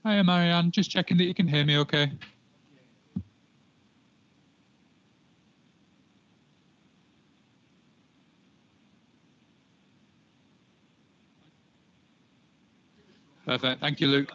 Hi, Marianne. Just checking that you can hear me okay. Perfect. Thank you, Luke.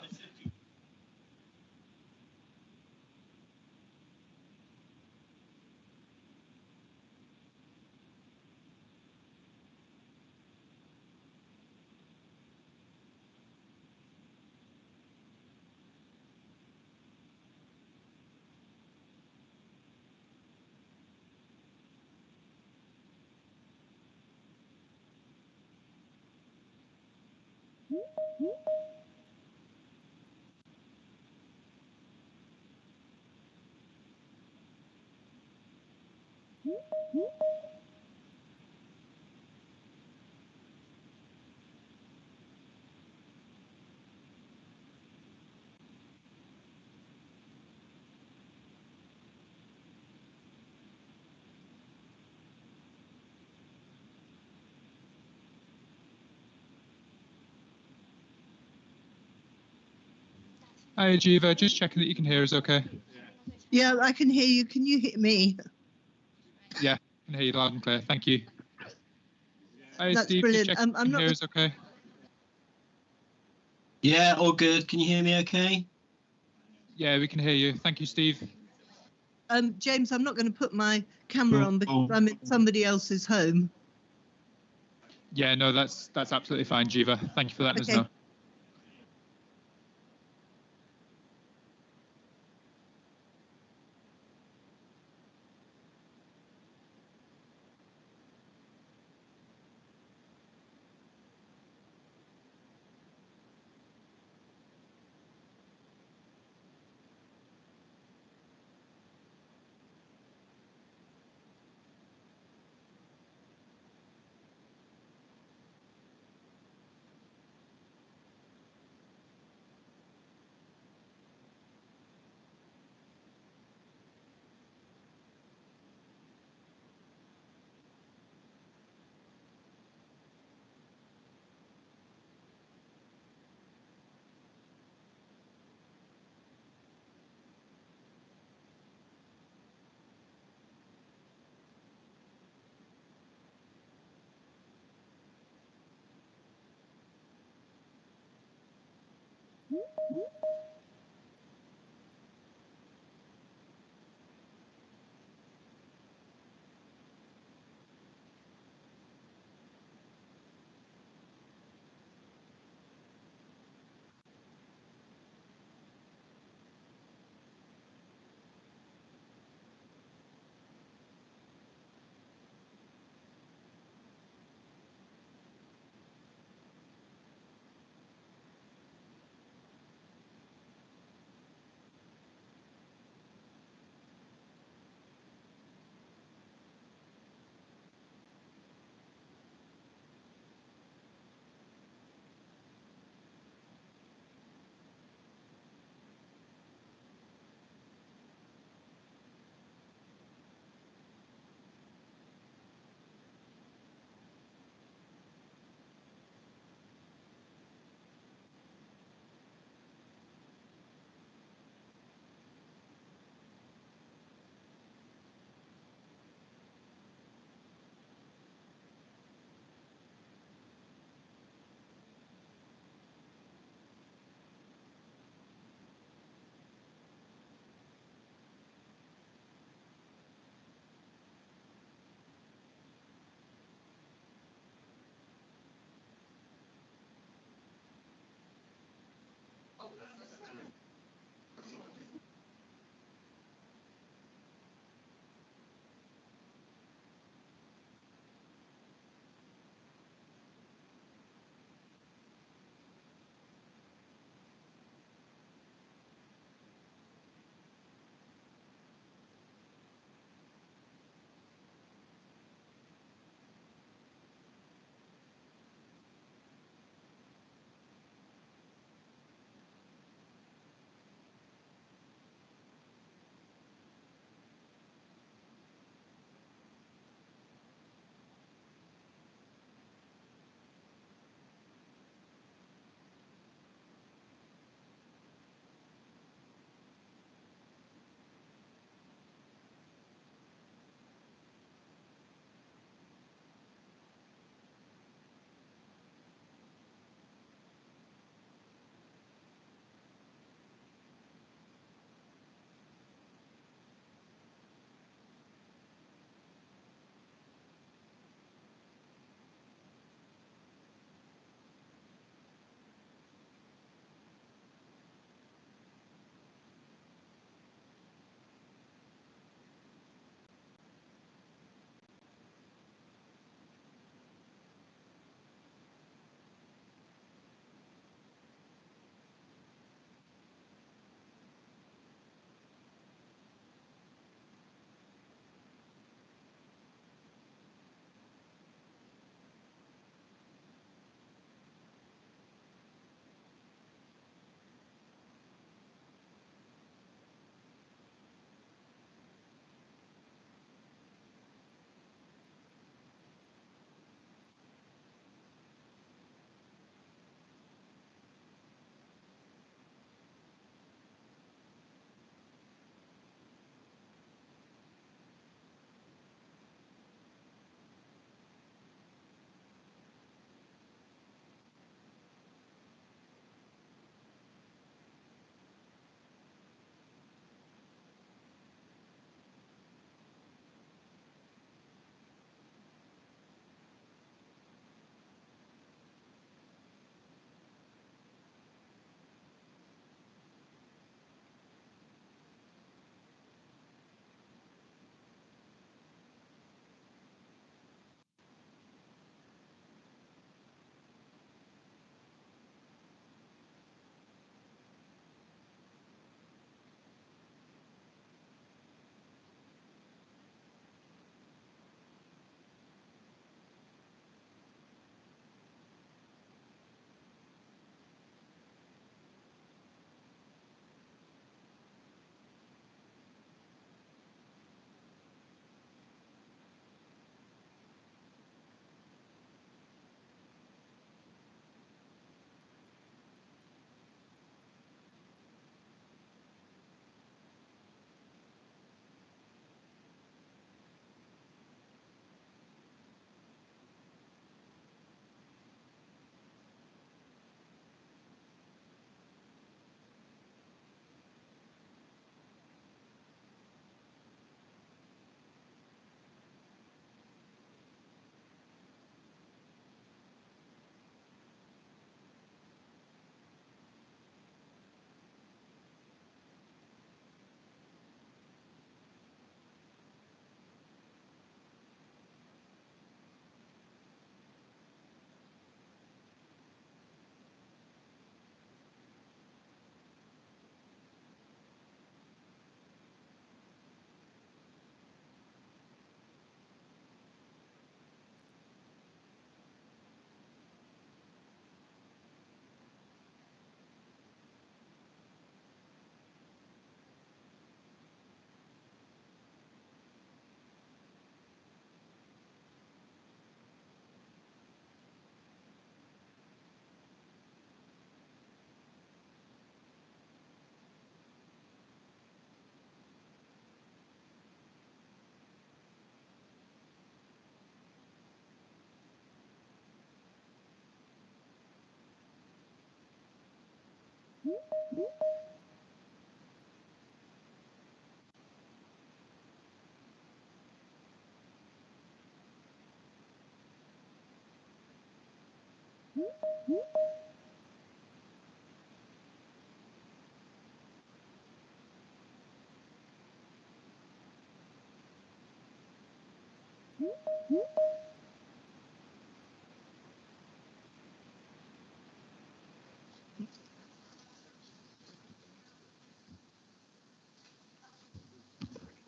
Hi, Jiva. Just checking that you can hear us okay. Yeah, I can hear you. Can you hear me? Yeah, I can hear you loud and clear. Thank you. Hi, That's Steve. brilliant. Just checking you can hear us okay. Yeah, all good. Can you hear me okay? Yeah, we can hear you. Thank you, Steve. James, I'm not going to put my camera on because I'm in somebody else's home. Yeah, no, that's absolutely fine, Jiva. Thank you for letting us know.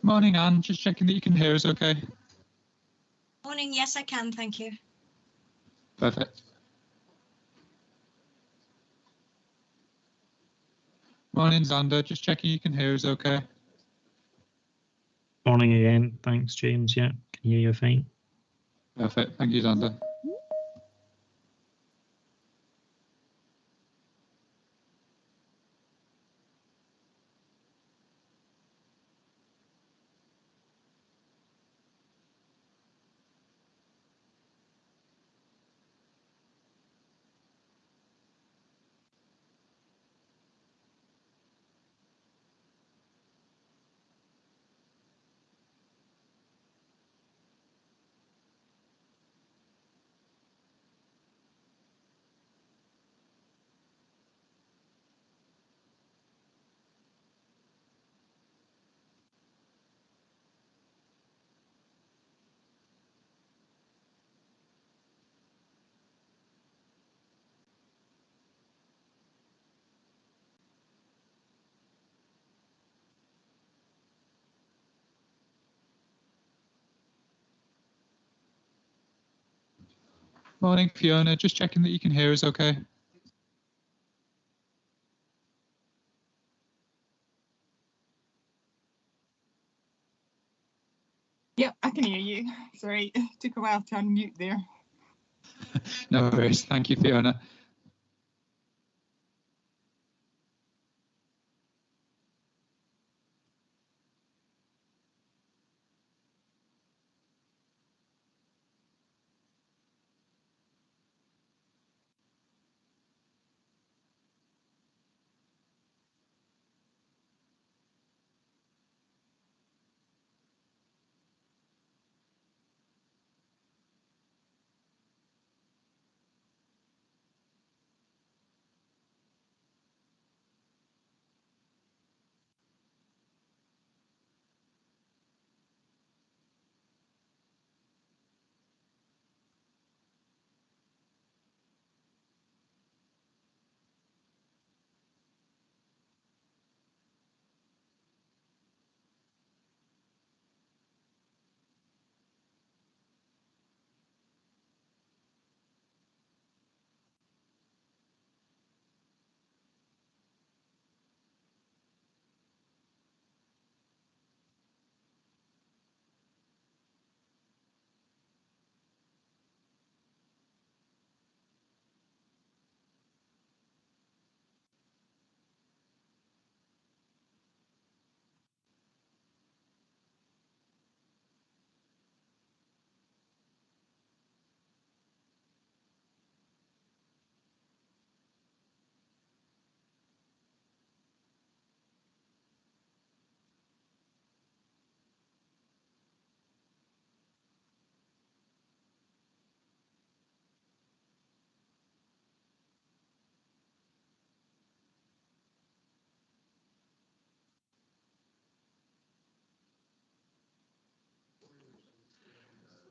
Morning, Anne. Just checking that you can hear us okay. Morning, yes, I can, thank you. Perfect. Morning, Xander. Just checking you can hear us okay. Morning again. Thanks, James. Yeah, can hear you fine. Perfect. Thank you, Xander. Morning, Fiona. Just checking that you can hear us okay. Yep, I can hear you. Sorry, it took a while to unmute there. No worries. Thank you, Fiona.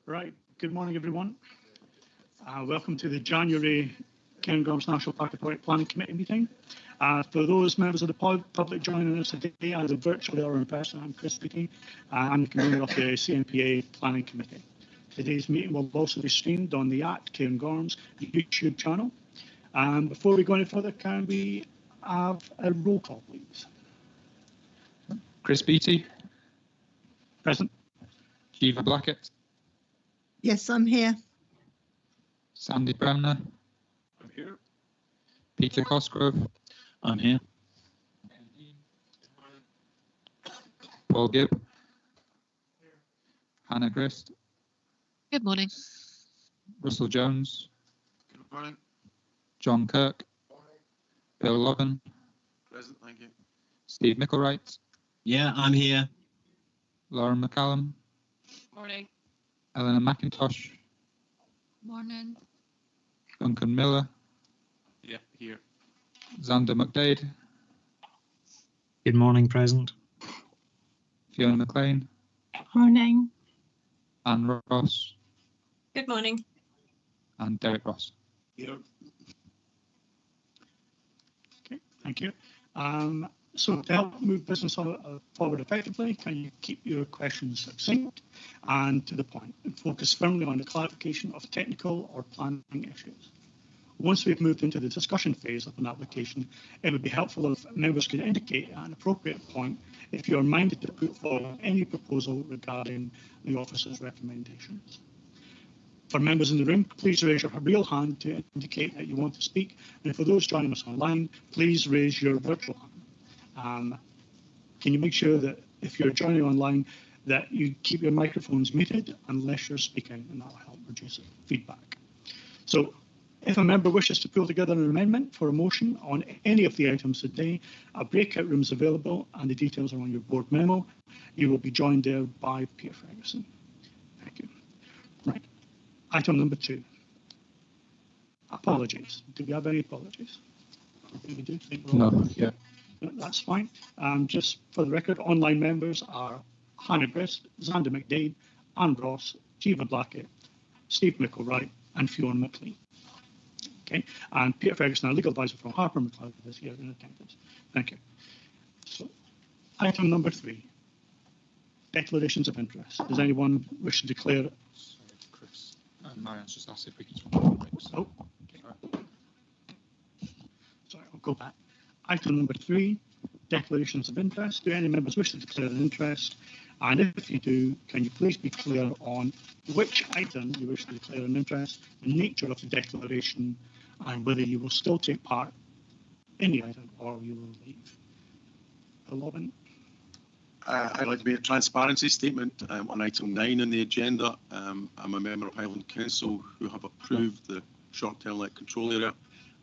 Right, good morning everyone. Welcome to the January Cairngorms National Park Authority Planning Committee meeting. For those members of the public joining us today, either virtually or in person, I'm Chris Beattie. I'm the convener of the CNPA Planning Committee. Today's meeting will also be streamed on the @Cairngorms YouTube channel. Before we go any further, can we have a roll call, please? Chris Beattie. Present. Kiva Blackett. Yes, I'm here. Sandy Bremner. I'm here. Peter Cosgrove. I'm here. Paul Gibb. Hannah Grist. Good morning. Russell Jones. Good morning. John Kirk. Bill Logan. Present, thank you. Steve Micklewright, Yeah, I'm here. Lauren McCallum, Morning. Eleanor McIntosh, Morning. Duncan Miller, Yeah, here. Xander McDade, Good morning, present. Fiona McLean, Morning. Anne Ross, Good morning. and Derek Ross. Here. Okay, thank you. So to help move business forward effectively, can you keep your questions succinct and to the point and focus firmly on the clarification of technical or planning issues? Once we've moved into the discussion phase of an application, it would be helpful if members could indicate at an appropriate point if you are minded to put forward any proposal regarding the officer's recommendations. For members in the room, please raise your real hand to indicate that you want to speak. And for those joining us online, please raise your virtual hand. Can you make sure that if you're joining online, that you keep your microphones muted unless you're speaking, and that will help reduce feedback. So if a member wishes to pull together an amendment for a motion on any of the items today, a breakout room is available and the details are on your board memo. You will be joined there by Peter Ferguson. Thank you. Right. Item number 2. Apologies. Do we have any apologies? We do. No, yeah. That's fine. Just for the record, online members are Hannah Grist, Xander McDade, Anne Ross, Jiva Blackett, Steve Micklewright, and Fiona McLean. Okay, and Peter Ferguson, our legal advisor from Harper McLeod, is here in attendance. Thank you. So, item number 3, declarations of interest. Does anyone wish to declare? Sorry, Chris. Marianne's just asked if we can swap the mics. Oh, okay. Sorry, I'll go back. Item number 3, declarations of interest. Do any members wish to declare an interest? And if you do, can you please be clear on which item you wish to declare an interest, the nature of the declaration, and whether you will still take part in the item or you will leave. Lovin. I'd like to make a transparency statement on item 9 on the agenda. I'm a member of Highland Council who have approved the short-term light control area,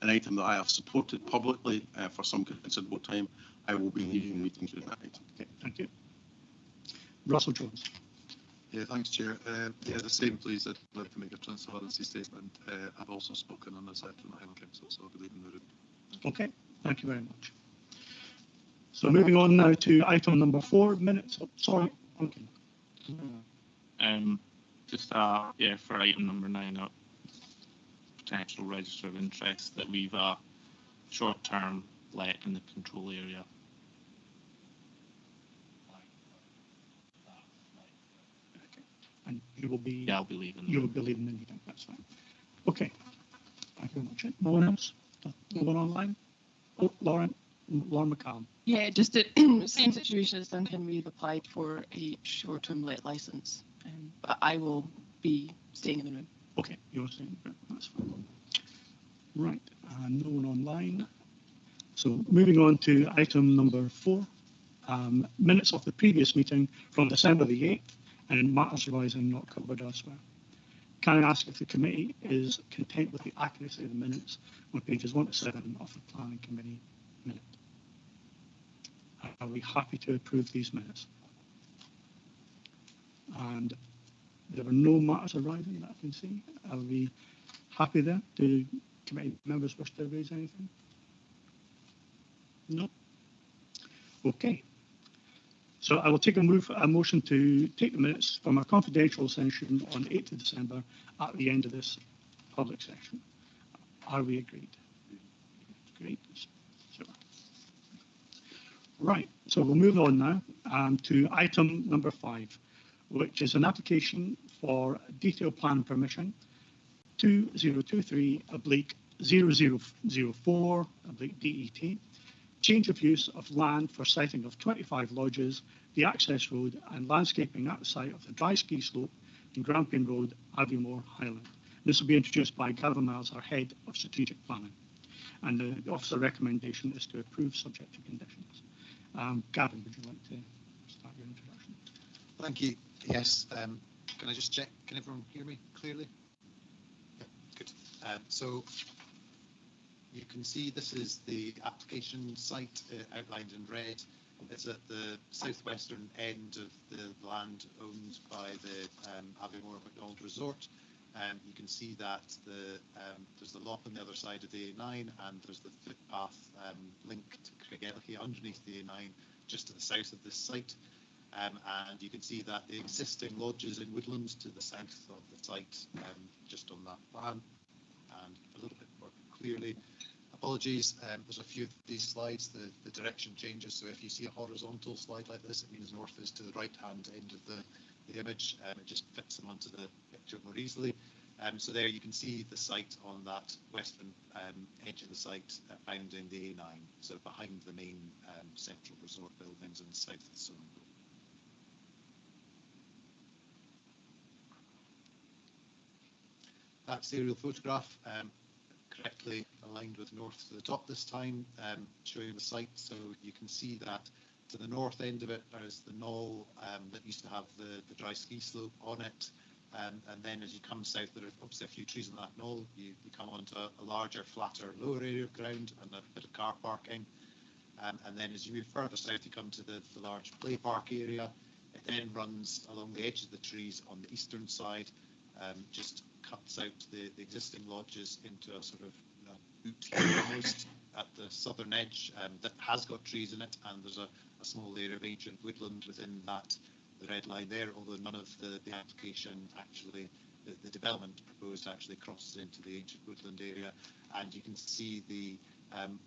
an item that I have supported publicly for some considerable time. I will be leaving meetings with that item. Okay, thank you. Russell Jones. Yeah, thanks, Chair. Yeah, the same, please. I'd like to make a transparency statement. I've also spoken on this item at Highland Council, so I'll be leaving the room. Okay, thank you very much. So moving on now to item number 4, minutes. Oh, sorry, okay. Just yeah, for item number 9, potential register of interest that we've short-term let in the control area. Okay. And you will be. Yeah, I'll be leaving. You will be leaving the meeting. That's fine. Okay. Thank you very much. No one else? No one online? Oh, Lauren McCallum. Yeah, just the same situation as Duncan. We've applied for a short-term let license, but I will be staying in the room. Okay, you're staying in the room. That's fine. Right, no one online. So moving on to item number 4, minutes of the previous meeting from December the 8th and matters arising not covered elsewhere. Can I ask if the committee is content with the accuracy of the minutes on pages 1 to 7 of the Planning Committee minute? Are we happy to approve these minutes? And there are no matters arising that I can see. Are we happy there? Do committee members wish to raise anything? No? Okay. So I will take a motion to take the minutes from our confidential session on 8th of December at the end of this public session. Are we agreed? Great. Sure. Right, so we'll move on now to item number 5, which is an application for detailed plan permission 2023/0004/DET, change of use of land for siting of 25 lodges, the access road and landscaping at the site of the dry ski slope in Grampian Road, Aviemore, Highland. This will be introduced by Gavin Miles, our Head of Strategic Planning. And the officer recommendation is to approve subject to conditions. Gavin, would you like to start your introduction? Thank you. Yes. Can I just check? Can everyone hear me clearly? Yeah, good. So you can see this is the application site outlined in red. It's at the southwestern end of the land owned by the Aviemore McDonald Resort. You can see that there's the lock on the other side of the A9, and there's the footpath link to Craigellachie underneath the A9, just to the south of this site. And you can see that the existing lodges in woodlands to the south of the site, just on that plan. And a little bit more clearly, apologies, there's a few of these slides, the direction changes. So if you see a horizontal slide like this, it means north is to the right-hand end of the image. It just fits them onto the picture more easily. So there you can see the site on that western edge of the site, bounding the A9, so behind the main central resort buildings and south of the swimming pool. That's the aerial photograph, correctly aligned with north to the top this time, showing the site. So you can see that to the north end of it, there's the knoll that used to have the dry ski slope on it. And then as you come south, there are obviously a few trees on that knoll. You come onto a larger, flatter, lower area of ground and a bit of car parking. And then as you move further south, you come to the large play park area. It then runs along the edge of the trees on the eastern side, just cuts out the existing lodges into a sort of boot here almost at the southern edge that has got trees in it, and there's a small area of ancient woodland within that, the red line there, although none of the application actually, the development proposed actually crosses into the ancient woodland area. And you can see the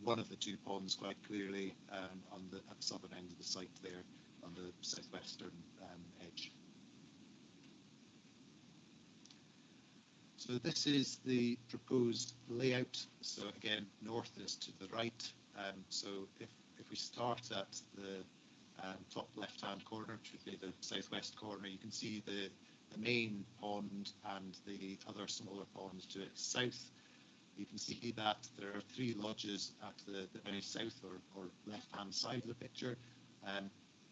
one of the two ponds quite clearly at the southern end of the site there on the southwestern edge. So this is the proposed layout. So again, north is to the right. So if we start at the top left-hand corner, which would be the southwest corner, you can see the main pond and the other smaller ponds to its south. You can see that there are 3 lodges at the very south or left-hand side of the picture.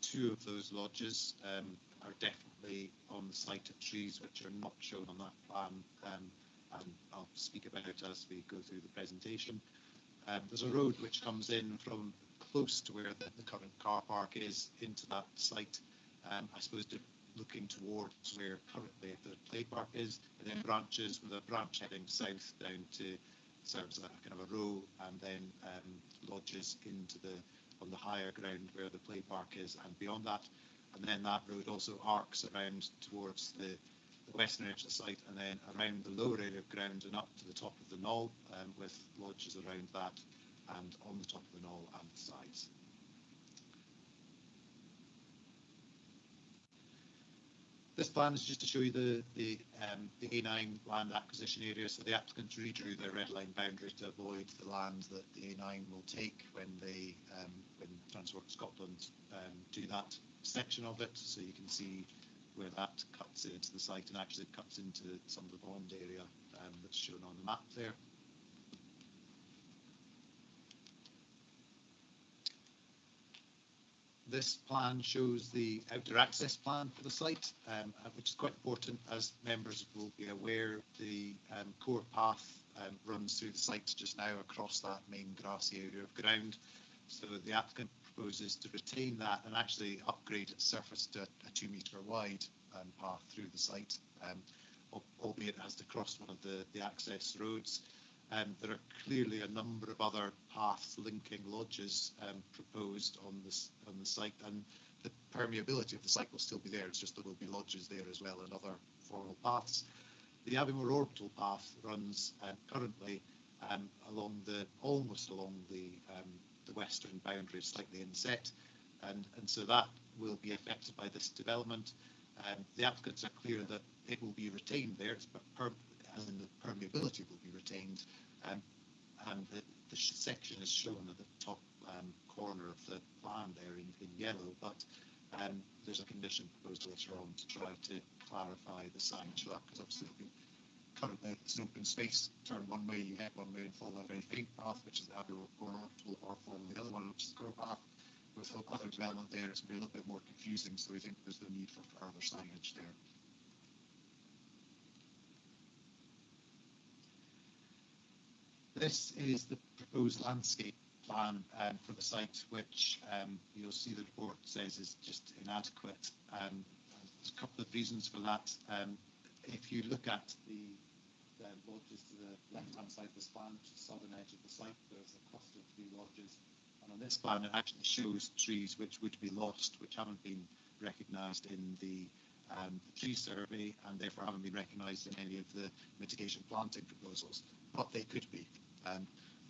2 of those lodges are definitely on the site of trees which are not shown on that plan, and I'll speak about it as we go through the presentation. There's a road which comes in from close to where the current car park is into that site, I suppose looking towards where currently the play park is, and then branches with a branch heading south down to serves as a kind of a row, and then lodges into on the higher ground where the play park is and beyond that. And then that road also arcs around towards the western edge of the site, and then around the lower area of ground and up to the top of the knoll, with lodges around that and on the top of the knoll and the sides. This plan is just to show you the A9 land acquisition area. So the applicants redrew their red line boundary to avoid the land that the A9 will take when Transport Scotland do that section of it. So you can see where that cuts into the site and actually cuts into some of the pond area that's shown on the map there. This plan shows the outdoor access plan for the site, which is quite important. As members will be aware, the core path runs through the site just now across that main grassy area of ground. So the applicant proposes to retain that and actually upgrade its surface to a 2 metre wide path through the site, albeit it has to cross one of the access roads. There are clearly a number of other paths linking lodges proposed on the site, and the permeability of the site will still be there. It's just there will be lodges there as well and other formal paths. The Aviemore orbital path runs currently almost along the western boundary, slightly inset, and so that will be affected by this development. The applicants are clear that it will be retained there, as in the permeability will be retained, and the section is shown at the top corner of the plan there in yellow, but there's a condition proposed later on to try to clarify the signage for that, because obviously currently it's an open space, turn one way, you head one way and follow a very faint path, which is the Aviemore orbital, or follow the other one, which is the core path. With other development there, it's going to be a little bit more confusing, so we think there's the need for further signage there. this is the proposed landscape plan for the site, which you'll see the report says is just inadequate. There's a couple of reasons for that. If you look at the lodges to the left-hand side of this plan, which is the southern edge of the site, there's a cluster of 3 lodges. And on this plan, it actually shows trees which would be lost, which haven't been recognised in the tree survey and therefore haven't been recognised in any of the mitigation planting proposals, but they could be.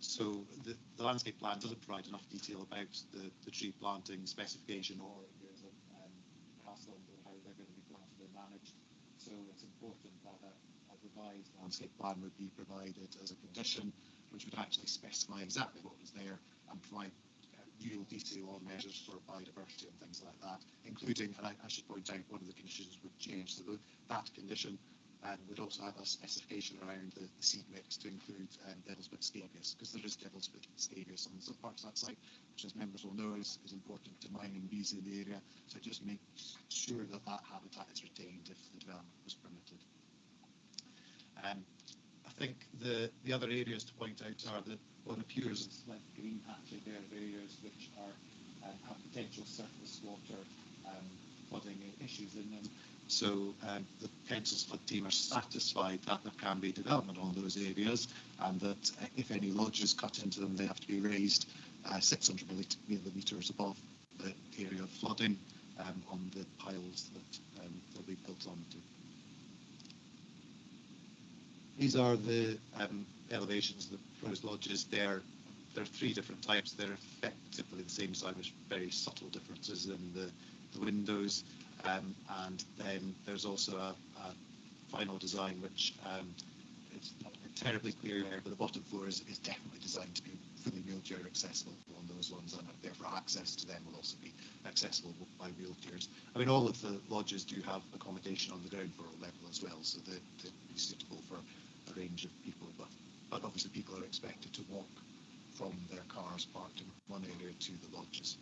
So the landscape plan doesn't provide enough detail about the tree planting specification or areas of grassland or how they're going to be planted and managed. So it's important that a revised landscape plan would be provided as a condition, which would actually specify exactly what was there and provide real detail on measures for biodiversity and things like that, including, and I should point out, one of the conditions would change. So that condition would also have a specification around the seed mix to include devil's bit scabious, because there is devil's bit scabious on some parts of that site, which, as members will know, is important to mining bees in the area. So just make sure that that habitat is retained if the development was permitted. I think the other areas to point out are that what appears as like green hatching there are areas which are have potential surface water flooding issues in them. So the Pencils Flood team are satisfied that there can be development on those areas, and that if any lodges cut into them, they have to be raised 600 millimetres above the area of flooding on the piles that they'll be built onto. These are the elevations of the proposed lodges. There are 3 different types. They're effectively the same size, with very subtle differences in the windows. And then there's also a final design which it's not terribly clear there, but the bottom floor is definitely designed to be fully wheelchair accessible on those ones, and therefore access to them will also be accessible by wheelchairs. I mean, all of the lodges do have accommodation on the ground floor level as well, so they'd be suitable for a range of people, but obviously people are expected to walk from their cars parked in one area to the lodges.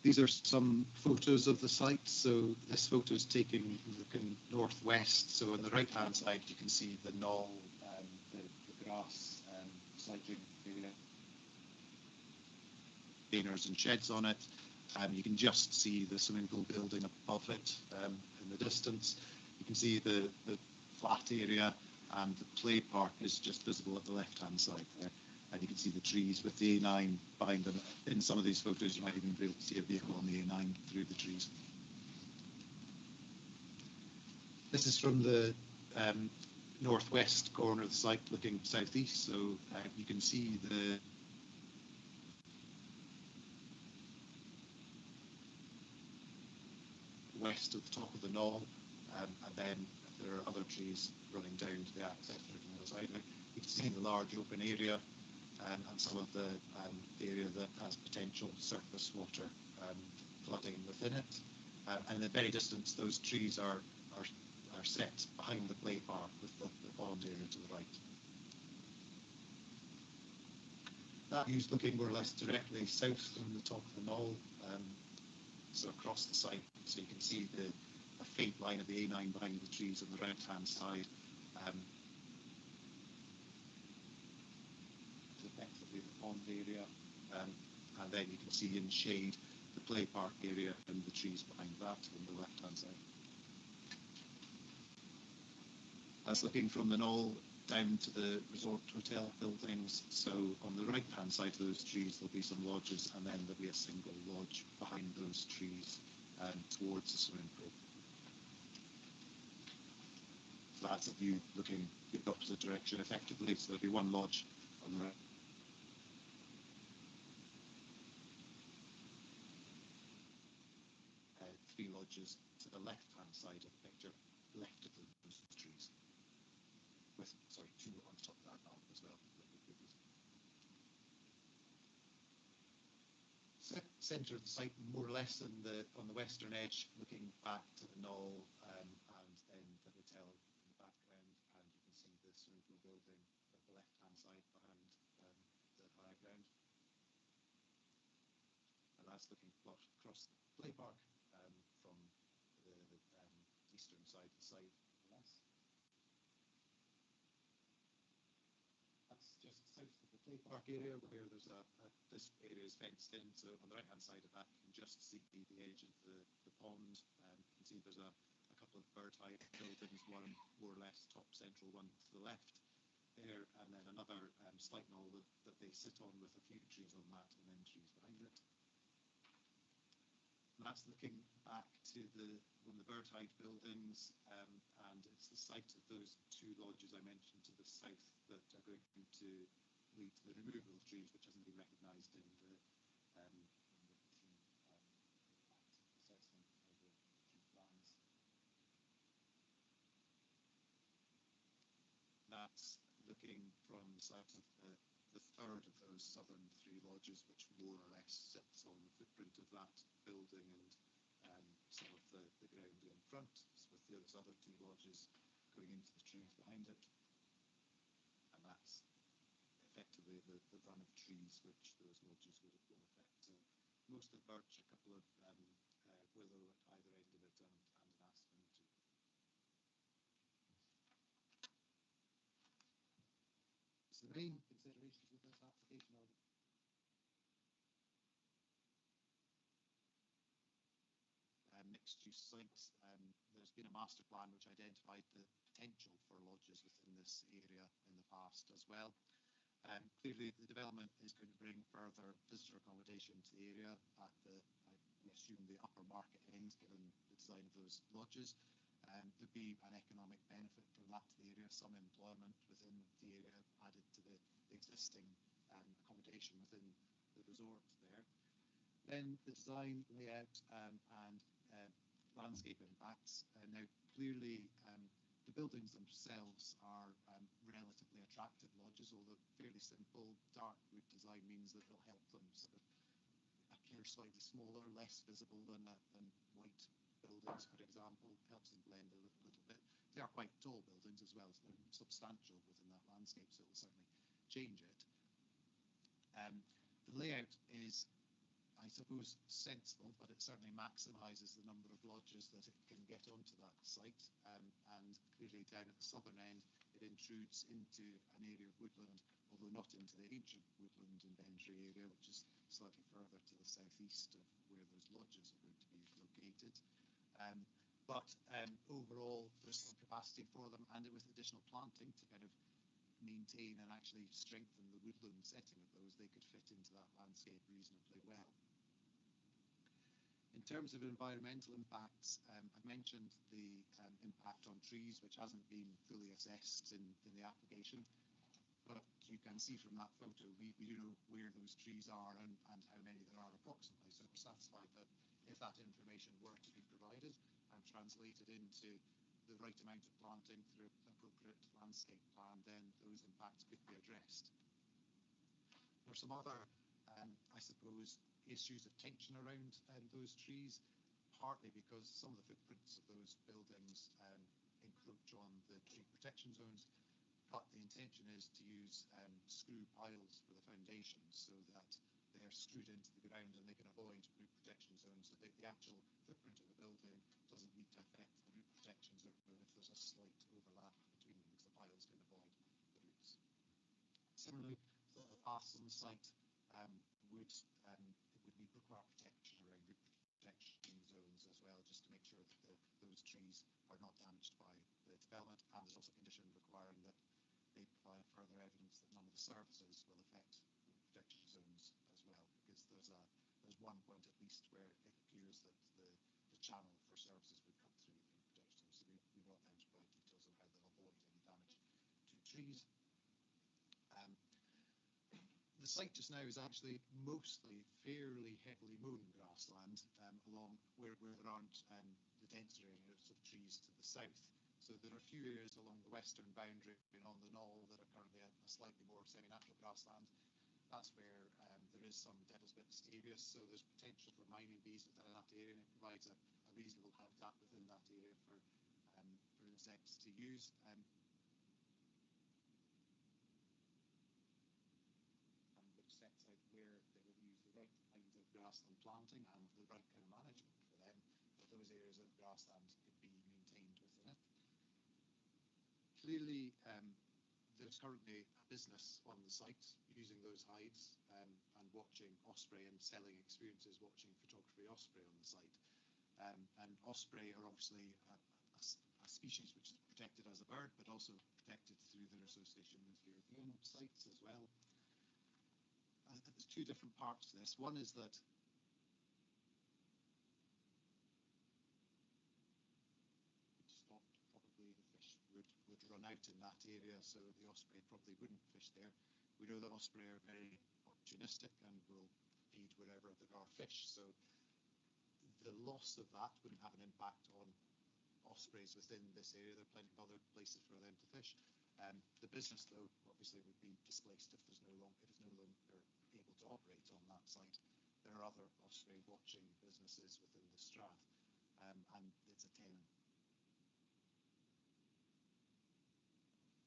These are some photos of the site. So this photo is taken looking northwest. So on the right-hand side, you can see the knoll, the grass, sledging area, containers and sheds on it. You can just see the swimming pool building above it in the distance. You can see the flat area, and the play park is just visible at the left-hand side there. And you can see the trees with the A9 behind them. In some of these photos, you might even be able to see a vehicle on the A9 through the trees. This is from the northwest corner of the site, looking southeast. So you can see the west of the top of the knoll, and then there are other trees running down to the access from the other side. You can see the large open area. And some of the area that has potential surface water flooding within it. And in the very distance, those trees are set behind the play park with the pond area to the right. That view's looking more or less directly south from the top of the knoll, so across the site. So you can see a faint line of the A9 behind the trees on the right-hand side. Effectively the pond area, and then you can see in shade the play park area and the trees behind that on the left-hand side. That's looking from the knoll down to the resort hotel buildings. So on the right-hand side of those trees, there'll be some lodges, and then there'll be a single lodge behind those trees towards the swimming pool. So that's a view looking the opposite direction effectively. So there'll be one lodge on the right. 3 lodges to the left-hand side of the picture, left of those trees. With, sorry, 2 on top of that now as well. Centre of the site, more or less, on the western edge, looking back to the knoll, and then the hotel in the background, and you can see the swimming pool building at the left-hand side behind the high ground. And that's looking across the play park from the eastern side of the site. just south of the play park area where there's this area is fenced in, so on the right hand side of that you can just see the edge of the pond. You can see there's a couple of bird-hide buildings, one more or less top central one to the left there, and then another slight knoll that they sit on with a few trees on that and then trees behind it. And that's looking back to one of the bird-hide buildings, and it's the site of those two lodges I mentioned to the south that are going to lead to the removal of trees, which hasn't been recognised in the tree assessment of the tree plans. That's looking from the site of the third of those southern three lodges, which more or less sits on the footprint of that building and some of the ground in front, with those other two lodges going into the trees behind it. And that's effectively the run of trees which those lodges will affect. So most of birch, a couple of willow at either end of it, and an aspen too. So the main considerations with this application are mixed-use site. There's been a master plan which identified the potential for lodges within this area in the past as well. Clearly, the development is going to bring further visitor accommodation to the area at I assume the upper market end, given the design of those lodges. There'd be an economic benefit from that to the area, some employment within the area added to the existing accommodation within the resort there. Then the design, layout and landscape impacts. Now clearly the buildings themselves are relatively attractive lodges, although fairly simple. Dark wood design means that it'll help them sort of appear slightly smaller, less visible than white buildings, for example. Helps them blend a little bit. They are quite tall buildings as well, so they're substantial within that landscape, so it will certainly change it. The layout is, I suppose, sensible, but it certainly maximises the number of lodges that it can get onto that site. And clearly down at the southern end, it intrudes into an area of woodland, although not into the ancient woodland and Bendry area, which is slightly further to the southeast of where those lodges are going to be located. But overall, there's some capacity for them, and with additional planting to kind of maintain and actually strengthen the woodland setting of those, they could fit into that landscape reasonably well. In terms of environmental impacts, I mentioned the impact on trees, which hasn't been fully assessed in the application, but you can see from that photo we do know where those trees are and how many there are approximately, so we're satisfied that if that information were to be provided and translated into the right amount of planting through an appropriate landscape plan, then those impacts could be addressed. There are some other, I suppose, issues of tension around those trees, partly because some of the footprints of those buildings encroach on the tree protection zones, but the intention is to use screw piles for the foundations so that they're screwed into the ground and they can avoid root protection zones, so that the actual footprint of the building doesn't need to affect the root protection zone if there's a slight overlap between them, because the piles can avoid the roots. Similarly, the paths on the site would require protection around root protection zones as well, just to make sure that those trees are not damaged by the development. And there's also a condition requiring that they provide further evidence that none of the services will affect protection zones as well, because there's one point at least where it appears that the channel for services would come through the protection zones. So we brought down to provide details on how they'll avoid any damage to trees. The site just now is actually mostly fairly heavily mown grassland along where there aren't the denser areas of trees to the south. So there are a few areas along the western boundary and on the knoll that are currently a slightly more semi-natural grassland. That's where there is some Devil's Bit Asterias, so there's potential for mining bees within that area, and it provides a reasonable habitat within that area for insects to use. Which sets out where they will use the right kinds of grassland planting and the right kind of management for them, but those areas of grassland could be maintained within it. Clearly, the there's currently a business on the site using those hides and watching osprey and selling experiences watching photography osprey on the site. And osprey are obviously a species which is protected as a bird, but also protected through their association with European sites as well. There's two different parts to this. One is that probably the fish would run out in that area, so the osprey probably wouldn't fish there. We know that osprey are very opportunistic and will feed wherever there are fish, so the loss of that wouldn't have an impact on ospreys within this area. There are plenty of other places for them to fish. The business, though, obviously would be displaced if it's no longer able to operate on that site. There are other osprey watching businesses within the Strath, and it's a tenant.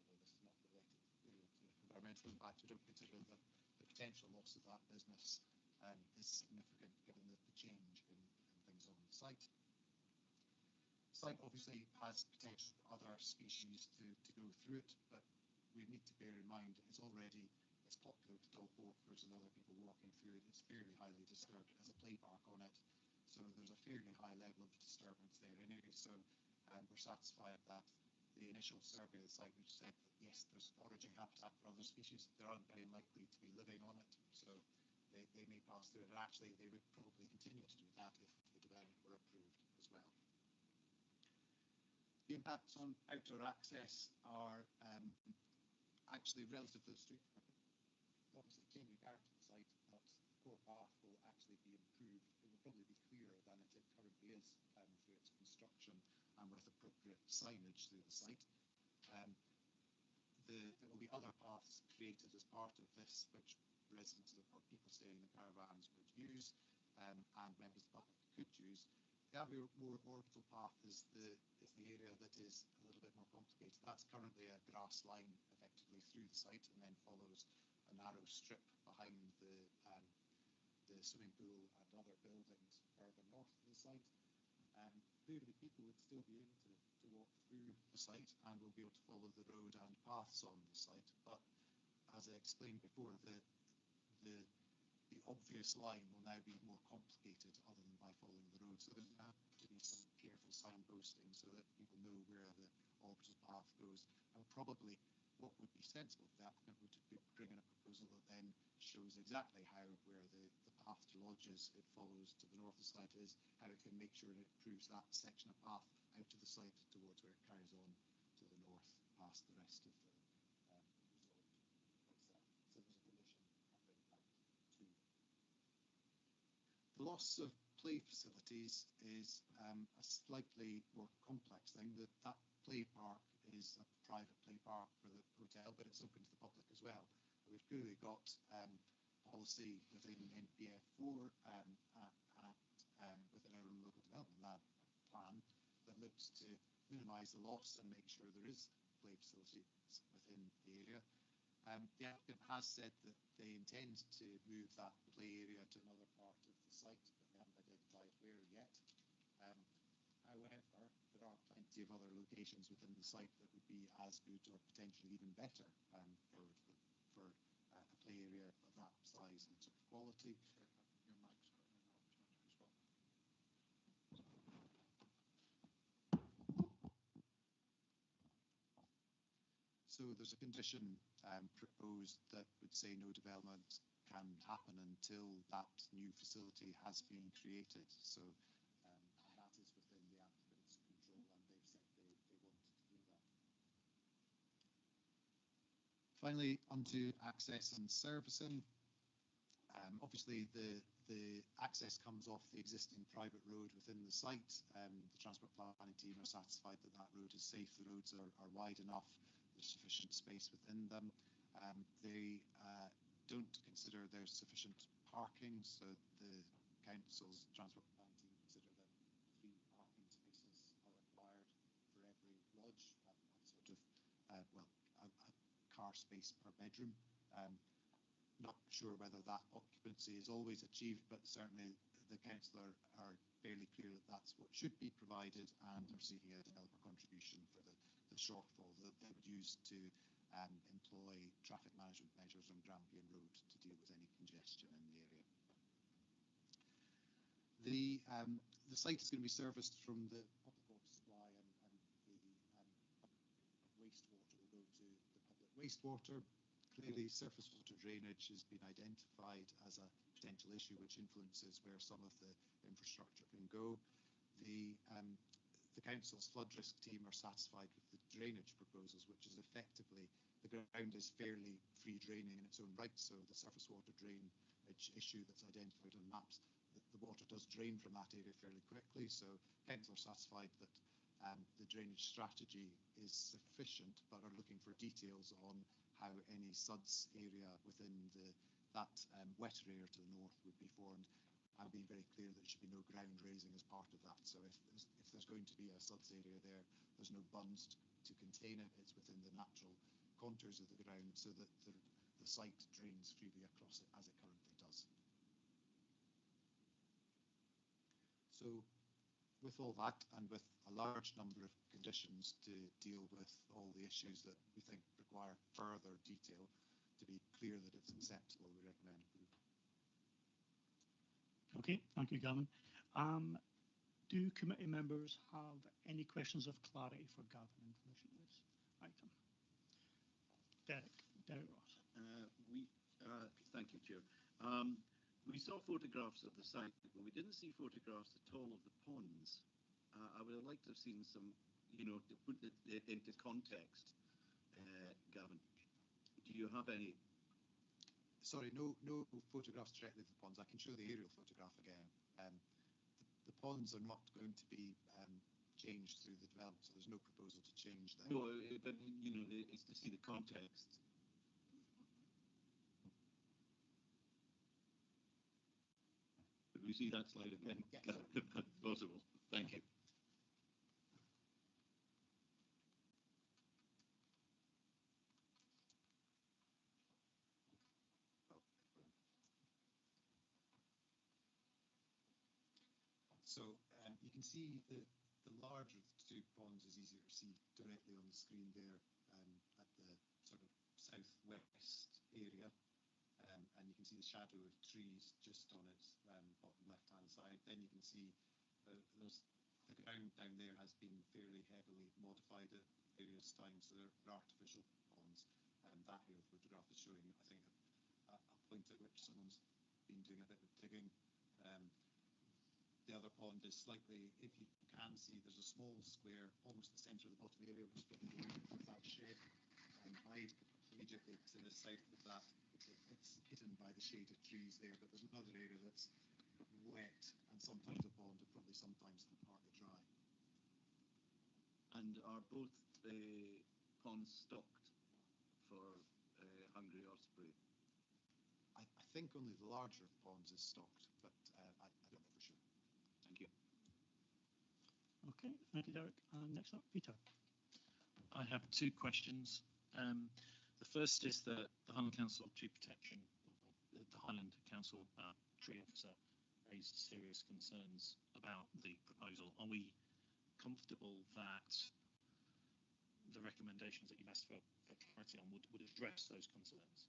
This is not related to environmental impact. We don't consider the potential loss of that business is significant given the change in things on the site. The site obviously has potential for other species to go through it, but we need to bear in mind it's popular to dog walkers and other people walking through it. It's fairly highly disturbed. It has a play park on it, so there's a fairly high level of disturbance there anyway. So we're satisfied that the initial survey of the site, which said that yes, there's foraging habitat for other species, they aren't very likely to be living on it, so they may pass through it. And actually, they would probably continue to do that if the development were approved as well. The impacts on outdoor access are actually relative to the street. Obviously, changing character of the site, but the core path will actually be improved. It will probably be clearer than it currently is through its construction and with appropriate signage through the site. There will be other paths created as part of this, which residents or people staying in the caravans would use, and members of the public could use. The Abbey Moor Orbital Path is the area that is a little bit more complicated. That's currently a grass line effectively through the site, and then follows a narrow strip behind the swimming pool and other buildings further north of the site. Clearly, people would still be able to walk through the site and will be able to follow the road and paths on the site. But as I explained before, the obvious line will now be more complicated other than by following the road. So there's going to have to be some careful signposting so that people know where the orbital path goes. And probably what would be sensible for the applicant would be bring in a proposal that then shows exactly where the path to lodges it follows to the north of the site is, how it can make sure it improves that section of path out to the site towards where it carries on to the north past the rest of the resort. So there's a condition of impact too. The loss of play facilities is a slightly more complex thing. That play park is a private play park for the hotel, but it's open to the public as well. We've clearly got policy within NPF 4 within our own local development plan that looks to minimise the loss and make sure there is play facilities within the area. The applicant has said that they intend to move that play area to another part of the site, but they haven't identified where yet. However, there are plenty of other locations within the site that would be as good or potentially even better for a play area of that size and sort of quality. Your mic's So there's a condition proposed that would say no development can happen until that new facility has been created. So and that is within the applicant's control, and they've said they want to do that. Finally, onto access and servicing. Obviously, the access comes off the existing private road within the site. The transport planning team are satisfied that that road is safe. The roads are wide enough. There's sufficient space within them. They don't consider there's sufficient parking, so the council's transport planning team consider that 3 parking spaces are required for every lodge, sort of a car space per bedroom. Not sure whether that occupancy is always achieved, but certainly the council are fairly clear that that's what should be provided, and are seeking a developer contribution for the shortfall that they would use to employ traffic management measures on Grampian Road to deal with any congestion in the area. The site is going to be serviced from the public water supply, and the wastewater will go to the public wastewater. Clearly, surface water drainage has been identified as a potential issue which influences where some of the infrastructure can go. The council's flood risk team are satisfied with the drainage proposals, which is effectively the ground is fairly free draining in its own right, so the surface water drainage issue that's identified on maps, the water does drain from that area fairly quickly, so council are satisfied that the drainage strategy is sufficient, but are looking for details on how any SUDS area within that wetter area to the north would be formed. I'm being very clear that there should be no ground raising as part of that. So if there's going to be a SUDS area there, there's no bunds to contain it. It's within the natural contours of the ground so that the site drains freely across it as it currently does. So with all that, and with a large number of conditions to deal with all the issues that we think require further detail, to be clear that it's acceptable, we recommend approval. Okay, thank you, Gavin. Do committee members have any questions of clarity for Gavin in relation to this item? Derek Ross. Thank you, Chair. We saw photographs of the site, but we didn't see photographs at all of the ponds. I would have liked to have seen some, to put it into context. Gavin, do you have any? Sorry, no photographs directly of the ponds. I can show the aerial photograph again. The ponds are not going to be changed through the development, so there's no proposal to change them. No, but it's to see the context. Could we see that slide again? Yes. Possible. Thank you. So you can see the larger of the two ponds is easier to see directly on the screen there at the sort of southwest area. And you can see the shadow of trees just on its bottom left-hand side. Then you can see the ground down there has been fairly heavily modified at various times, so they're artificial ponds. And that aerial photograph is showing, I think, a point at which someone's been doing a bit of digging. The other pond is slightly, if you can see, there's a small square, almost the centre of the bottom area, which is that shed. And immediately to the south of that, it's hidden by the shaded trees there, but there's another area that's wet and sometimes a pond and probably sometimes partly dry. And are both ponds stocked for Hungry Osprey? I think only the larger of ponds is stocked, but I don't know for sure. Thank you. Okay, thank you, Derek. Next up, Peter. I have two questions. The first is that the Highland Council Tree Protection, the Highland Council Tree Officer raised serious concerns about the proposal. Are we comfortable that the recommendations that you've asked for clarity on would address those concerns?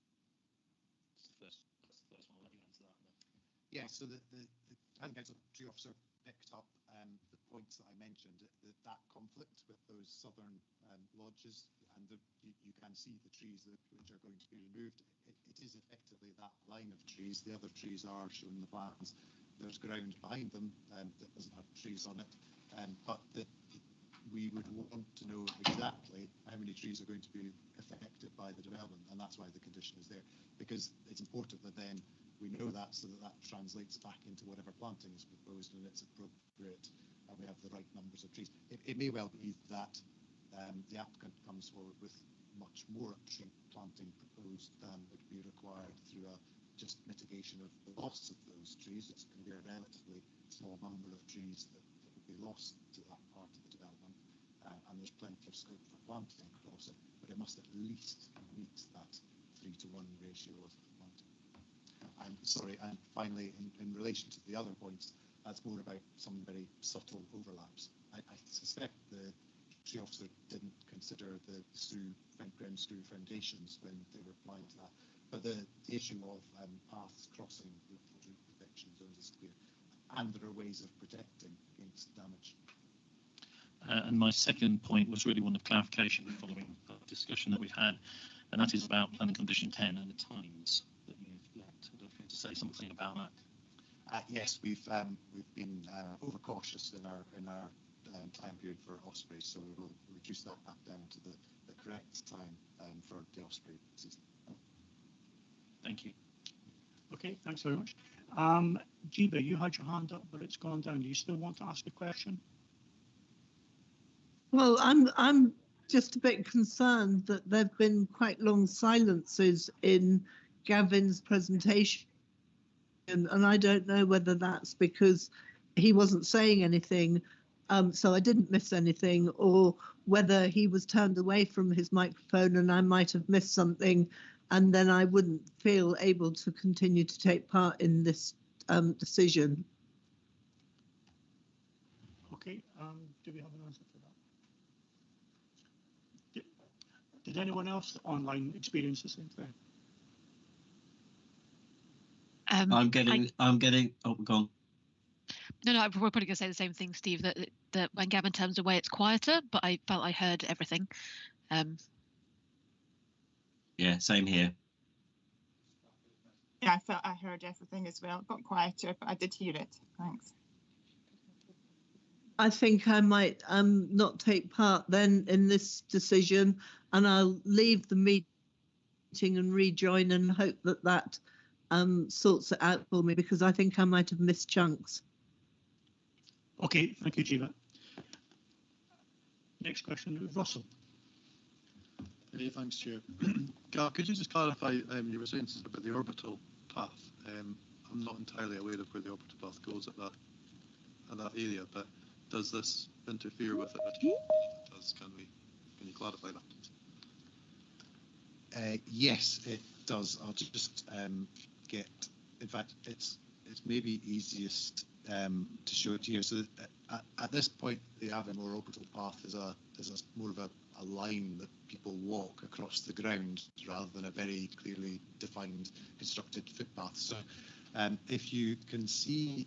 That's the first one. I'll let you answer that. Yeah, so the Highland Council Tree Officer picked up the points that I mentioned, that conflict with those southern lodges, and you can see the trees which are going to be removed. It is effectively that line of trees. The other trees are shown in the plans. There's ground behind them that doesn't have trees on it, but we would want to know exactly how many trees are going to be affected by the development, and that's why the condition is there, because it's important that then we know that, so that translates back into whatever planting is proposed and it's appropriate and we have the right numbers of trees. It may well be that the applicant comes forward with much more tree planting proposed than would be required through a just mitigation of the loss of those trees. It's going to be a relatively small number of trees that will be lost to that part of the development, and there's plenty of scope for planting across it, but it must at least meet that 3-to-1 ratio of planting. And sorry, and finally, in relation to the other points, that's more about some very subtle overlaps. I suspect the tree officer didn't consider the Sue Fenbrennan screw foundations when they were applying to that. But the issue of paths crossing the protection zones is clear, and there are ways of protecting against damage. And my second point was really one of clarification following the discussion that we've had, and that is about planning condition 10 and the times that you've left. I don't know if you want to say something about that. Yes, we've been overcautious in our time period for Osprey, so we will reduce that back down to the correct time for the Osprey season. Thank you. Okay, thanks very much. Jeeba, you had your hand up, but it's gone down. Do you still want to ask a question? Well, I'm just a bit concerned that there've been quite long silences in Gavin's presentation, and I don't know whether that's because he wasn't saying anything, so I didn't miss anything, or whether he was turned away from his microphone and I might have missed something, and then I wouldn't feel able to continue to take part in this decision. Okay, do we have an answer for that? Did anyone else online experience the same thing? I'm getting. Oh, go on. No, we're probably going to say the same thing, Steve. That when Gavin turns away, it's quieter. But I felt I heard everything. Yeah, same here. Yeah, I felt I heard everything as well. It got quieter, but I did hear it. Thanks. I think I might not take part then in this decision, and I'll leave the meeting and rejoin and hope that sorts it out for me, because I think I might have missed chunks. Okay, thank you, Jeeva. Next question, Russell. Hey, thanks, Chair. Gav, could you just clarify, you were saying something about the orbital path. I'm not entirely aware of where the orbital path goes at that area, but does this interfere with it at all? Can you clarify that? Yes, it does. I'll just get. In fact, it's maybe easiest to show it here. So at this point, the Aviemore orbital path is more of a line that people walk across the ground rather than a very clearly defined constructed footpath. So if you can see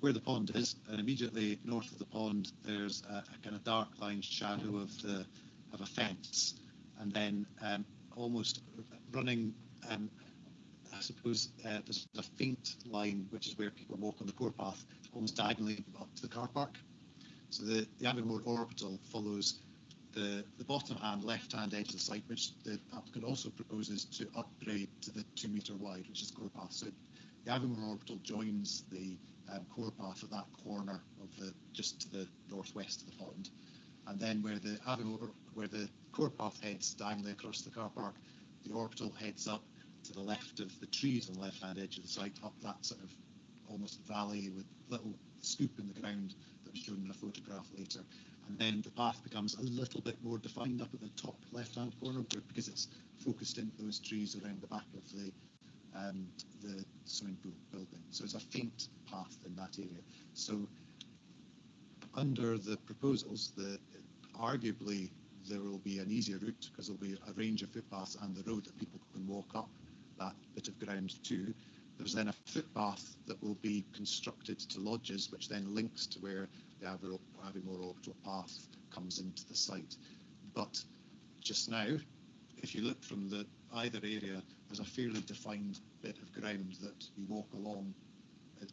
where the pond is, and immediately north of the pond, there's a kind of dark line shadow of a fence, and then almost running, I suppose there's a faint line which is where people walk on the core path, almost diagonally up to the car park. So the Aviemore orbital follows the bottom and left-hand edge of the site, which the applicant also proposes to upgrade to the 2 metre wide, which is the core path. So the Aviemore orbital joins the core path at that corner of just to the northwest of the pond, and then where the core path heads diagonally across the car park, the orbital heads up to the left of the trees on the left-hand edge of the site, up that sort of almost valley with little scoop in the ground that was shown in a photograph later. And then the path becomes a little bit more defined up at the top left-hand corner because it's focused into those trees around the back of the swimming pool building. So it's a faint path in that area. So under the proposals, arguably there will be an easier route because there'll be a range of footpaths and the road that people can walk up that bit of ground to. There's then a footpath that will be constructed to lodges, which then links to where the Aviemore orbital path comes into the site. But just now, if you look from either area, there's a fairly defined bit of ground that you walk along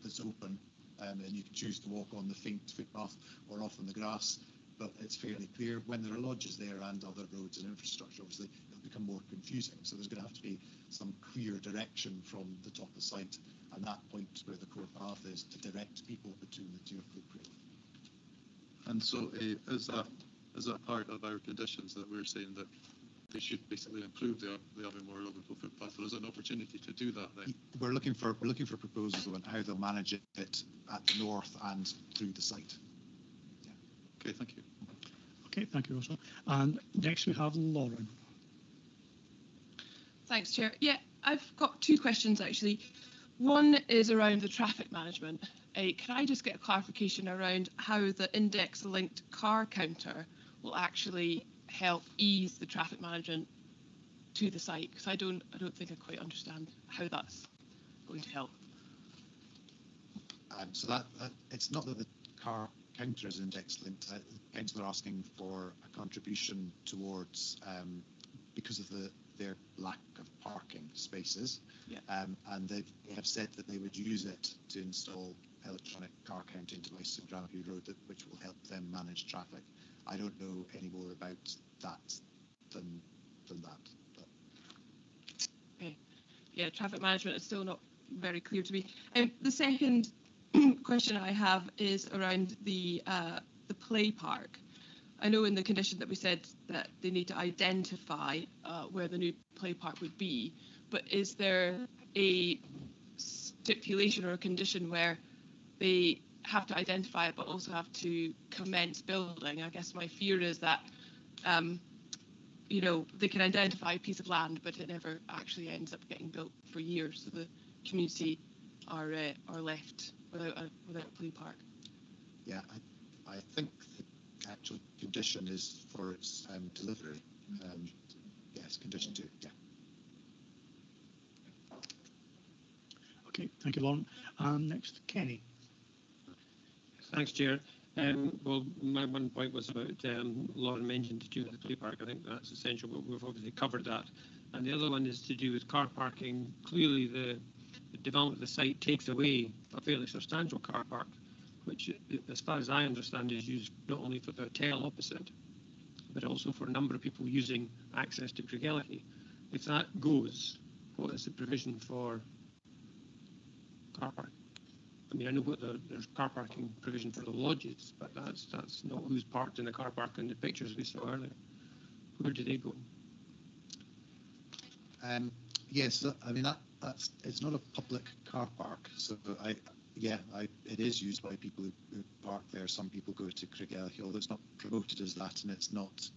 that's open, and you can choose to walk on the faint footpath or off on the grass. But it's fairly clear when there are lodges there and other roads and infrastructure, obviously it'll become more confusing. So there's going to have to be some clear direction from the top of the site and that point where the core path is to direct people between the two appropriately. And so is that part of our conditions that we're saying that they should basically improve the Aviemore orbital footpath? There is an opportunity to do that then. We're looking for proposals on how they'll manage it at the north and through the site. Okay, thank you. Okay, thank you, Russell. And next we have Lauren. Thanks, Chair. Yeah, I've got two questions actually. One is around the traffic management. Can I just get a clarification around how the index-linked car counter will actually help ease the traffic management to the site? Because I don't think I quite understand how that's going to help. So that it's not that the car counter isn't excellent. The council are asking for a contribution towards because of their lack of parking spaces, and they have said that they would use it to install electronic car counting devices in Granview Road, which will help them manage traffic. I don't know any more about that than that. But. Okay. Yeah, traffic management is still not very clear to me. The second question I have is around the play park. I know in the condition that we said that they need to identify where the new play park would be, but is there a stipulation or a condition where they have to identify it but also have to commence building? I guess my fear is that they can identify a piece of land but it never actually ends up getting built for years, so the community are left without a play park. Yeah, I think the actual condition is for its delivery. Yes, condition 2. Yeah. Okay, thank you, Lauren. Next, Kenny. Thanks, Chair. Well, my one point was about Lauren mentioned to do with the play park. I think that's essential, but we've obviously covered that. And the other one is to do with car parking. Clearly, the development of the site takes away a fairly substantial car park, which, as far as I understand, is used not only for the hotel opposite, but also for a number of people using access to Craigellachie. If that goes, what is the provision for car park? I mean, I know there's car parking provision for the lodges, but that's not who's parked in the car park in the pictures we saw earlier. Where do they go? Yes, I mean it's not a public car park, so it is used by people who park there. Some people go to Craigellachie, although it's not promoted as that, and it's not.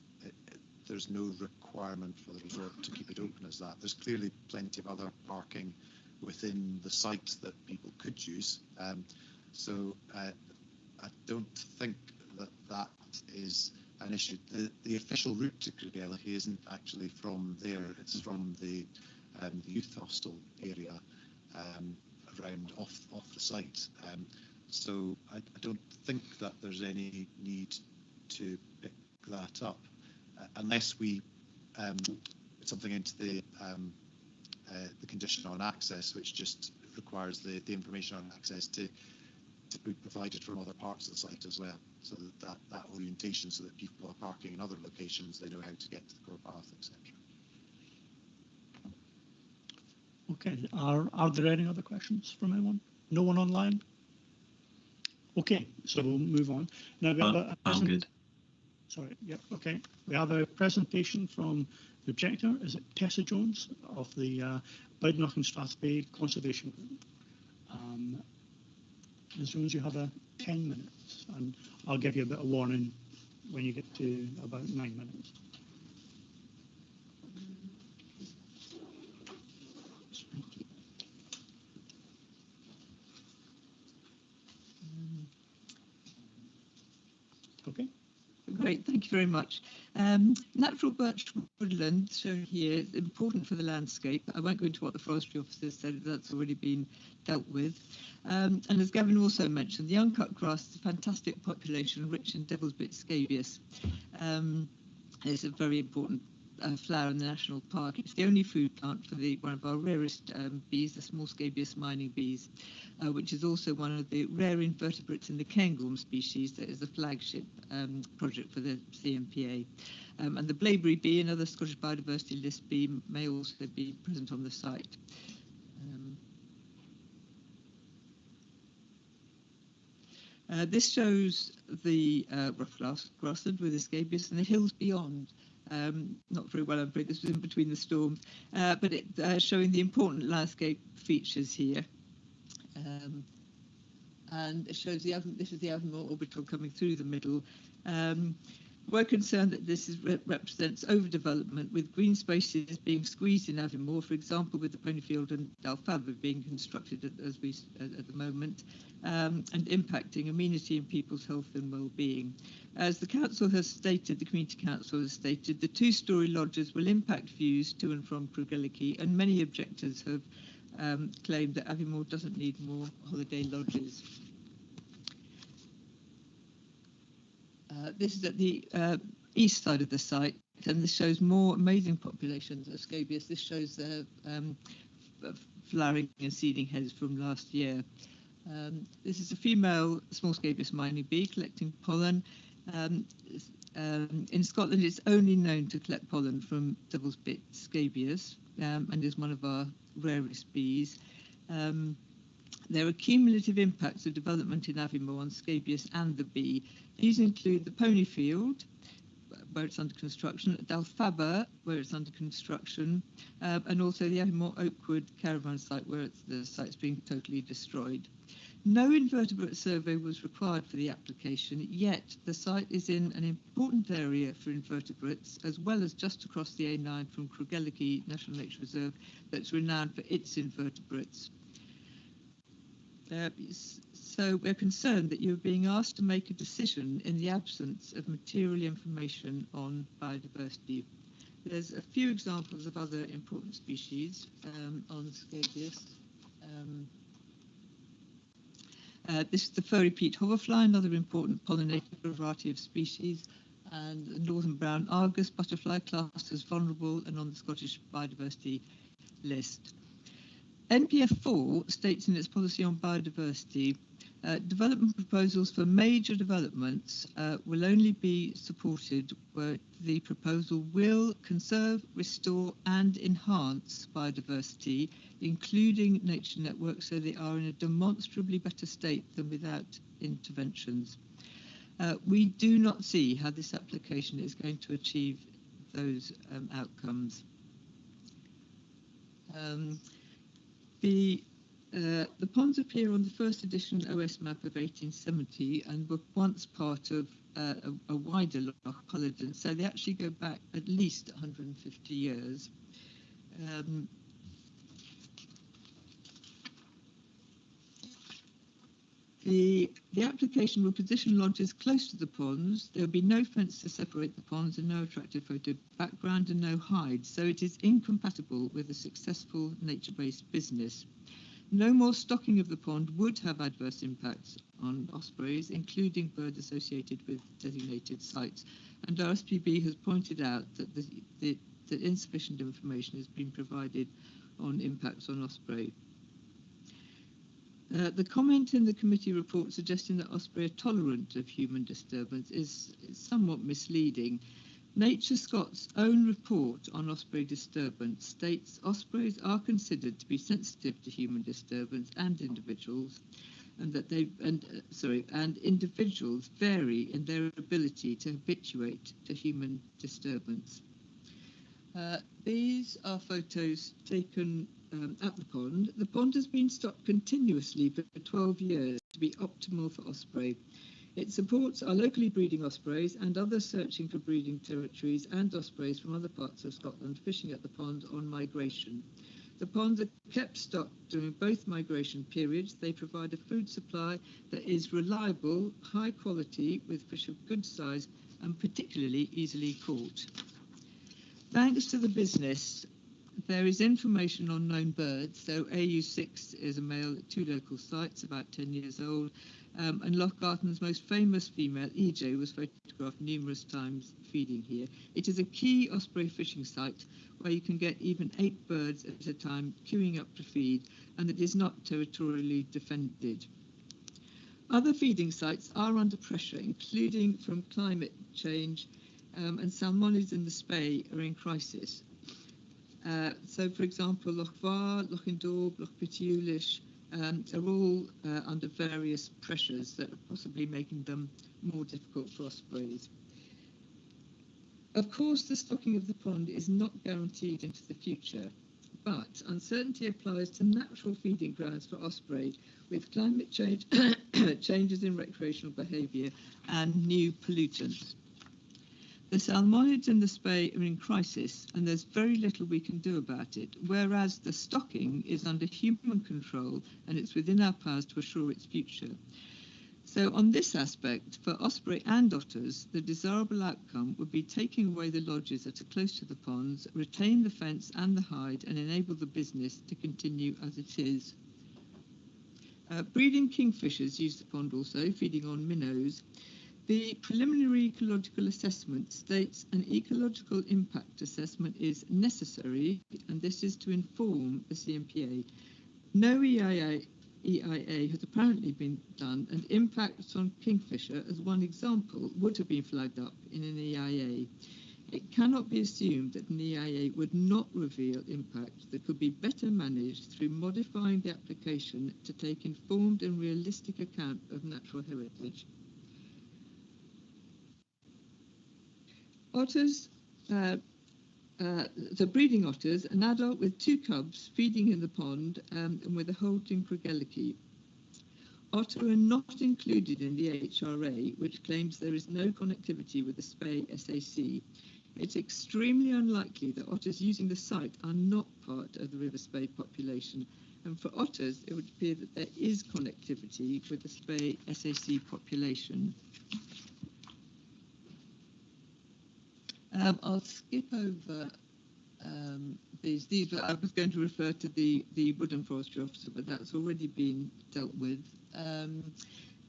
There's no requirement for the resort to keep it open as that. There's clearly plenty of other parking within the site that people could use. So I don't think that is an issue. The official route to Craigellachie isn't actually from there. It's from the youth hostel area around off the site. So I don't think that there's any need to pick that up unless we put something into the condition on access, which just requires the information on access to be provided from other parts of the site as well, so that orientation, so that people are parking in other locations, they know how to get to the core path, etc. Okay, are there any other questions from anyone? No one online? Okay, so we'll move on. Now we have I'm good. Sorry, yeah, okay. We have a presentation from the objector. Is it Tessa Jones of the Badenoch and Strathspey Conservation Group? Ms. Jones, you have 10 minutes, and I'll give you a bit of warning when you get to about 9 minutes. Okay. Great, thank you very much. Natural birch woodland shown here is important for the landscape. I won't go into what the forestry officer said, that's already been dealt with. And as Gavin also mentioned, the uncut grass is a fantastic population, rich in devil's bit scabious. It's a very important flower in the national park. It's the only food plant for one of our rarest bees, the small scabious mining bees, which is also one of the rare invertebrates in the Cairngorm species that is the flagship project for the CMPA. And the Blaeberry bee, another Scottish Biodiversity List bee, may also be present on the site. This shows the rough grassland with the scabious and the hills beyond. Not very well, I'm afraid. This was in between the storms, but it showing the important landscape features here. And it shows this is the Avonmore orbital coming through the middle. We're concerned that this represents overdevelopment, with green spaces being squeezed in Aviemore, for example, with the Ponyfield and Dalfaba being constructed at the moment, and impacting amenity and people's health and well-being. As the council has stated, the Community Council has stated, the two-storey lodges will impact views to and from Crugellicky, and many objectors have claimed that Aviemore doesn't need more holiday lodges. This is at the east side of the site, and this shows more amazing populations of scabious. This shows their flowering and seeding heads from last year. This is a female small scabious mining bee collecting pollen. In Scotland, it's only known to collect pollen from devil's bit scabious, and is one of our rarest bees. There are cumulative impacts of development in Aviemore on scabious and the bee. These include the Ponyfield, where it's under construction, Dalfaba, where it's under construction, and also the Aviemore Oakwood caravan site, where the site's being totally destroyed. No invertebrate survey was required for the application, yet the site is in an important area for invertebrates, as well as just across the A9 from Crugellicky National Nature Reserve, that's renowned for its invertebrates. So we're concerned that you're being asked to make a decision in the absence of material information on biodiversity. There's a few examples of other important species on scabious. This is the furry peat hoverfly, another important pollinator variety of species, and the northern brown Argus butterfly classed as vulnerable and on the Scottish biodiversity list. NPF 4 states in its policy on biodiversity, development proposals for major developments will only be supported where the proposal will conserve, restore and enhance biodiversity, including nature networks, so they are in a demonstrably better state than without interventions. We do not see how this application is going to achieve those outcomes. The ponds appear on the first edition OS map of 1870 and were once part of a wider Loch Culloden, so they actually go back at least 150 years. The application will position lodges close to the ponds. There will be no fence to separate the ponds and no attractive photo background and no hide, so it is incompatible with a successful nature-based business. No more stocking of the pond would have adverse impacts on ospreys, including birds associated with designated sites. And RSPB has pointed out that that insufficient information has been provided on impacts on osprey. The comment in the committee report suggesting that osprey are tolerant of human disturbance is somewhat misleading. Nature Scott's own report on osprey disturbance states ospreys are considered to be sensitive to human disturbance and individuals, and that individuals vary in their ability to habituate to human disturbance. These are photos taken at the pond. The pond has been stocked continuously for 12 years to be optimal for osprey. It supports our locally breeding ospreys and others searching for breeding territories and ospreys from other parts of Scotland fishing at the pond on migration. The ponds are kept stocked during both migration periods. They provide a food supply that is reliable, high quality, with fish of good size and particularly easily caught. Thanks to the business, there is information on known birds. So AU6 is a male at 2 local sites, about 10 years old, and Lochgarten's most famous female, EJ, was photographed numerous times feeding here. It is a key osprey fishing site where you can get even 8 birds at a time queuing up to feed, and it is not territorially defended. Other feeding sites are under pressure, including from climate change, and salmonids in the Spey are in crisis. So, for example, Loch Var, Loch Indorb, Loch Pitiulish are all under various pressures that are possibly making them more difficult for ospreys. Of course, the stocking of the pond is not guaranteed into the future, but uncertainty applies to natural feeding grounds for osprey with climate change, changes in recreational behaviour and new pollutants. The salmonids and the spay are in crisis, and there's very little we can do about it, whereas the stocking is under human control and it's within our powers to assure its future. So on this aspect, for osprey and otters, the desirable outcome would be taking away the lodges that are close to the ponds, retain the fence and the hide, and enable the business to continue as it is. Breeding kingfishers use the pond also, feeding on minnows. The preliminary ecological assessment states an ecological impact assessment is necessary, and this is to inform the CMPA. No EIA has apparently been done, and impacts on kingfisher, as one example, would have been flagged up in an EIA. It cannot be assumed that an EIA would not reveal impacts that could be better managed through modifying the application to take informed and realistic account of natural heritage. Otters, the breeding otters, an adult with 2 cubs feeding in the pond and with a halting Craigellachie. Otter are not included in the HRA, which claims there is no connectivity with the Spey SAC. It's extremely unlikely that otters using the site are not part of the river spey population, and for otters it would appear that there is connectivity with the Spey SAC population. I'll skip over these. I was going to refer to the woodland forestry officer, but that's already been dealt with.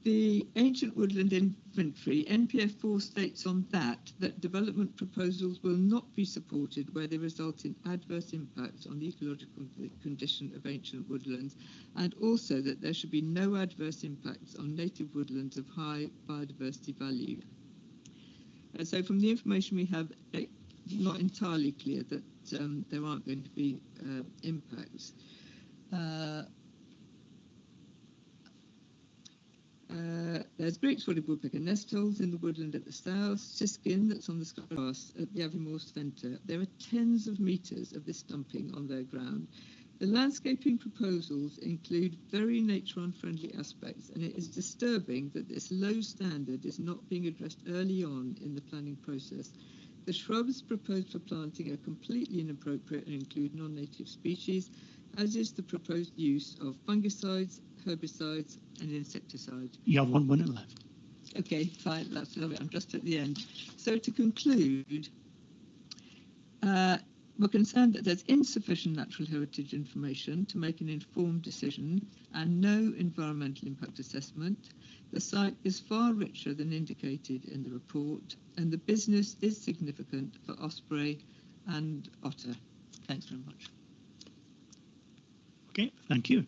The ancient woodland inventory, NPF 4 states on that development proposals will not be supported where they result in adverse impacts on the ecological condition of ancient woodlands, and also that there should be no adverse impacts on native woodlands of high biodiversity value. So from the information we have, it's not entirely clear that there aren't going to be impacts. There's Breeks-wooded woodpecker nest holes in the woodland at the south, siskin that's on the grass at the Aviemore Centre. There are tens of metres of this dumping on their ground. The landscaping proposals include very nature-unfriendly aspects, and it is disturbing that this low standard is not being addressed early on in the planning process. The shrubs proposed for planting are completely inappropriate and include non-native species, as is the proposed use of fungicides, herbicides and insecticides. You have 1 minute left. Okay, fine, that's lovely. I'm just at the end. So to conclude, we're concerned that there's insufficient natural heritage information to make an informed decision and no environmental impact assessment. The site is far richer than indicated in the report, and the business is significant for osprey and otter. Thanks very much. Okay, thank you.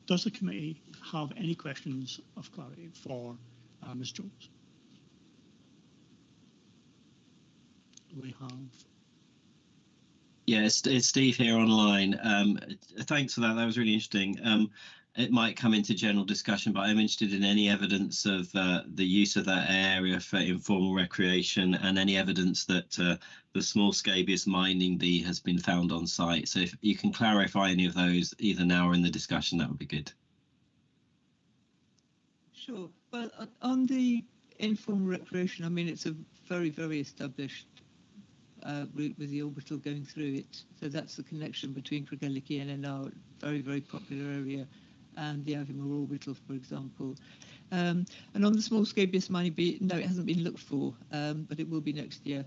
Does the committee have any questions of clarity for Ms. Jones? We have. Yeah, it's Steve here online. Thanks for that. That was really interesting. It might come into general discussion, but I'm interested in any evidence of the use of that area for informal recreation and any evidence that the small scabious mining bee has been found on site. So if you can clarify any of those either now or in the discussion, that would be good. Sure. Well, on the informal recreation, I mean, it's a very, very established route with the orbital going through it. So that's the connection between Craigellachie and NR, very, very popular area, and the Aviemore orbital, for example. And on the small scabious mining bee, no, it hasn't been looked for, but it will be next year.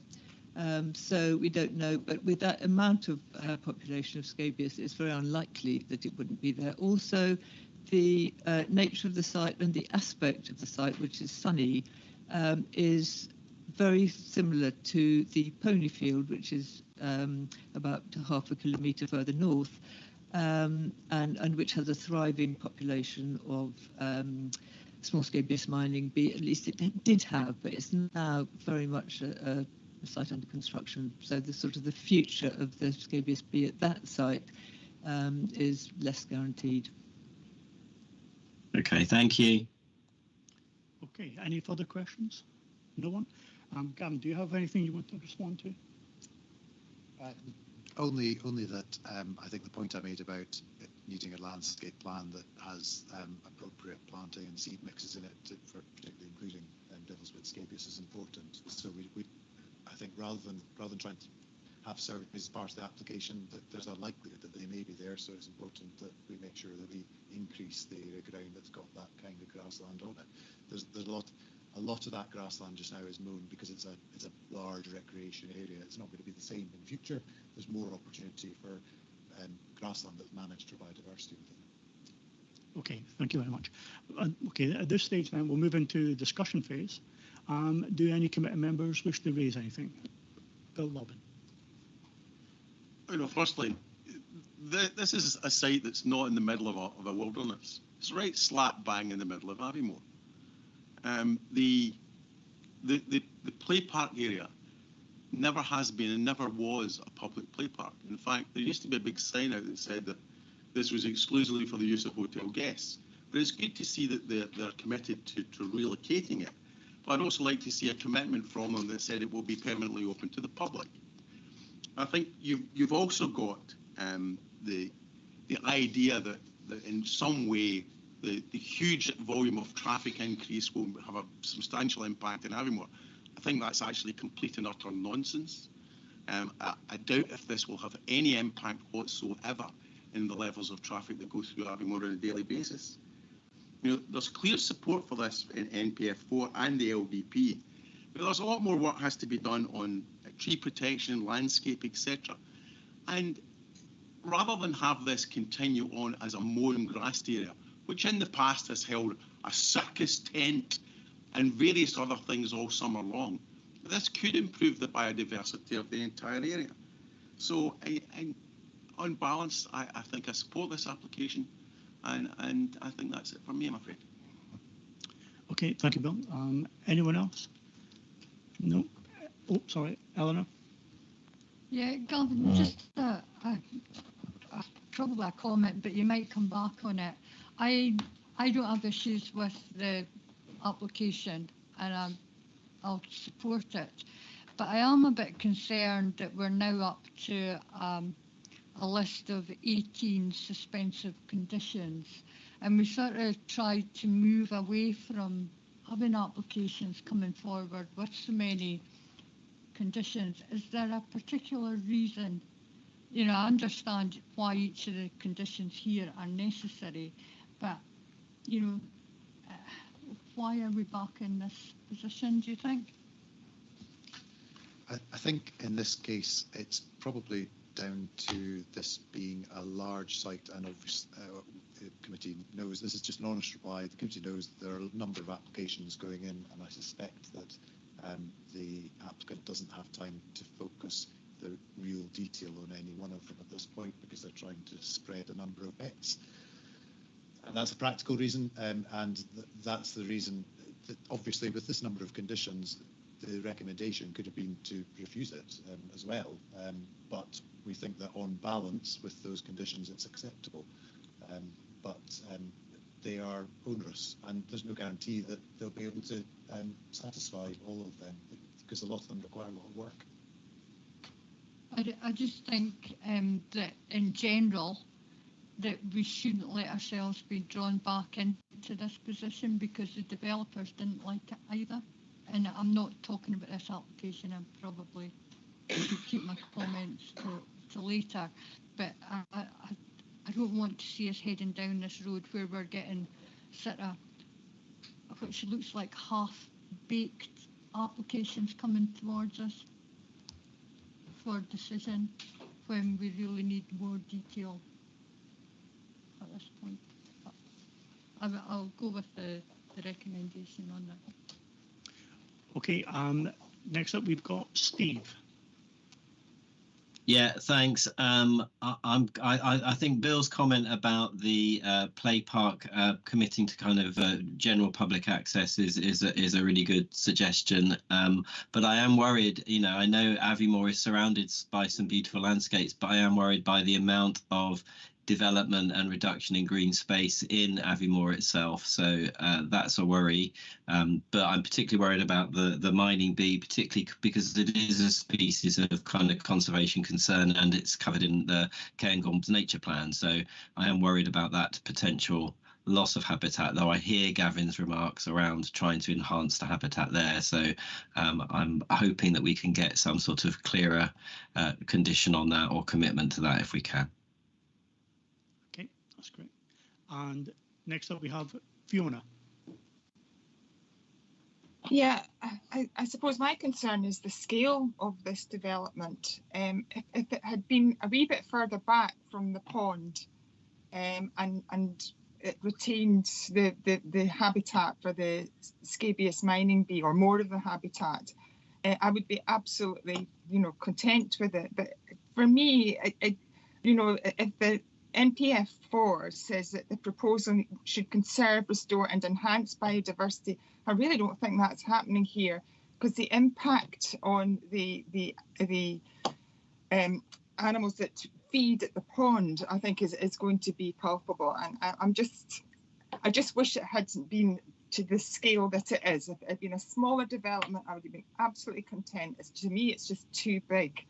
So we don't know, but with that amount of population of scabious, it's very unlikely that it wouldn't be there. Also, the nature of the site and the aspect of the site, which is sunny, is very similar to the pony field, which is about half a kilometre further north, and which has a thriving population of small scabious mining bee. At least it did have, but it's now very much a site under construction. So the sort of the future of the scabious bee at that site is less guaranteed. Okay, thank you. Okay, any further questions? No one? Gavin, do you have anything you want to respond to? Only that I think the point I made about needing a landscape plan that has appropriate planting and seed mixes in it, particularly including Devilswood scabious is important. So I think rather than trying to have surveys as part of the application, that there's a likelihood that they may be there. So it's important that we make sure that we increase the area of ground that's got that kind of grassland on it. There's a lot of that grassland just now is mown because it's a large recreation area. It's not going to be the same in future. There's more opportunity for grassland that's managed for biodiversity within it. Okay, thank you very much. Okay, at this stage then we'll move into the discussion phase. Do any committee members wish to raise anything? Bill Lobbin. Firstly, this is a site that's not in the middle of a wilderness. It's right slap bang in the middle of Aviemore. The play park area never has been and never was a public play park. In fact, there used to be a big sign out that said that this was exclusively for the use of hotel guests. But it's good to see that they're committed to relocating it. But I'd also like to see a commitment from them that said it will be permanently open to the public. I think you've also got the idea that in some way the huge volume of traffic increase will have a substantial impact in Aviemore. I think that's actually complete and utter nonsense. I doubt if this will have any impact whatsoever in the levels of traffic that go through Aviemore on a daily basis. There's clear support for this in NPF4 and the LDP, but there's a lot more work has to be done on tree protection, landscape, etc. And rather than have this continue on as a mown grassed area, which in the past has held a circus tent and various other things all summer long, this could improve the biodiversity of the entire area. So on balance, I think I support this application, and I think that's it for me, I'm afraid. Okay, thank you, Bill. Anyone else? No? Oh, sorry, Eleanor? Yeah, Gavin, just probably a comment, but you might come back on it. I don't have issues with the application, and I'll support it. But I am a bit concerned that we're now up to a list of 18 suspensive conditions, and we sort of tried to move away from having applications coming forward with so many conditions. Is there a particular reason? I understand why each of the conditions here are necessary, but why are we back in this position, do you think? I think in this case it's probably down to this being a large site, and obviously the committee knows, this is just an honest reply, the committee knows that there are a number of applications going in, and I suspect that the applicant doesn't have time to focus the real detail on any one of them at this point because they're trying to spread a number of bets. And that's a practical reason, and that's the reason that obviously with this number of conditions, the recommendation could have been to refuse it as well. But we think that on balance with those conditions, it's acceptable. But they are onerous, and there's no guarantee that they'll be able to satisfy all of them because a lot of them require a lot of work. I just think that in general, that we shouldn't let ourselves be drawn back into this position because the developers didn't like it either. And I'm not talking about this application, I'm probably keep my comments to later, but I don't want to see us heading down this road where we're getting sort of, which looks like half-baked applications coming towards us for decision when we really need more detail at this point. But I'll go with the recommendation on that. Okay, next up we've got Steve. Yeah, thanks. I think Bill's comment about the play park committing to kind of general public access is a really good suggestion. But I am worried. I know Aviemore is surrounded by some beautiful landscapes, but I am worried by the amount of development and reduction in green space in Aviemore itself. So that's a worry. But I'm particularly worried about the mining bee, particularly because it is a species of kind of conservation concern and it's covered in the Cairngorms nature plan. So I am worried about that potential loss of habitat, though I hear Gavin's remarks around trying to enhance the habitat there. So I'm hoping that we can get some sort of clearer condition on that or commitment to that if we can. Okay, that's great. And next up we have Fiona. Yeah, I suppose my concern is the scale of this development. If it had been a wee bit further back from the pond, and it retained the habitat for the scabious mining bee, or more of the habitat, I would be absolutely, content with it. But for me, if the NPF 4 says that the proposal should conserve, restore and enhance biodiversity, I really don't think that's happening here, because the impact on the animals that feed at the pond, I think, is going to be palpable. And I just wish it hadn't been to the scale that it is. If it had been a smaller development, I would have been absolutely content. To me, it's just too big.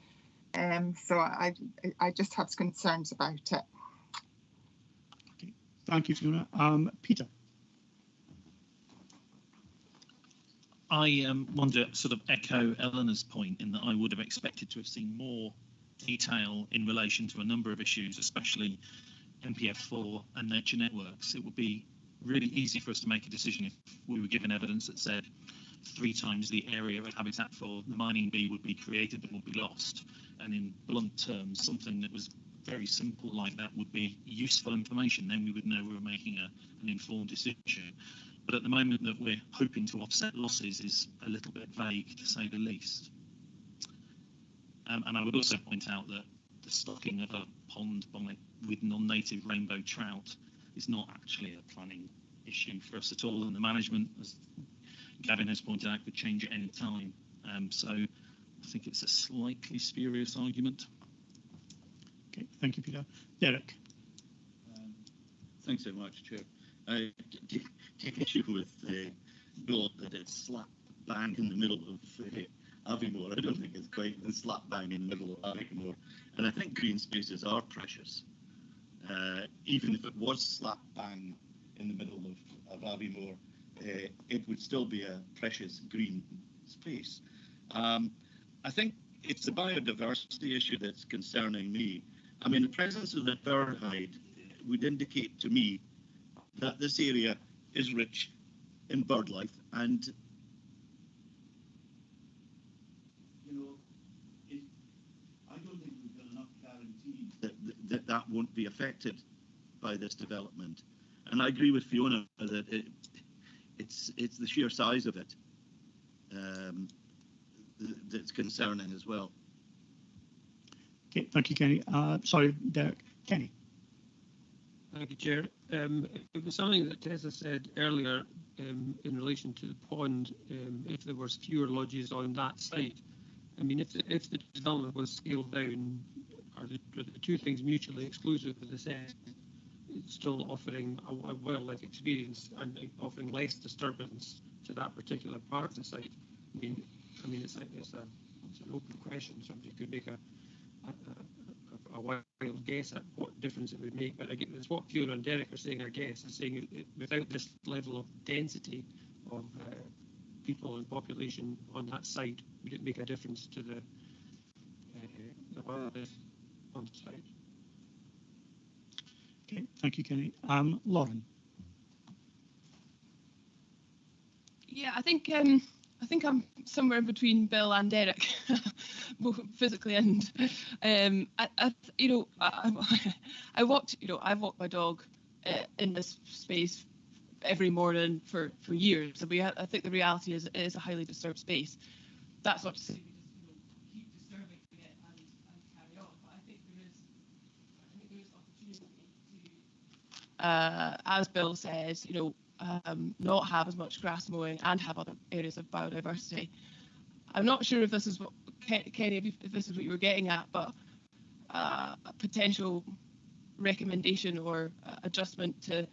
So I just have concerns about it. Okay, thank you, Fiona. Peter. I want to sort of echo Eleanor's point in that I would have expected to have seen more detail in relation to a number of issues, especially NPF4 and nature networks. It would be really easy for us to make a decision if we were given evidence that said 3 times the area of habitat for the mining bee would be created and would be lost. And in blunt terms, something that was very simple like that would be useful information. Then we would know we were making an informed decision. But at the moment that we're hoping to offset losses is a little bit vague, to say the least. And I would also point out that the stocking of a pond with non-native rainbow trout is not actually a planning issue for us at all, and the management, as Gavin has pointed out, could change at any time. So I think it's a slightly spurious argument. Okay, thank you, Peter. Derek. Thanks so much, Chair. I take issue with the note that it's slap bang in the middle of Aviemore. I don't think it's quite slap bang in the middle of Aviemore. And I think green spaces are precious. Even if it was slap bang in the middle of Aviemore, it would still be a precious green space. I think it's the biodiversity issue that's concerning me. I mean, the presence of the bird hide would indicate to me that this area is rich in bird life, and I don't think we've got enough guarantees that won't be affected by this development. And I agree with Fiona that it's the sheer size of it that's concerning as well. Okay, thank you, Kenny. Sorry, Derek. Kenny. Thank you, Chair. It was something that Tessa said earlier in relation to the pond, if there was fewer lodges on that site. I mean, if the development was scaled down, are the two things mutually exclusive in the sense it's still offering a wildlife experience and offering less disturbance to that particular part of the site? I mean, it's an open question. Somebody could make a wild guess at what difference it would make, but again, it's what Fiona and Derek are saying. I guess is saying without this level of density of people and population on that site, would it make a difference to the wildlife on the site? Okay, thank you, Kenny. Lauren. Yeah, I think I'm somewhere in between Bill and Derek, both physically and I walked my dog in this space every morning for years. I think the reality is it is a highly disturbed space. That's not to say we just keep disturbing it and carry on, but I think there is opportunity to, as Bill says, not have as much grass mowing and have other areas of biodiversity. I'm not sure if this is what Kenny, if this is what you were getting at, but a potential recommendation or adjustment to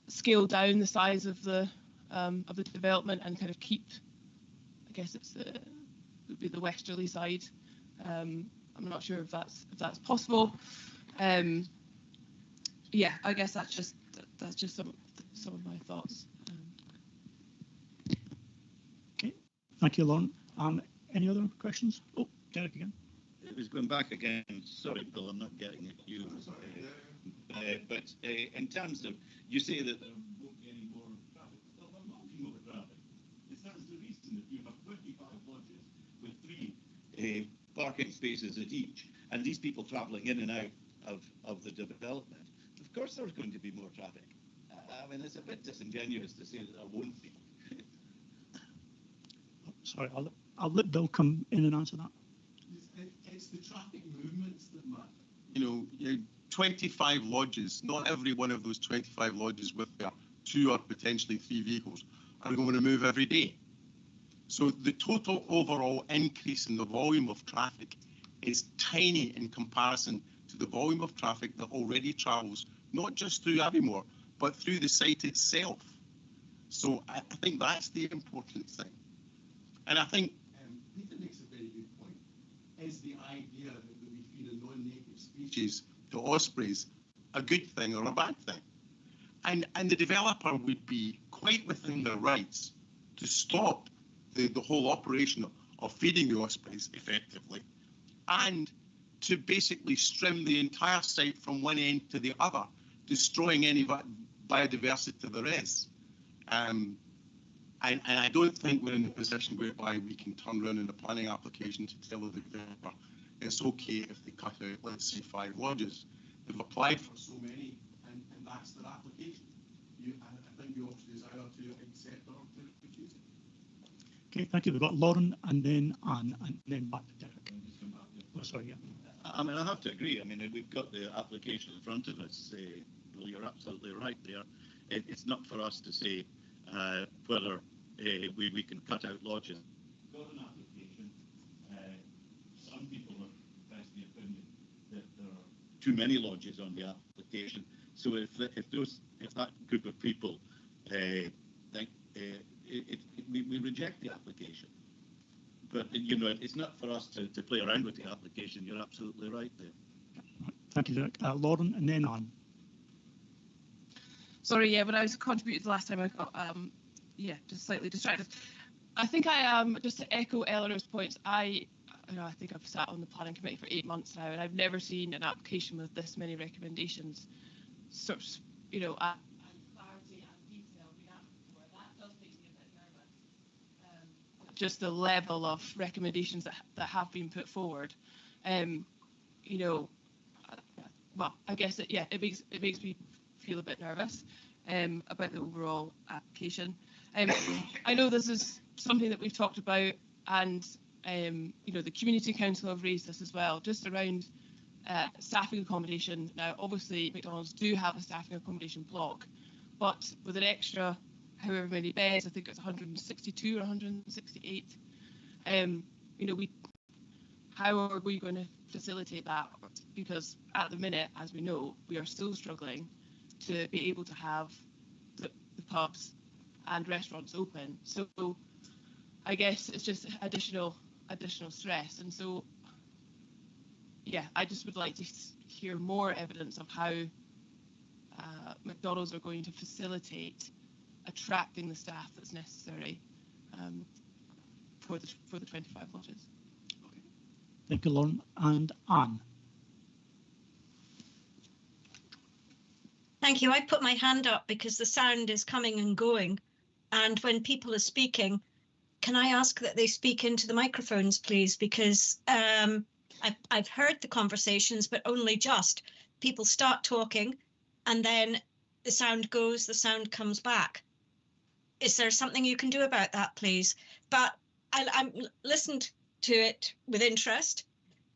scale down the size of the development and kind of keep, I guess it would be the westerly side. I'm not sure if that's possible. Yeah, I guess that's that's just some of my thoughts. Okay, thank you, Lauren. Any other questions? Oh, Derek again. It was going back again. Sorry, Bill, I'm not getting at you. But in terms of, you say that there won't be any more traffic. Well, there will be more traffic. It stands to reason that you have 25 lodges with 3 parking spaces at each, and these people travelling in and out of the development. Of course, there's going to be more traffic. I mean, it's a bit disingenuous to say that there won't be. Sorry, I'll let Bill come in and answer that. It's the traffic movements that matter. You know, 25 lodges, not every one of those 25 lodges with their 2 or potentially 3 vehicles are going to move every day. So the total overall increase in the volume of traffic is tiny in comparison to the volume of traffic that already travels, not just through Aviemore, but through the site itself. So I think that's the important thing. And I think Peter makes a very good point. Is the idea that we feed a non-native species to ospreys a good thing or a bad thing? And the developer would be quite within their rights to stop the whole operation of feeding the ospreys effectively, and to basically strim the entire site from one end to the other, destroying any biodiversity there is. And I don't think we're in a position whereby we can turn around in a planning application to tell the developer it's okay if they cut out, let's say, 5 lodges. They've applied for so many, and that's their application. I think the option is either to accept or to refuse it. Okay, thank you. We've got Lauren and then Anne and then back to Derek. Oh, sorry, yeah. I mean, I have to agree. I mean, we've got the application in front of us. Well, you're absolutely right there. It's not for us to say whether we can cut out lodges. We've got an application. Some people have expressed the opinion that there are too many lodges on the application. So if that group of people think we reject the application. But you know, it's not for us to play around with the application. You're absolutely right there. Thank you, Derek. Lauren and then Anne. Sorry, yeah, when I was contributed the last time, I got just slightly distracted. I think I am just to echo Eleanor's points. I think I've sat on the planning committee for 8 months now, and I've never seen an application with this many recommendations. Sort of, you know, and clarity and detail being asked for. That does make me a bit nervous. Just the level of recommendations that have been put forward. You know, well, I guess it makes me feel a bit nervous about the overall application. I know this is something that we've talked about, and you know, the Community Council have raised this as well, just around staffing accommodation. Now, obviously, McDonald's do have a staffing accommodation block, but with an extra however many beds, I think it's 162 or 168. You know, how are we going to facilitate that? Because at the minute, as we know, we are still struggling to be able to have the pubs and restaurants open. So I guess it's just additional stress. And so, yeah, I just would like to hear more evidence of how McDonald's are going to facilitate attracting the staff that's necessary for the 25 lodges. Thank you, Lauren and Anne. Thank you. I put my hand up because the sound is coming and going. And when people are speaking, can I ask that they speak into the microphones, please? Because I've heard the conversations, but only just. People start talking and then the sound goes, the sound comes back. Is there something you can do about that, please? But I'm listened to it with interest,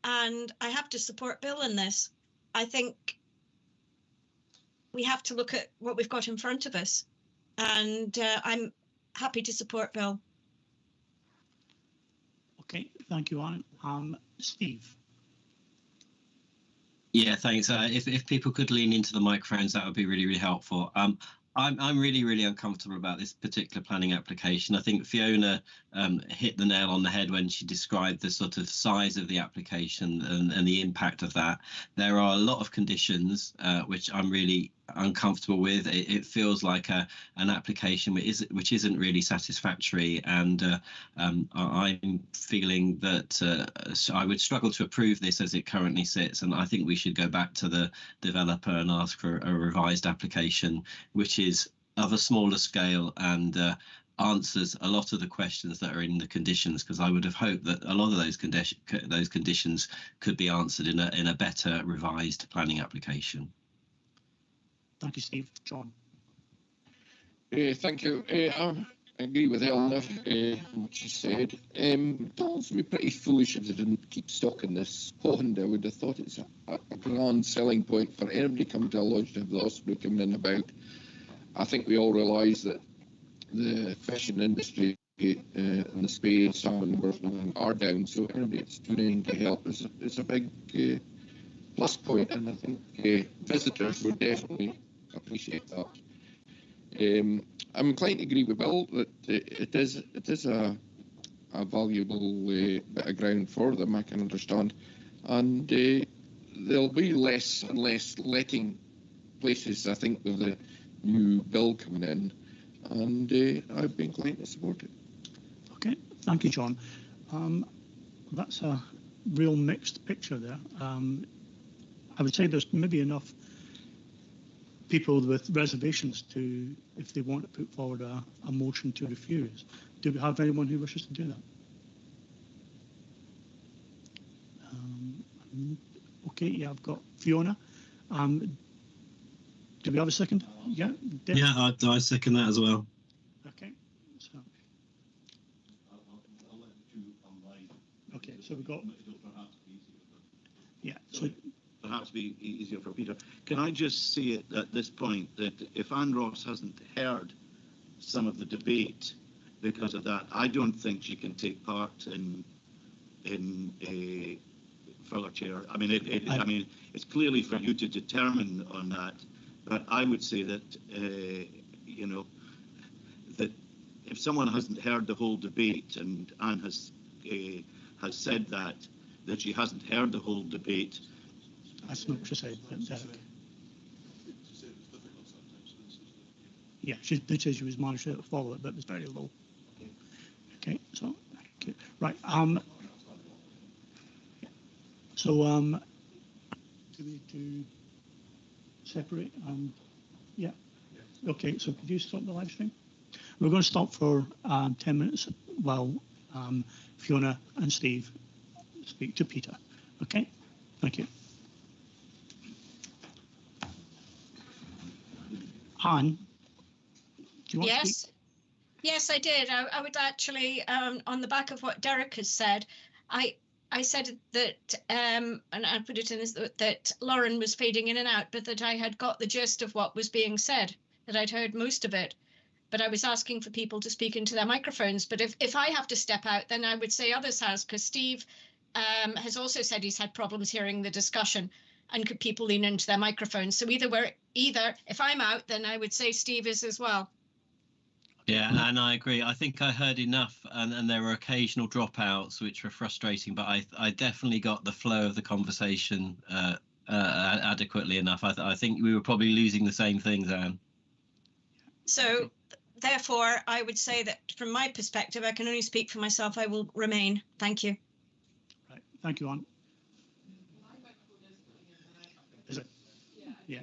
and I have to support Bill in this. I think we have to look at what we've got in front of us, and I'm happy to support Bill. Okay, thank you, Anne. Steve. Yeah, thanks. If people could lean into the microphones, that would be really, really helpful. I'm really, really uncomfortable about this particular planning application. I think Fiona hit the nail on the head when she described the sort of size of the application and the impact of that. There are a lot of conditions which I'm really uncomfortable with. It feels like an application which isn't really satisfactory, and I'm feeling that I would struggle to approve this as it currently sits, and I think we should go back to the developer and ask for a revised application which is of a smaller scale and answers a lot of the questions that are in the conditions, because I would have hoped that a lot of those conditions could be answered in a better revised planning application. Thank you, Steve. John. Thank you. I agree with Eleanor what she said. It would be pretty foolish if they didn't keep stock in this pond. I would have thought it's a grand selling point for anybody coming to a lodge to have the osprey coming in about. I think we all realise that the fishing industry and the spade, salmon are down, so anybody that's doing to help is a big plus point, and I think visitors would definitely appreciate that. I'm inclined to agree with Bill that it is a valuable bit of ground for them, I can understand, and there'll be less and less letting places, I think, with the new bill coming in, and I've been inclined to support it. Okay, thank you, John. That's a real mixed picture there. I would say there's maybe enough people with reservations to, if they want to put forward a motion to refuse. Do we have anyone who wishes to do that? Okay, yeah, I've got Fiona. Do we have a second? Yeah. Dave? Yeah, I second that as well. Okay. So. Okay, so we've got. Yeah. So. Perhaps be easier for Peter. Can I just say it at this point that if Anne Ross hasn't heard some of the debate because of that, I don't think she can take part in a further chair. I mean, I mean, it's clearly for you to determine on that. But I would say that, you know, that if someone hasn't heard the whole debate, and Anne has said that she hasn't heard the whole debate. That's not what she said, Derek. Yeah, she did say she was managed to follow it, but it was very low. Okay, so, okay. Right. So, do we need to separate? Yeah. Okay, so could you stop the live stream? We're going to stop for 10 minutes while Fiona and Steve speak to Peter. Okay, thank you. Anne, do you want to speak? Yes, I did. I would actually, on the back of what Derek has said, I said that, and I put it in as that Lauren was fading in and out, but that I had got the gist of what was being said, that I'd heard most of it. But I was asking for people to speak into their microphones. But if I have to step out, then I would say others has, because Steve has also said he's had problems hearing the discussion, and could people lean into their microphones. So either if I'm out, then I would say Steve is as well. Yeah, and I agree. I think I heard enough, and there were occasional dropouts, which were frustrating, but I definitely got the flow of the conversation adequately enough. I think we were probably losing the same things, Anne. So therefore, I would say that from my perspective, I can only speak for myself. I will remain. Thank you. Right. Thank you, Anne. Is it? Yeah.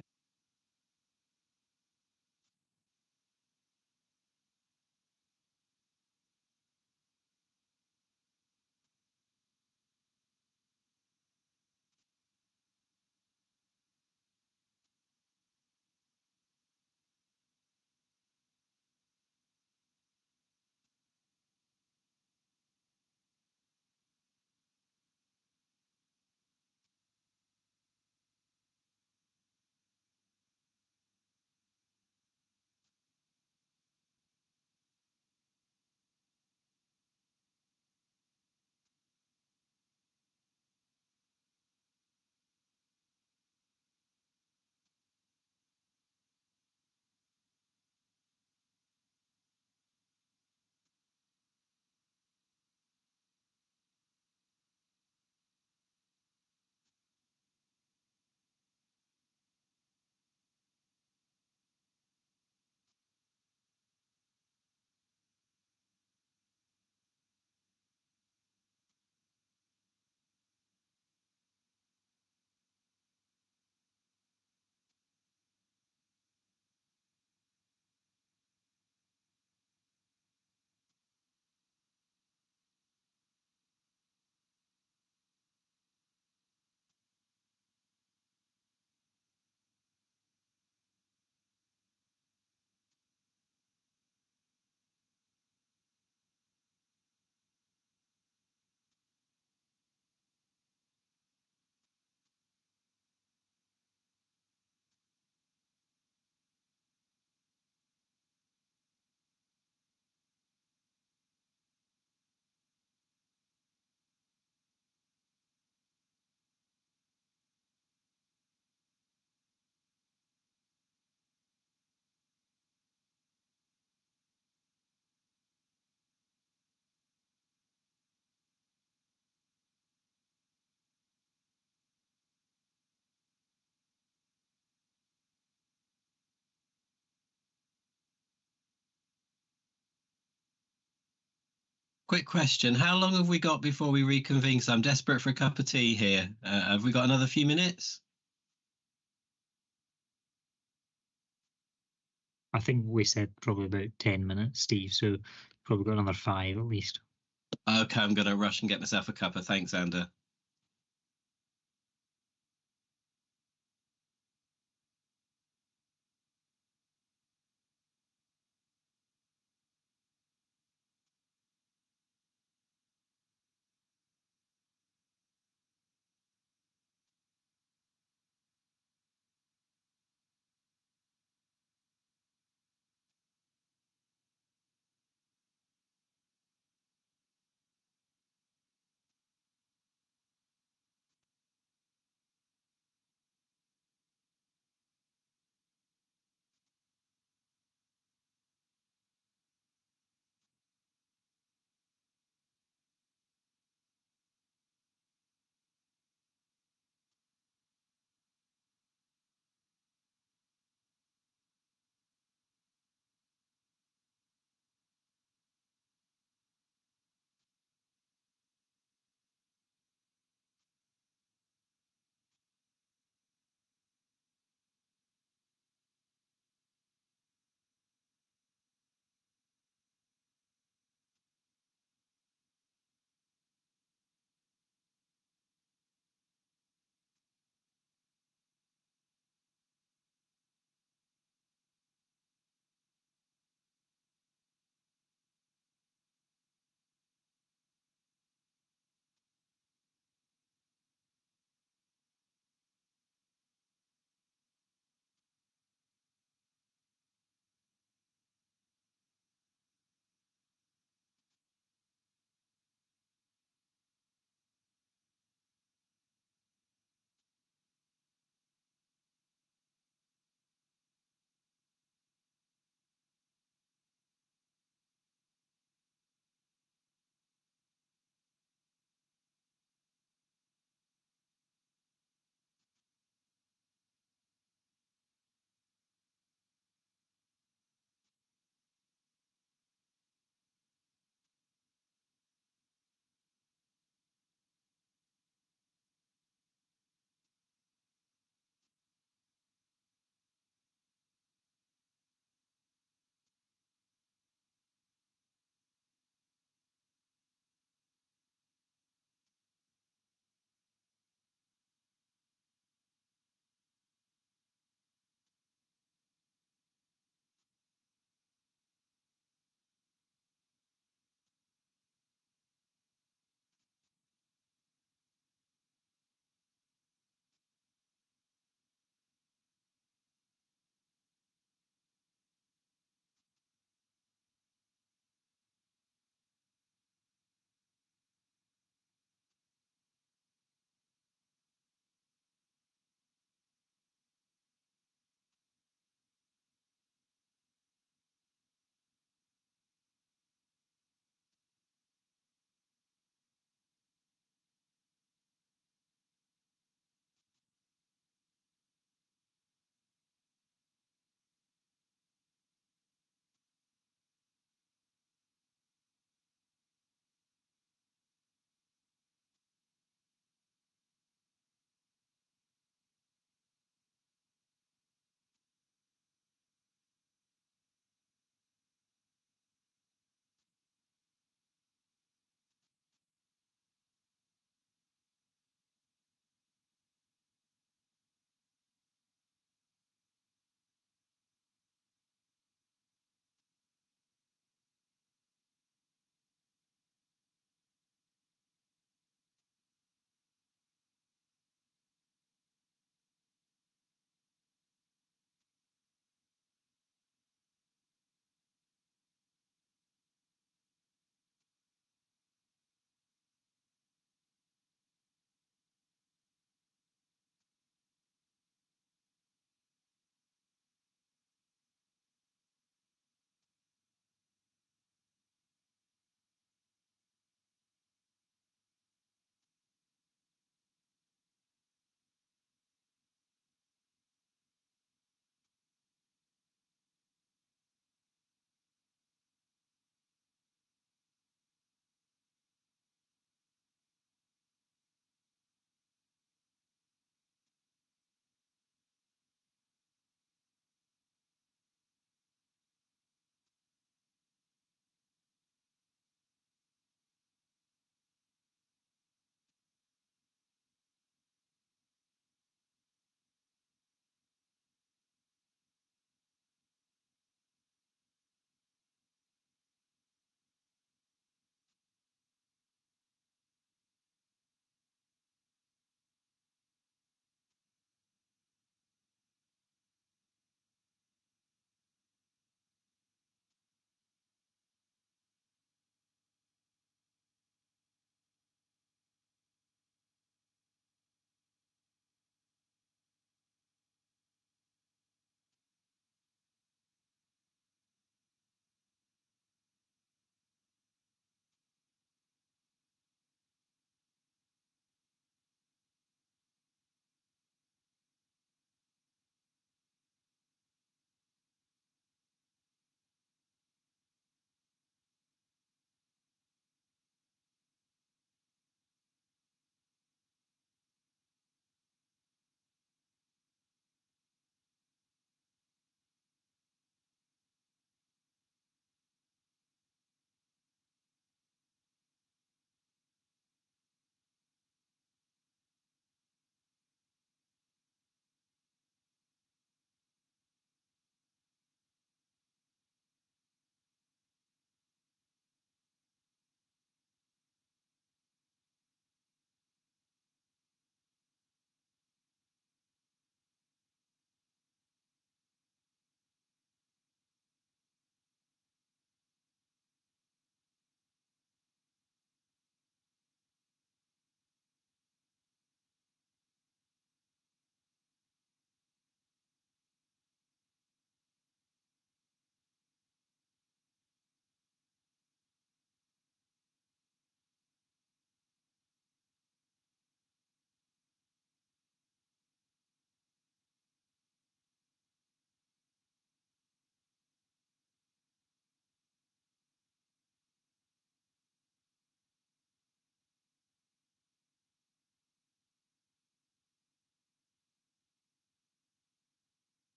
Quick question. How long have we got before we reconvene? Because I'm desperate for a cup of tea here. Have we got another few minutes? I think we said probably about 10 minutes, Steve, so probably got another 5 at least. Okay, I'm going to rush and get myself a cuppa. Thanks, Ander.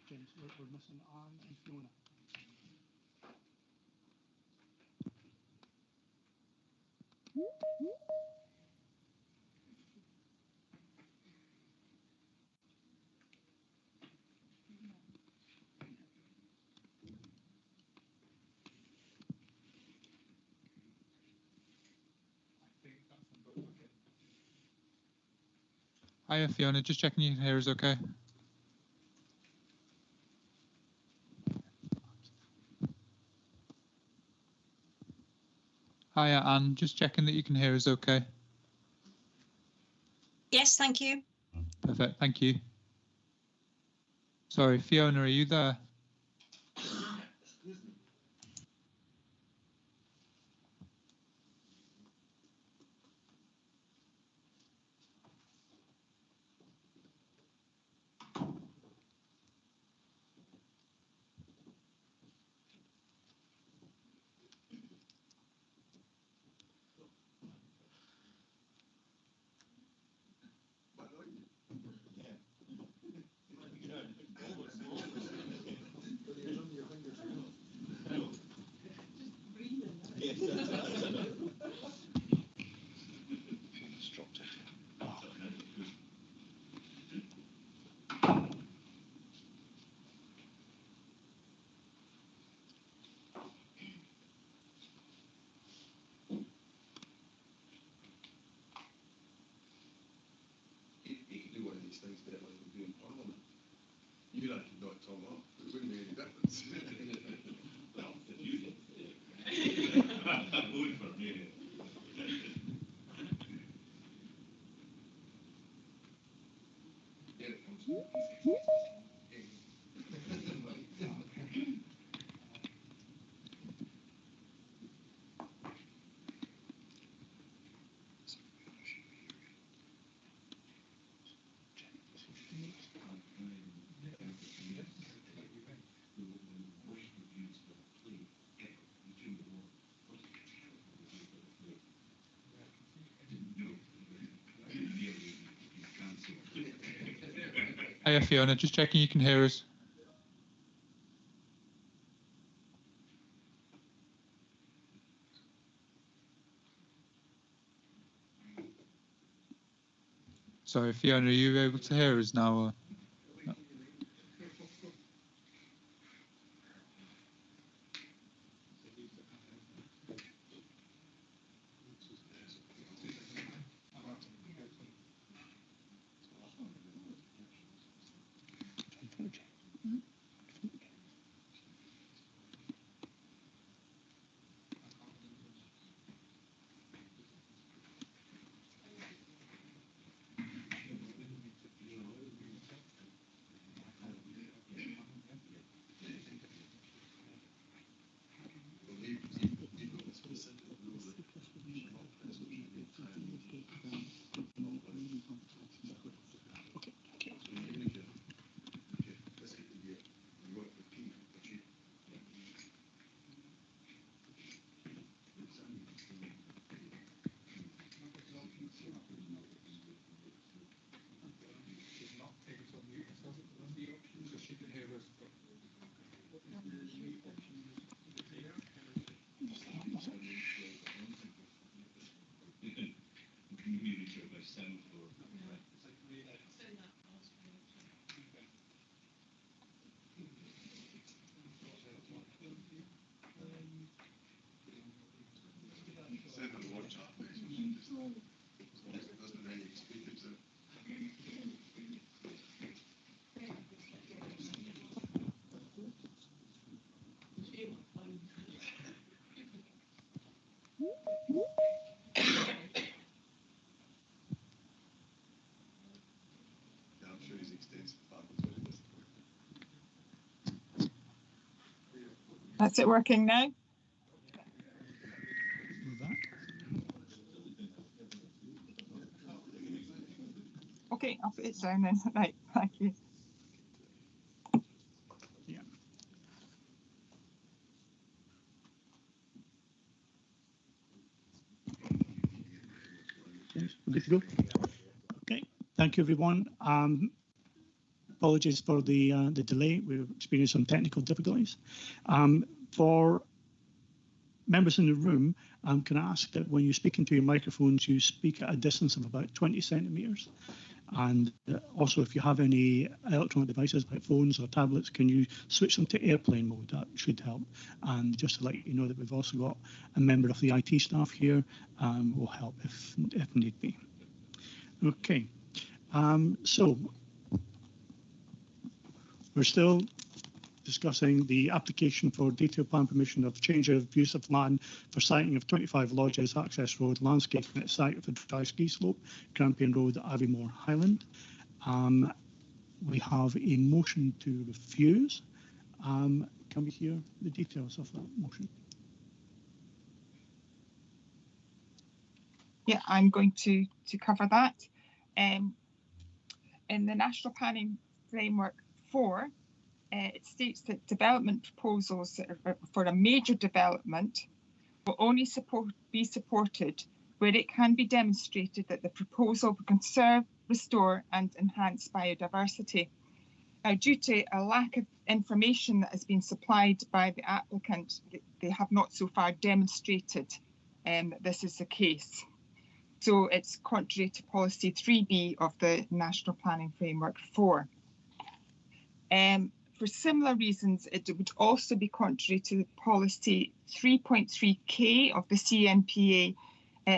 James, we're missing Anne and Fiona. Hiya, Fiona. Just checking you can hear us okay. Hiya, Anne. Just checking that you can hear us okay. Yes, thank you. Perfect. Thank you. Sorry, Fiona, are you there? He could do one of these things better than we do in Parliament. You and I could knock Tom off. It wouldn't make any difference. Well, if you did. I'm voting for me. Here it comes. Hiya, Fiona. Just checking you can hear us. Sorry, Fiona, are you able to hear us now? Or? No. That's it working now? Okay, I'll put it down then. Right, thank you. Yeah. Yes, good to go. Okay, thank you everyone. Apologies for the delay. We've experienced some technical difficulties. For members in the room, can I ask that when you speak into your microphones, you speak at a distance of about 20 centimetres? And also, if you have any electronic devices like phones or tablets, can you switch them to airplane mode? That should help. And just to let you know that we've also got a member of the IT staff here, will help if need be. Okay, so we're still discussing the application for detailed plan permission of change of use of land for siting of 25 Lodges Access Road, landscaping at site of the dry ski slope, Grampian Road, Aviemore, Highland. We have a motion to refuse. Can we hear the details of that motion? Yeah, I'm going to cover that. In the National Planning Framework 4, it states that development proposals for a major development will only be supported where it can be demonstrated that the proposal will conserve, restore and enhance biodiversity. Now, due to a lack of information that has been supplied by the applicant, they have not so far demonstrated that this is the case. So it's contrary to policy 3B of the National Planning Framework 4. For similar reasons, it would also be contrary to policy 3.3K of the CNPA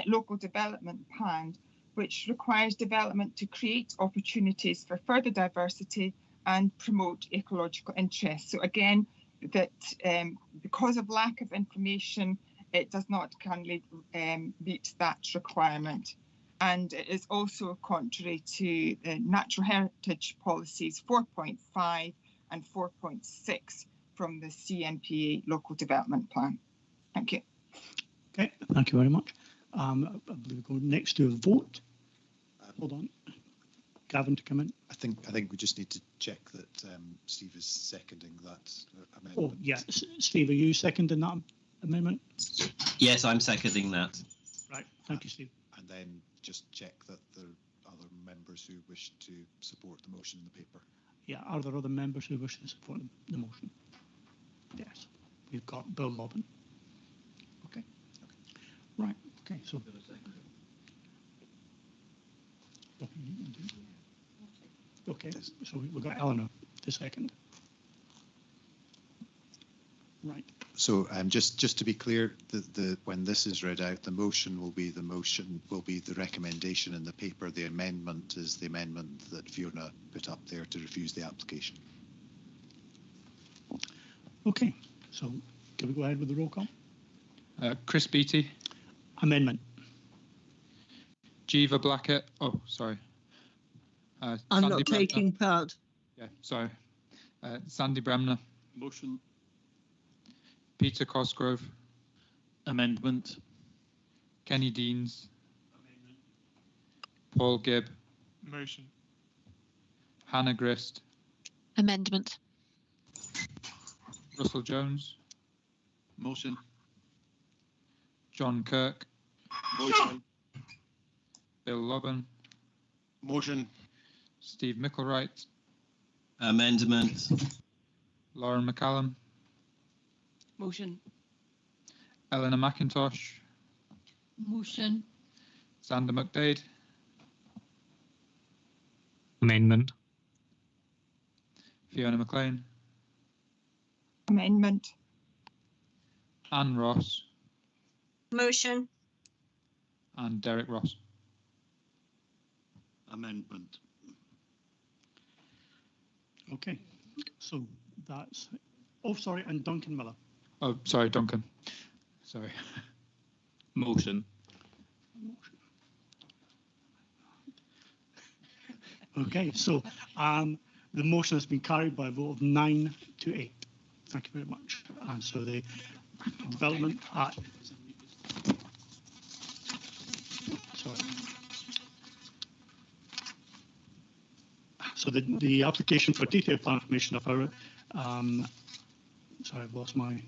local development plan, which requires development to create opportunities for further diversity and promote ecological interests. So again, that because of lack of information, it does not currently meet that requirement. And it is also contrary to the Natural Heritage Policies 4.5 and 4.6 from the CNPA Local Development Plan. Thank you. Okay, thank you very much. I believe we're going next to a vote. Hold on. Gavin to come in. I think we just need to check that Steve is seconding that amendment. Oh, yeah. Steve, are you seconding that amendment? Yes, I'm seconding that. Right, thank you, Steve. And then just check that there are other members who wish to support the motion in the paper. Yeah, are there other members who wish to support the motion? Yes, we've got Bill Lobbin. Okay. Right, okay, so. Okay, so we've got Eleanor to second. Right. So just to be clear, when this is read out, the motion will be the recommendation in the paper. The amendment is the amendment that Fiona put up there to refuse the application. Okay, so can we go ahead with the roll call? Chris Beattie. Amendment. Jiva Blackett. Oh, sorry. I'm Sandy not Bremner. taking part. Yeah, sorry. Sandy Bremner. Motion. Peter Cosgrove. Amendment. Kenny Deans. Amendment. Paul Gibb. Motion. Hannah Grist. Amendment. Russell Jones. Motion. John Kirk. Motion. Bill Lobbin. Motion. Steve Micklewright. Amendment. Lauren McCallum. Motion. Eleanor McIntosh. Motion. Sander McDade. Amendment. Fiona McLean. Amendment. Anne Ross. Motion. And Derek Ross. Amendment. Okay, so that's, oh, sorry, and Duncan Miller. Oh, sorry, Duncan. Sorry. Motion. Okay, so the motion has been carried by a vote of 9 to 8. Thank you very much. And so the development sorry. So the application for detailed plan permission of our sorry, I've lost my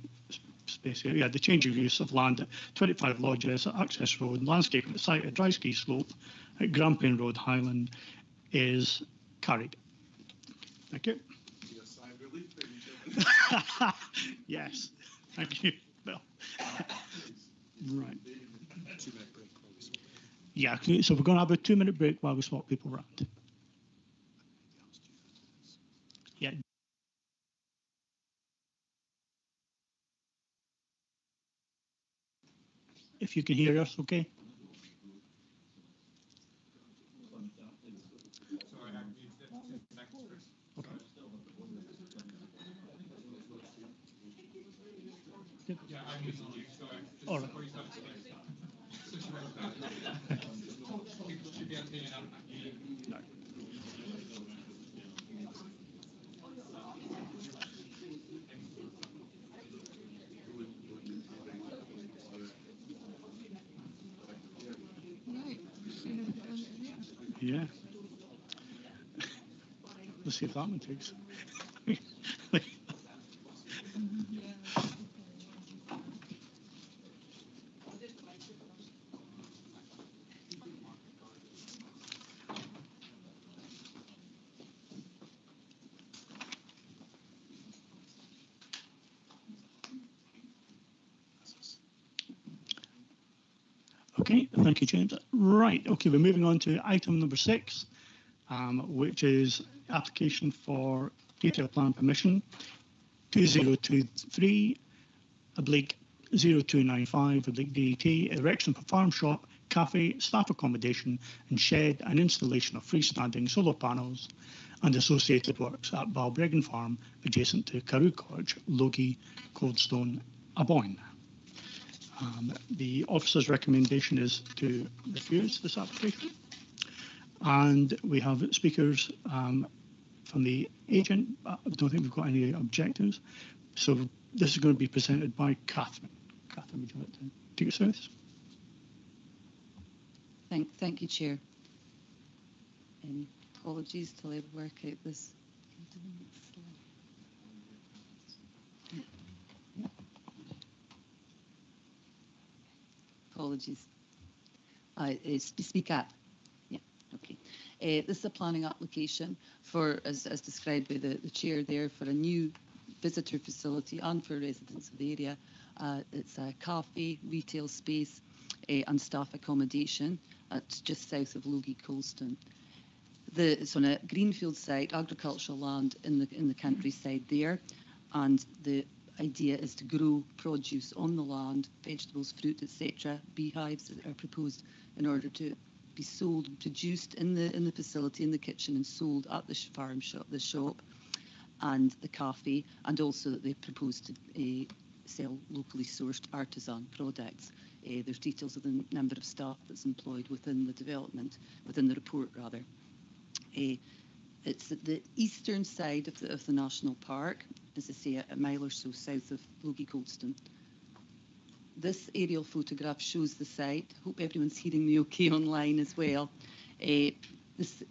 space here. Yeah, the change of use of land at 25 Lodges, Access Road, landscaping at site at Dry Ski Slope at Grampian Road, Highland is carried. Thank you. Yes, thank you, Bill. Right. Yeah, so we're going to have a 2-minute break while we swap people around. Yeah. If you can hear us, okay? All right. Yeah. Let's see if that one takes. Okay, thank you, James. Right, okay, we're moving on to item number 6, which is application for detailed plan permission 2023/0295/DET, erection of a farm shop, cafe, staff accommodation and shed and installation of freestanding solar panels and associated works at Balbreggan Farm adjacent to Carew College, Logie, Coldstone, Aboyne. The officer's recommendation is to refuse this application. And we have speakers from the agent. I don't think we've got any objectives. So this is going to be presented by Catherine. Catherine, would you like to take us through this? Thank you, Chair. Apologies till I work out this. Apologies. Speak up. Yeah, okay. This is a planning application for, as described by the chair there, for a new visitor facility and for residents of the area. It's a cafe, retail space and staff accommodation. It's just south of Logie Coldstone. It's on a greenfield site, agricultural land in the countryside there, and the idea is to grow produce on the land, vegetables, fruit, etc. Beehives are proposed in order to be sold, produced in the facility, in the kitchen, and sold at the farm shop, the shop, and the cafe, and also that they propose to sell locally sourced artisan products. There's details of the number of staff that's employed within the development, within the report rather. It's at the eastern side of the national park, as I say, a mile or so south of Logie Coldstone. This aerial photograph shows the site. Hope everyone's hearing me okay online as well. This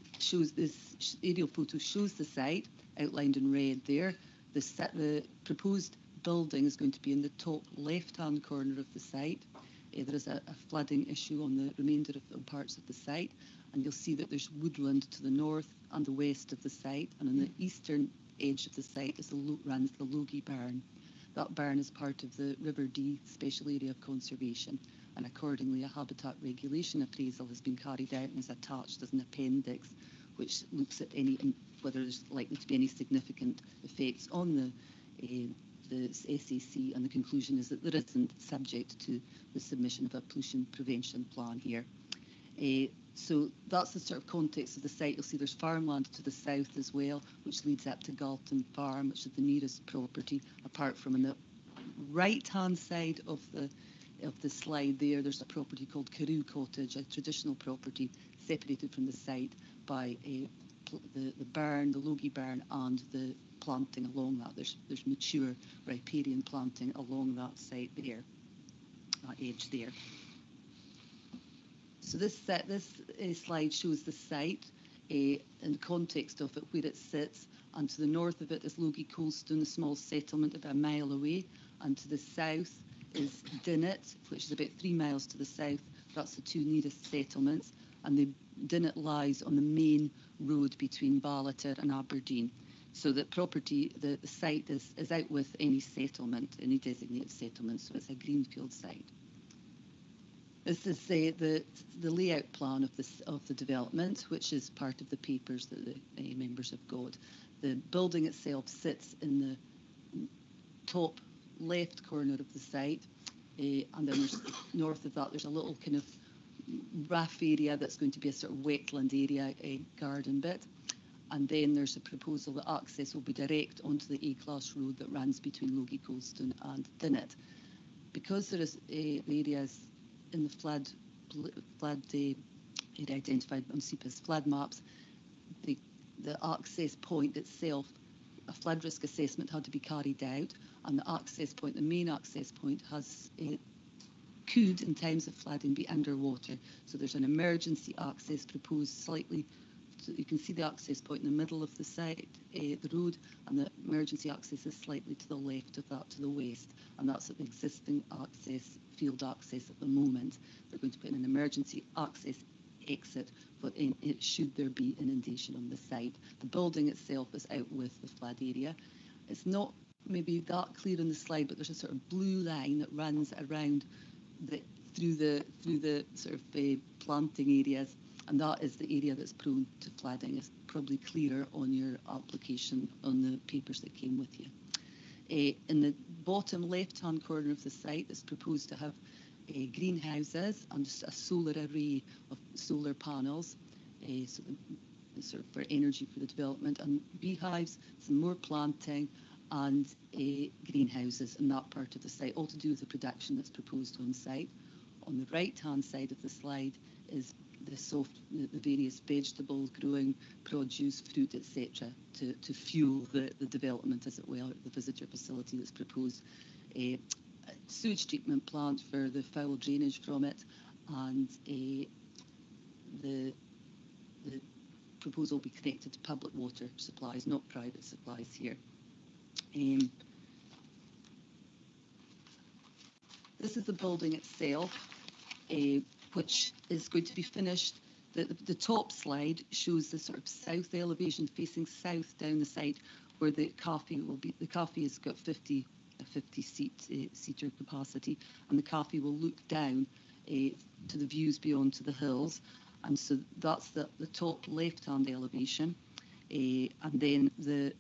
aerial photo shows the site outlined in red there. The proposed building is going to be in the top left-hand corner of the site. There is a flooding issue on the remainder of the parts of the site, and you'll see that there's woodland to the north and the west of the site, and on the eastern edge of the site runs the Logie Barn. That barn is part of the River Dee Special Area of Conservation, and accordingly a habitat regulation appraisal has been carried out and is attached as an appendix, which looks at whether there's likely to be any significant effects on the SAC, and the conclusion is that there isn't, subject to the submission of a pollution prevention plan here. So that's the sort of context of the site. You'll see there's farmland to the south as well, which leads up to Galton Farm, which is the nearest property, apart from on the right-hand side of the of the slide there, there's a property called Carew Cottage, a traditional property separated from the site by the burn, the Logie burn, and the planting along that. There's mature riparian planting along that site there, that edge there. So this slide shows the site in the context of it, where it sits, and to the north of it is Logie Coldstone, a small settlement about a mile away, and to the south is Dinnet, which is about 3 miles to the south. That's the two nearest settlements, and the Dinnet lies on the main road between Ballater and Aberdeen. So the property, the site is out with any settlement, any designated settlement, so it's a greenfield site. This is the layout plan of the development, which is part of the papers that the members have got. The building itself sits in the top left corner of the site, and then there's north of that there's a little kind of RAF area that's going to be a sort of wetland area, a garden bit, and then there's a proposal that access will be direct onto the A-class road that runs between Logie Coldstone and Dinnet. Because there is areas in the flood identified on SEPA's flood maps, the access point itself, a flood risk assessment had to be carried out, and the access point, the main access point, could, in times of flooding, be underwater. So there's an emergency access proposed slightly. So you can see the access point in the middle of the site, the road, and the emergency access is slightly to the left of that, to the west, and that's at the existing access, field access at the moment. They're going to put in an emergency access exit, but should there be inundation on the site. The building itself is out with the flood area. It's not maybe that clear on the slide, but there's a sort of blue line that runs around through the sort of planting areas, and that is the area that's prone to flooding. It's probably clearer on your application on the papers that came with you. In the bottom left-hand corner of the site, it's proposed to have greenhouses and a solar array of solar panels, sort of for energy for the development, and beehives, some more planting, and greenhouses in that part of the site, all to do with the production that's proposed on site. On the right-hand side of the slide is the various vegetables growing, produce, fruit, etc., to fuel the development, as it were, the visitor facility that's proposed. A sewage treatment plant for the foul drainage from it, and the proposal will be connected to public water supplies, not private supplies here. This is the building itself, which is going to be finished. The top slide shows the sort of south elevation facing south down the site, where the cafe will be. The cafe has got a 50 seater capacity, and the cafe will look down to the views beyond to the hills, and so that's the top left-hand elevation, and then the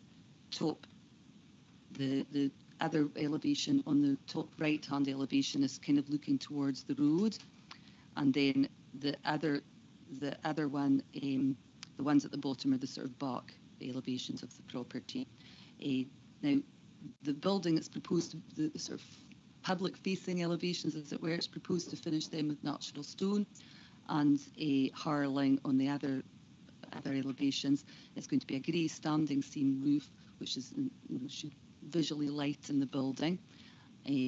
other elevation on the top right-hand elevation is kind of looking towards the road, and then the other one, the ones at the bottom are the sort of back elevations of the property. Now, the building that's proposed, the sort of public-facing elevations, as it were, it's proposed to finish them with natural stone, and a harling on the other elevations. It's going to be a grey standing seam roof, which is should visually lighten the building.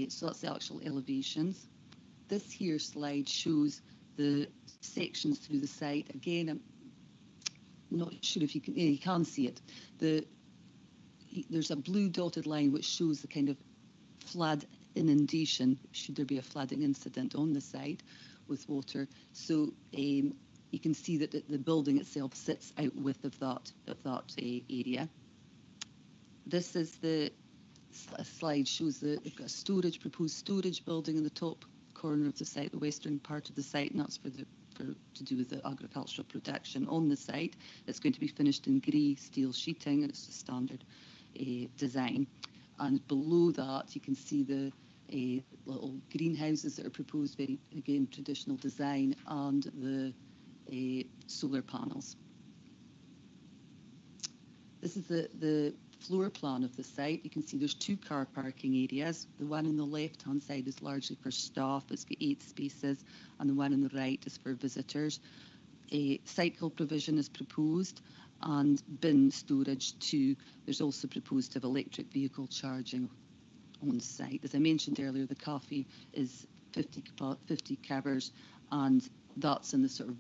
So that's the actual elevations. This here slide shows the sections through the site. Again, I'm not sure if you can see it. There's a blue dotted line which shows the kind of flood inundation, should there be a flooding incident on the site with water. So you can see that the building itself sits out width of that area. This is the slide shows they've got a proposed storage building in the top corner of the site, the western part of the site, and that's to do with the agricultural production on the site. It's going to be finished in grey steel sheeting, and it's a standard design. And below that, you can see the little greenhouses that are proposed, very, again, traditional design, and the solar panels. This is the floor plan of the site, you can see there's 2 car parking areas. The one on the left-hand side is largely for staff, it's got 8 spaces, and the one on the right is for visitors. A cycle provision is proposed, and bin storage too. There's also proposed to have electric vehicle charging on site. As I mentioned earlier, the cafe is 50 cabbers, and that's in the sort of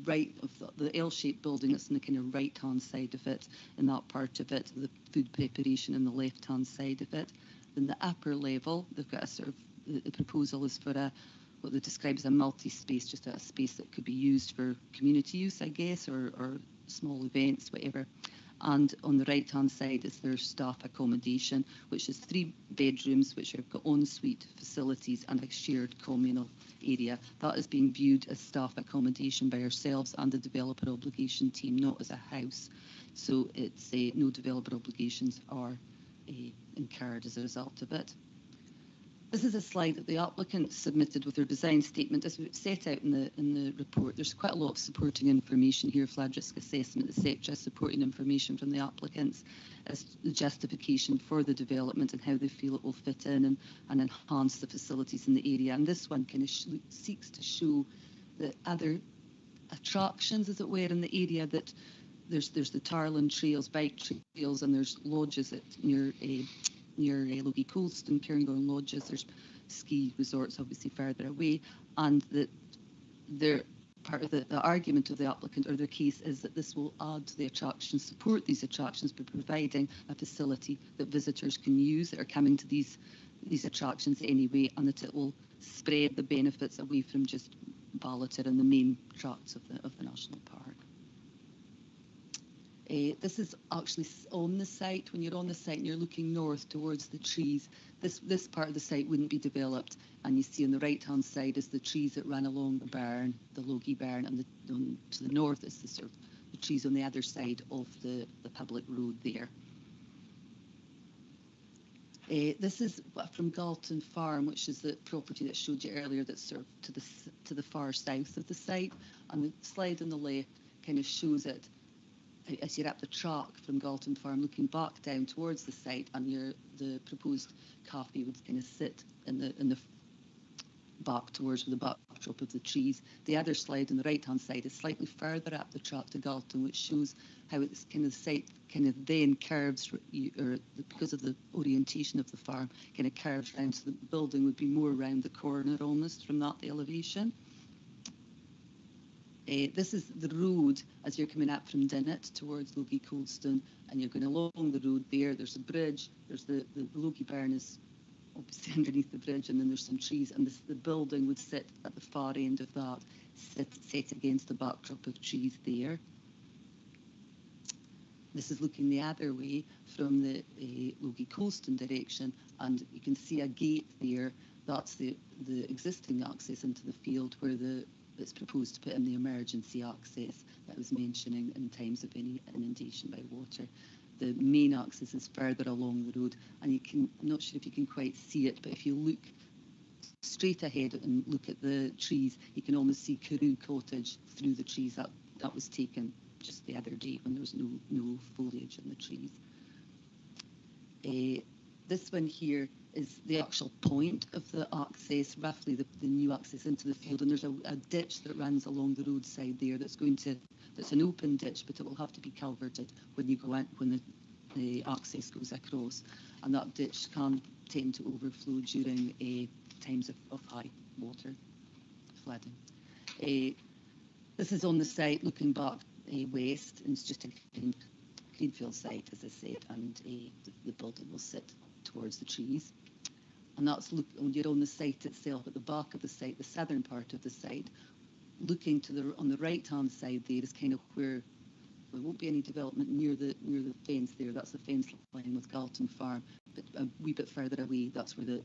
right of the L-shaped building. It's in the kind of right-hand side of it, in that part of it, the food preparation in the left-hand side of it. Then the upper level, they've got a sort of, the proposal is for a, what they describe as a multi-space, just a space that could be used for community use, I guess, or small events, whatever. And on the right-hand side is their staff accommodation, which is 3 bedrooms, which have got ensuite facilities and a shared communal area. That is being viewed as staff accommodation by ourselves and the developer obligation team, not as a house. So it's no developer obligations are incurred as a result of it. This is a slide that the applicant submitted with their design statement. As we've set out in the report, there's quite a lot of supporting information here, flood risk assessment, etc., supporting information from the applicants as the justification for the development and how they feel it will fit in and enhance the facilities in the area. And this one kind of seeks to show the other attractions, as it were, in the area, that there's the Tarland trails, bike trails, and there's lodges near Logie Colston, Cairngorm Lodges. There's ski resorts obviously further away, and that they're part of the argument of the applicant or their case is that this will add to the attractions, support these attractions by providing a facility that visitors can use that are coming to these attractions anyway, and that it will spread the benefits away from just Ballater and the main tracts of the national park. This is actually on the site. When you're on the site and you're looking north towards the trees, this part of the site wouldn't be developed. And you see on the right-hand side is the trees that run along the burn, the Logie Burn, and to the north is the sort of the trees on the other side of the public road there. This is from Galton Farm, which is the property that I showed you earlier that's sort of to the far south of the site. And the slide on the left kind of shows it as you're up the track from Galton Farm, looking back down towards the site, and the proposed cafe would kind of sit in the back towards the backdrop of the trees. The other slide on the right-hand side is slightly further up the track to Galton, which shows how it's kind of the site kind of then curves, or because of the orientation of the farm, kind of curves round, so the building would be more around the corner almost from that elevation. This is the road as you're coming up from Dinnet towards Logie Colston, and you're going along the road there. There's a bridge. There's the Logie Burn is obviously underneath the bridge, and then there's some trees, and the building would sit at the far end of that, set against the backdrop of trees there. This is looking the other way from the Logie Colston direction, and you can see a gate there. That's the existing access into the field where it's proposed to put in the emergency access that I was mentioning in times of any inundation by water. The main access is further along the road, and I'm not sure if you can quite see it, but if you look straight ahead and look at the trees, you can almost see Carew Cottage through the trees. That was taken just the other day when there was no foliage in the trees. This one here is the actual point of the access, roughly the new access into the field, and there's a ditch that runs along the roadside there that's an open ditch, but it will have to be culverted when you go out, when the access goes across, and that ditch can tend to overflow during times of high water flooding. This is on the site looking back west, and it's just a greenfield site, as I said, and the building will sit towards the trees. And that's when you're on the site itself, at the back of the site, the southern part of the site, looking on the right-hand side there is kind of where there won't be any development near the fence there. That's the fence line with Galton Farm. But a wee bit further away, that's where the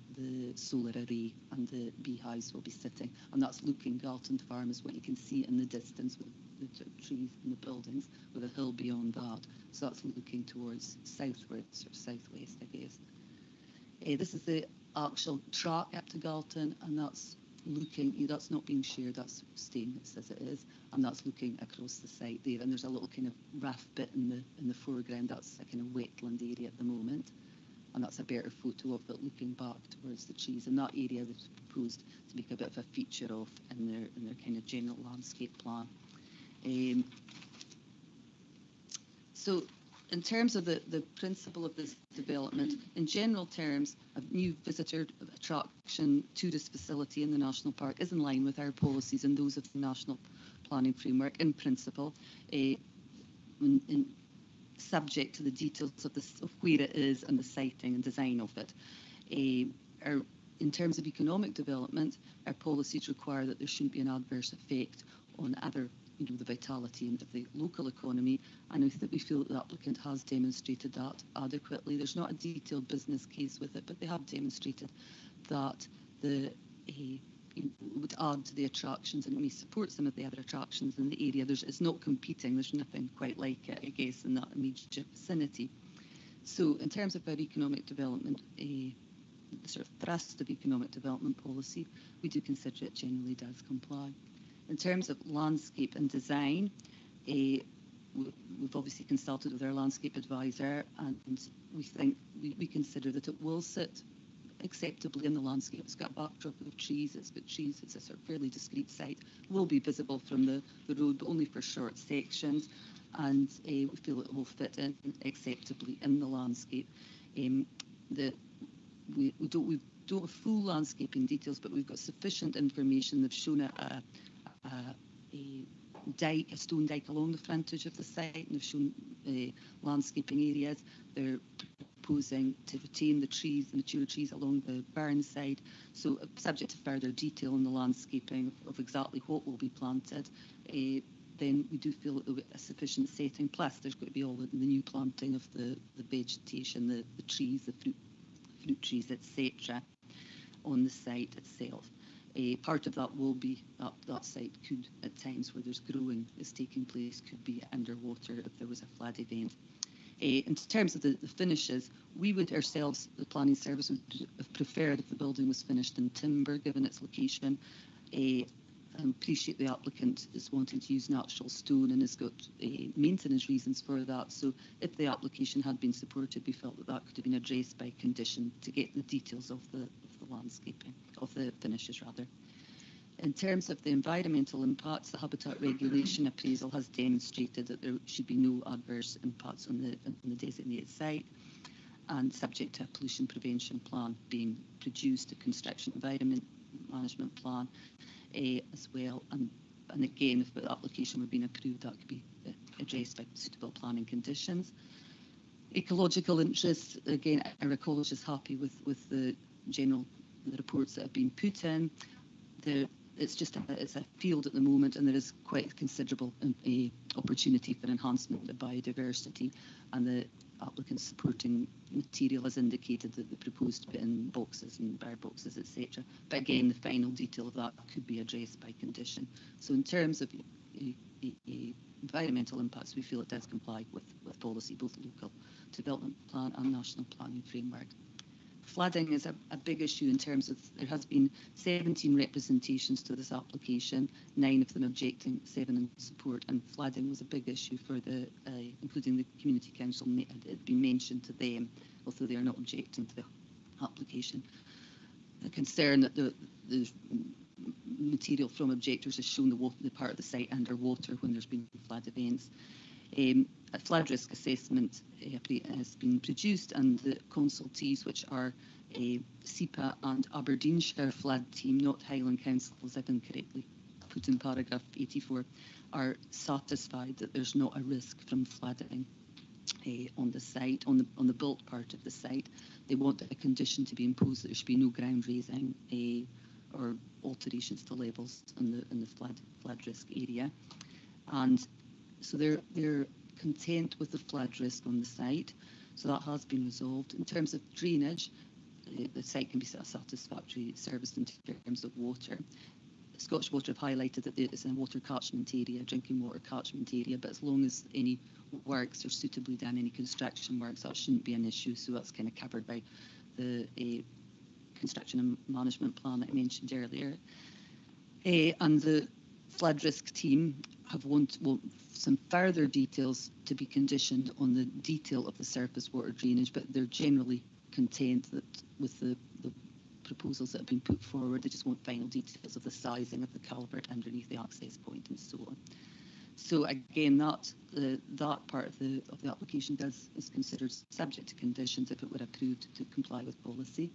solar array and the beehives will be sitting. And that's looking, Galton Farm is what you can see in the distance with the trees and the buildings, with a hill beyond that. So that's looking towards southwards, or southwest, I guess. This is the actual track up to Galton, and that's looking, that's not being shared, that's staying as it is, and that's looking across the site there. And there's a little kind of raft bit in the foreground, that's a kind of wetland area at the moment. And that's a better photo of it looking back towards the trees. And that area was proposed to make a bit of a feature of in their kind of general landscape plan. So in terms of the principle of this development, in general terms, a new visitor attraction tourist facility in the national park is in line with our policies and those of the national planning framework in principle, subject to the details of where it is and the siting and design of it. In terms of economic development, our policies require that there shouldn't be an adverse effect on other, the vitality of the local economy, and I think we feel that the applicant has demonstrated that adequately. There's not a detailed business case with it, but they have demonstrated that would add to the attractions and may support some of the other attractions in the area. It's not competing, there's nothing quite like it, I guess, in that immediate vicinity. So in terms of our economic development, the sort of thrust of economic development policy, we do consider it generally does comply. In terms of landscape and design, we've obviously consulted with our landscape advisor, and we consider that it will sit acceptably in the landscape. It's got a backdrop of trees, it's a sort of fairly discrete site, will be visible from the road, but only for short sections, and we feel it will fit in acceptably in the landscape. We don't have full landscaping details, but we've got sufficient information. They've shown a stone dike along the frontage of the site, and they've shown landscaping areas. They're proposing to retain the trees, the mature trees along the barn side. So subject to further detail in the landscaping of exactly what will be planted, then we do feel that there'll be a sufficient setting. Plus there's got to be all the new planting of the vegetation, the trees, the fruit trees, etc. on the site itself. Part of that will be that site could, at times where there's growing is taking place, could be underwater if there was a flood event. In terms of the finishes, we would ourselves, the planning service, would have preferred if the building was finished in timber, given its location. I appreciate the applicant is wanting to use natural stone and has got maintenance reasons for that. So if the application had been supported, we felt that could have been addressed by condition to get the details of the landscaping, of the finishes rather. In terms of the environmental impacts, the habitat regulation appraisal has demonstrated that there should be no adverse impacts on the designated site, and subject to a pollution prevention plan being produced, a construction environment management plan as well. And again, if the application were being approved, that could be addressed by suitable planning conditions. Ecological interests, again, our ecologist is happy with the reports that have been put in. It's a field at the moment, and there is quite considerable opportunity for enhancement of biodiversity, and the applicant's supporting material has indicated that the proposed put in boxes and bird boxes, etc. But again, the final detail of that could be addressed by condition. So in terms of environmental impacts, we feel it does comply with policy, both local development plan and national planning framework. Flooding is a big issue in terms of there has been 17 representations to this application, 9 of them objecting, 7 in support, and flooding was a big issue for including the Community Council. It had been mentioned to them, although they are not objecting to the application. The concern that the material from objectors has shown the part of the site underwater when there's been flood events. A flood risk assessment has been produced, and the consultees, which are SEPA and Aberdeenshire Flood Team, not Highland Council, as I've incorrectly put in paragraph 84, are satisfied that there's not a risk from flooding on the site, on the built part of the site. They want a condition to be imposed that there should be no ground raising or alterations to levels in the flood risk area, and so they're content with the flood risk on the site. So that has been resolved. In terms of drainage, the site can be satisfactorily serviced in terms of water. Scottish Water have highlighted that it's a water catchment area, drinking water catchment area, but as long as any works are suitably done, any construction works, that shouldn't be an issue. So that's kind of covered by the construction and management plan that I mentioned earlier. And the flood risk team have want some further details to be conditioned on the detail of the surface water drainage, but they're generally content that with the proposals that have been put forward, they just want final details of the sizing of the culvert underneath the access point and so on. So again, that part of the application is considered subject to conditions if it were approved to comply with policy.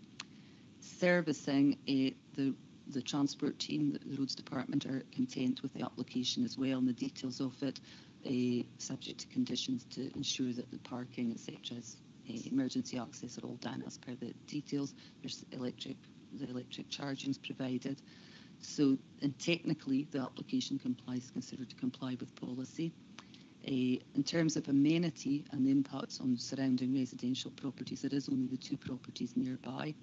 Servicing, the transport team, the roads department, are content with the application as well and the details of it, subject to conditions to ensure that the parking, etc., emergency access are all done as per the details. There's the electric charging is provided. So, and technically, the application considered to comply with policy. In terms of amenity and the impacts on surrounding residential properties, there is only the 2 properties nearby,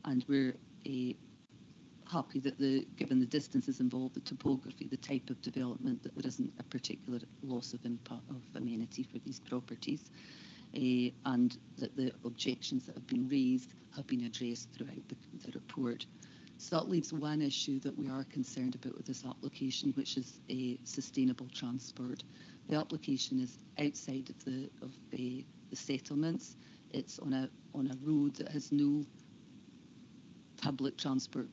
and we're happy that given the distances involved, the topography, the type of development, that there isn't a particular loss of impact of amenity for these properties, and that the objections that have been raised have been addressed throughout the report. So that leaves one issue that we are concerned about with this application, which is sustainable transport. The application is outside of the settlements. It's on a road that has no public transport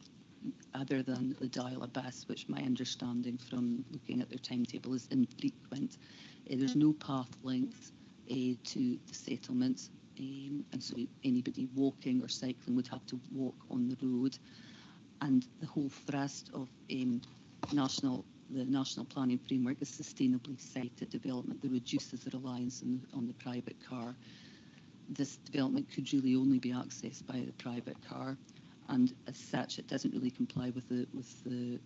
other than the Dial a bus, which my understanding from looking at their timetable is infrequent. There's no path links to the settlements, and so anybody walking or cycling would have to walk on the road. And the whole thrust of the national planning framework is sustainably sited development that reduces the reliance on the private car. This development could really only be accessed by the private car, and as such, it doesn't really comply with the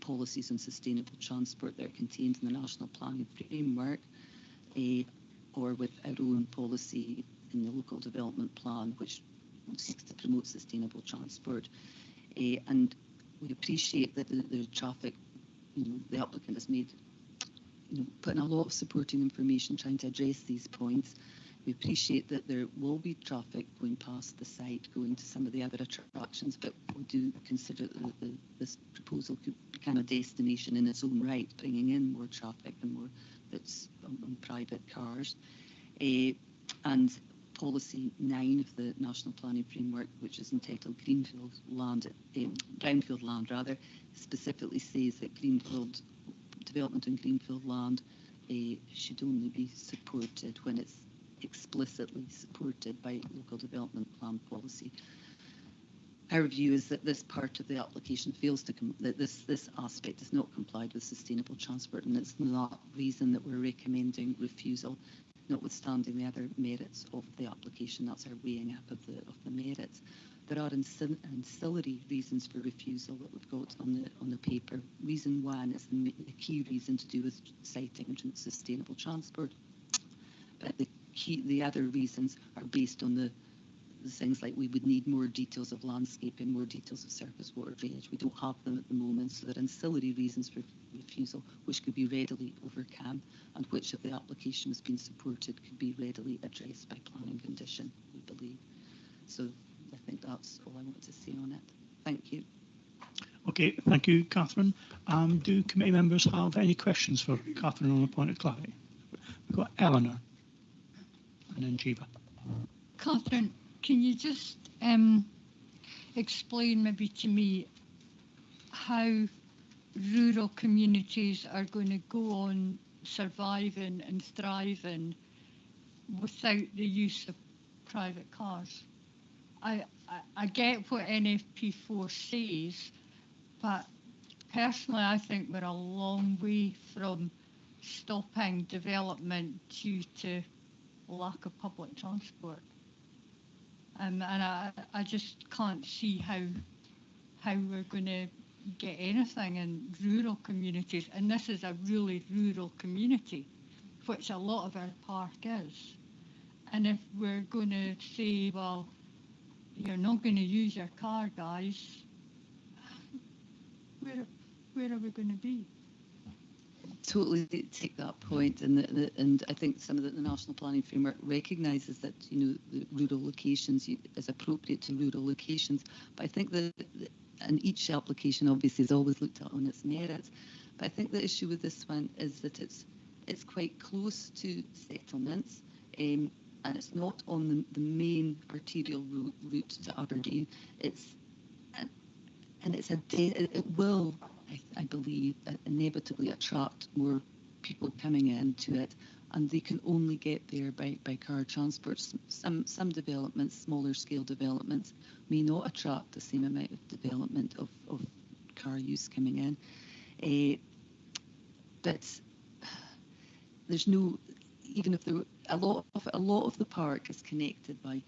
policies on sustainable transport that are contained in the national planning framework, or with our own policy in the local development plan, which seeks to promote sustainable transport. And we appreciate that the traffic, the applicant has made, putting a lot of supporting information trying to address these points. We appreciate that there will be traffic going past the site, going to some of the other attractions, but we do consider that this proposal could become a destination in its own right, bringing in more traffic and more that's on private cars. And Policy 9 of the National Planning Framework, which is entitled Greenfield Land, Brownfield Land rather, specifically says that development on greenfield land should only be supported when it's explicitly supported by local development plan policy. Our view is that this part of the application fails to that this aspect is not complied with sustainable transport, and it's not reason that we're recommending refusal, notwithstanding the other merits of the application. That's our weighing up of the merits. There are ancillary reasons for refusal that we've got on the paper. Reason 1 is the key reason to do with siting and sustainable transport, but the other reasons are based on the things like we would need more details of landscaping, more details of surface water drainage. We don't have them at the moment, so there are ancillary reasons for refusal which could be readily overcome, and which, if the application has been supported, could be readily addressed by planning condition, we believe. So I think that's all I want to say on it. Thank you. Okay, thank you, Catherine. Do committee members have any questions for Catherine on the point of clarity? We've got Eleanor and then Jeeva. Catherine, can you just explain maybe to me how rural communities are going to go on surviving and thriving without the use of private cars? I get what NFP4 says, but personally I think we're a long way from stopping development due to lack of public transport. And I just can't see how we're going to get anything in rural communities. And this is a really rural community, which a lot of our park is. And if we're going to say, well, you're not going to use your car, guys, where are we going to be? Totally take that point, and I think some of the National Planning Framework recognises that the rural locations is appropriate to rural locations. But I think that and each application obviously is always looked at on its merits. But I think the issue with this one is that it's quite close to settlements, and it's not on the main arterial route to Aberdeen. It will, I believe, inevitably attract more people coming into it, and they can only get there by car transport. Some developments, smaller scale developments, may not attract the same amount of development of car use coming in. But there's no, even if there a lot of the park is connected by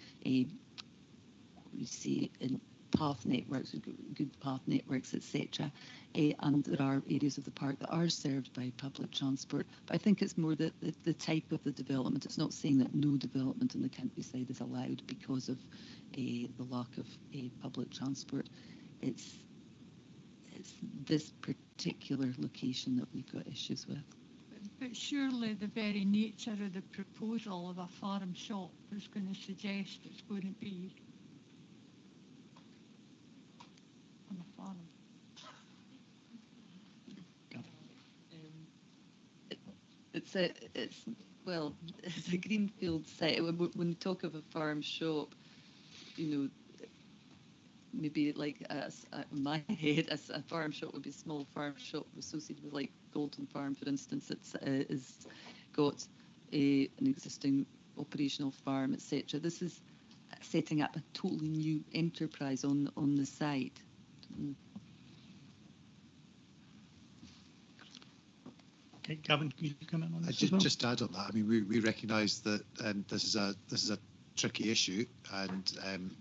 path networks, good path networks, etc. And there are areas of the park that are served by public transport. But I think it's more the type of the development. It's not saying that no development in the countryside is allowed because of the lack of public transport. It's this particular location that we've got issues with. But surely the very nature of the proposal of a farm shop is going to suggest it's going to be on a farm. It's a greenfield site. When we talk of a farm shop, maybe like in my head, a farm shop would be a small farm shop associated with like Golden Farm, for instance. It's got an existing operational farm, etc. This is setting up a totally new enterprise on the site. Okay, Gavin, can you come in on this? Just to add on that, I mean, we recognise that this is a tricky issue, and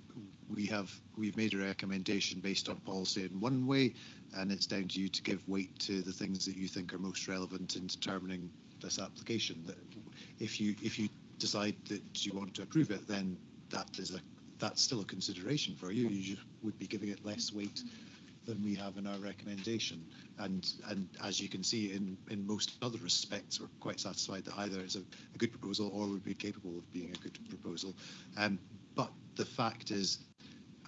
we've made a recommendation based on policy in one way, and it's down to you to give weight to the things that you think are most relevant in determining this application. That if you decide that you want to approve it, then that's still a consideration for you. You just would be giving it less weight than we have in our recommendation, and as you can see, in most other respects, we're quite satisfied that either it's a good proposal or would be capable of being a good proposal. But the fact is,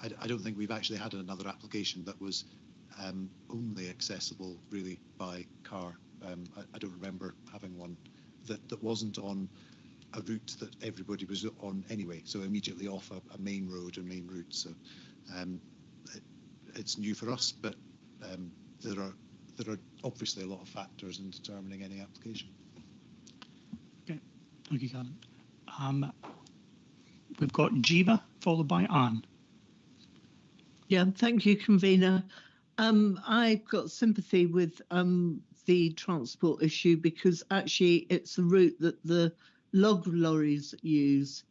I don't think we've actually had another application that was only accessible really by car. I don't remember having one that wasn't on a route that everybody was on anyway, so immediately off a main road and main route. So it's new for us, but there are obviously a lot of factors in determining any application. Okay, thank you, Gavin. We've got Jiva followed by Anne. Yeah, thank you, convener. I've got sympathy with the transport issue because actually it's a route that the log lorries use,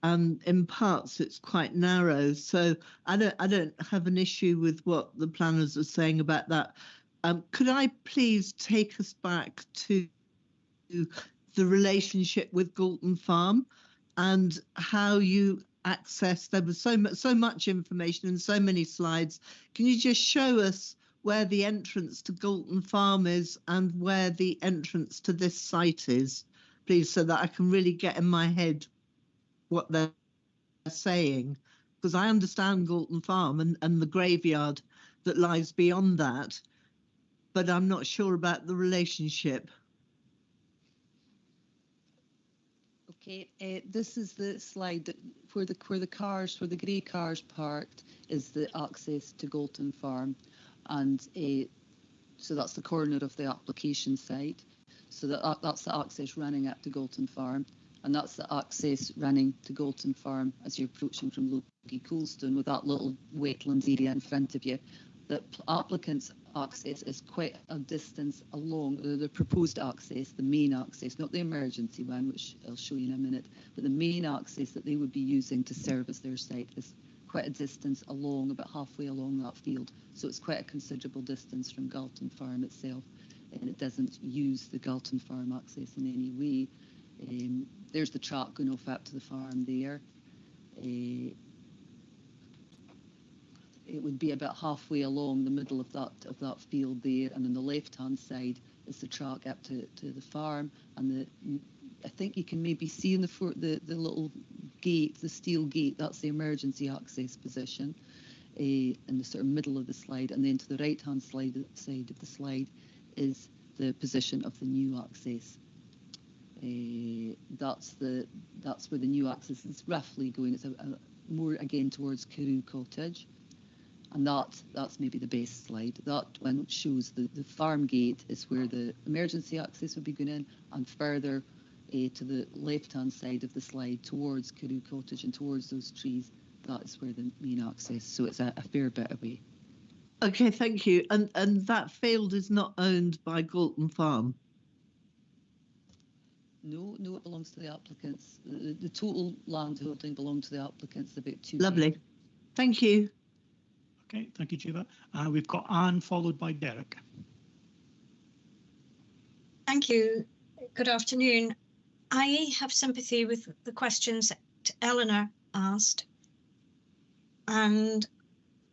and in parts it's quite narrow. So I don't have an issue with what the planners are saying about that. Could I please take us back to the relationship with Galton Farm and how you access? There was so much information and so many slides. Can you just show us where the entrance to Galton Farm is and where the entrance to this site is, please, so that I can really get in my head what they're saying? Because I understand Galton Farm and the graveyard that lies beyond that, but I'm not sure about the relationship. Okay, this is the slide that where the grey cars parked is the access to Galton Farm, and so that's the corner of the application site. So that's the access running up to Galton Farm, and that's the access running to Galton Farm as you're approaching from Logie Coulstone with that little wetlands area in front of you. The applicant's access is quite a distance along the proposed access, the main access, not the emergency one, which I'll show you in a minute, but the main access that they would be using to service their site is quite a distance along, about halfway along that field. So it's quite a considerable distance from Galton Farm itself, and it doesn't use the Galton Farm access in any way. There's the track going off up to the farm there. It would be about halfway along the middle of that field there, and on the left-hand side is the track up to the farm. And I think you can maybe see in the little gate, the steel gate. That's the emergency access position. in the sort of middle of the slide, and then to the right-hand side of the slide is the position of the new access. That's where the new access is roughly going. It's more again towards Carew Cottage, and that's maybe the best slide. That one shows the farm gate is where the emergency access would be going in, and further to the left-hand side of the slide towards Carew Cottage and towards those trees. That is where the main access. So it's a fair bit away. Okay, thank you. And that field is not owned by Galton Farm? No, it belongs to the applicants. The total land holding belongs to the applicants, about 2. Lovely. Thank you. Okay, thank you, Jiva. We've got Anne, followed by Derek. Thank you. Good afternoon. I have sympathy with the questions that Eleanor asked, and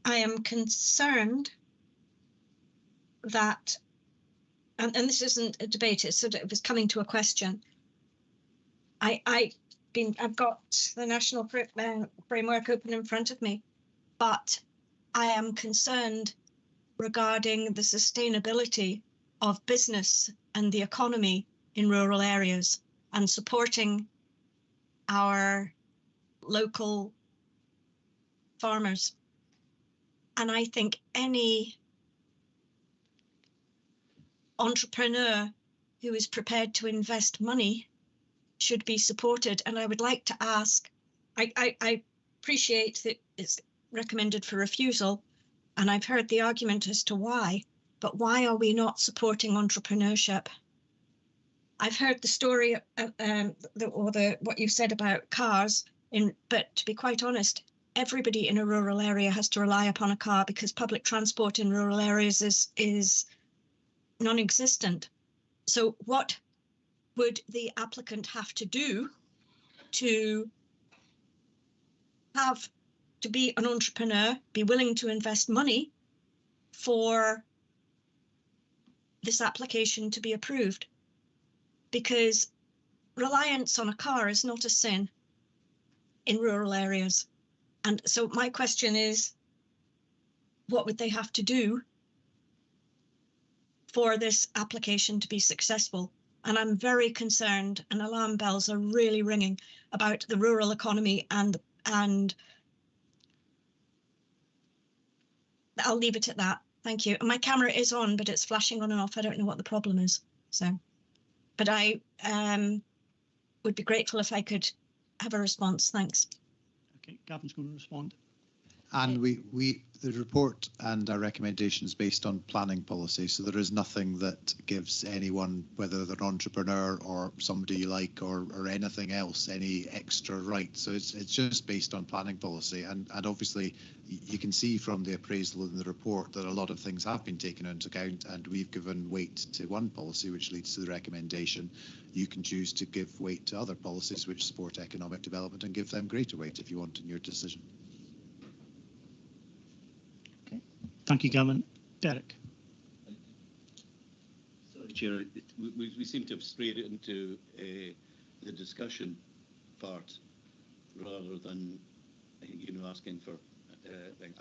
I am concerned that, and this isn't a debate, it's sort of it's coming to a question. I've got the national framework open in front of me, but I am concerned regarding the sustainability of business and the economy in rural areas and supporting our local farmers. And I think any entrepreneur who is prepared to invest money should be supported. And I would like to ask, I appreciate that it's recommended for refusal, and I've heard the argument as to why, but why are we not supporting entrepreneurship? I've heard the story what you've said about cars, but to be quite honest, everybody in a rural area has to rely upon a car because public transport in rural areas is non-existent. So what would the applicant have to do to be an entrepreneur, be willing to invest money for this application to be approved? Because reliance on a car is not a sin in rural areas. And so my question is, what would they have to do for this application to be successful? And I'm very concerned, and alarm bells are really ringing about the rural economy, and I'll leave it at that. Thank you. And my camera is on, but it's flashing on and off. I don't know what the problem is. So, but I would be grateful if I could have a response. Thanks. Okay, Gavin's going to respond. And the report and our recommendations based on planning policy, so there is nothing that gives anyone, whether they're an entrepreneur or somebody you like or anything else, any extra rights. So it's just based on planning policy, and obviously you can see from the appraisal in the report that a lot of things have been taken into account, and we've given weight to one policy which leads to the recommendation. You can choose to give weight to other policies which support economic development and give them greater weight if you want in your decision. Thank you, Gavin. Derek. Sorry, Chair. We seem to have strayed it into the discussion part rather than asking for.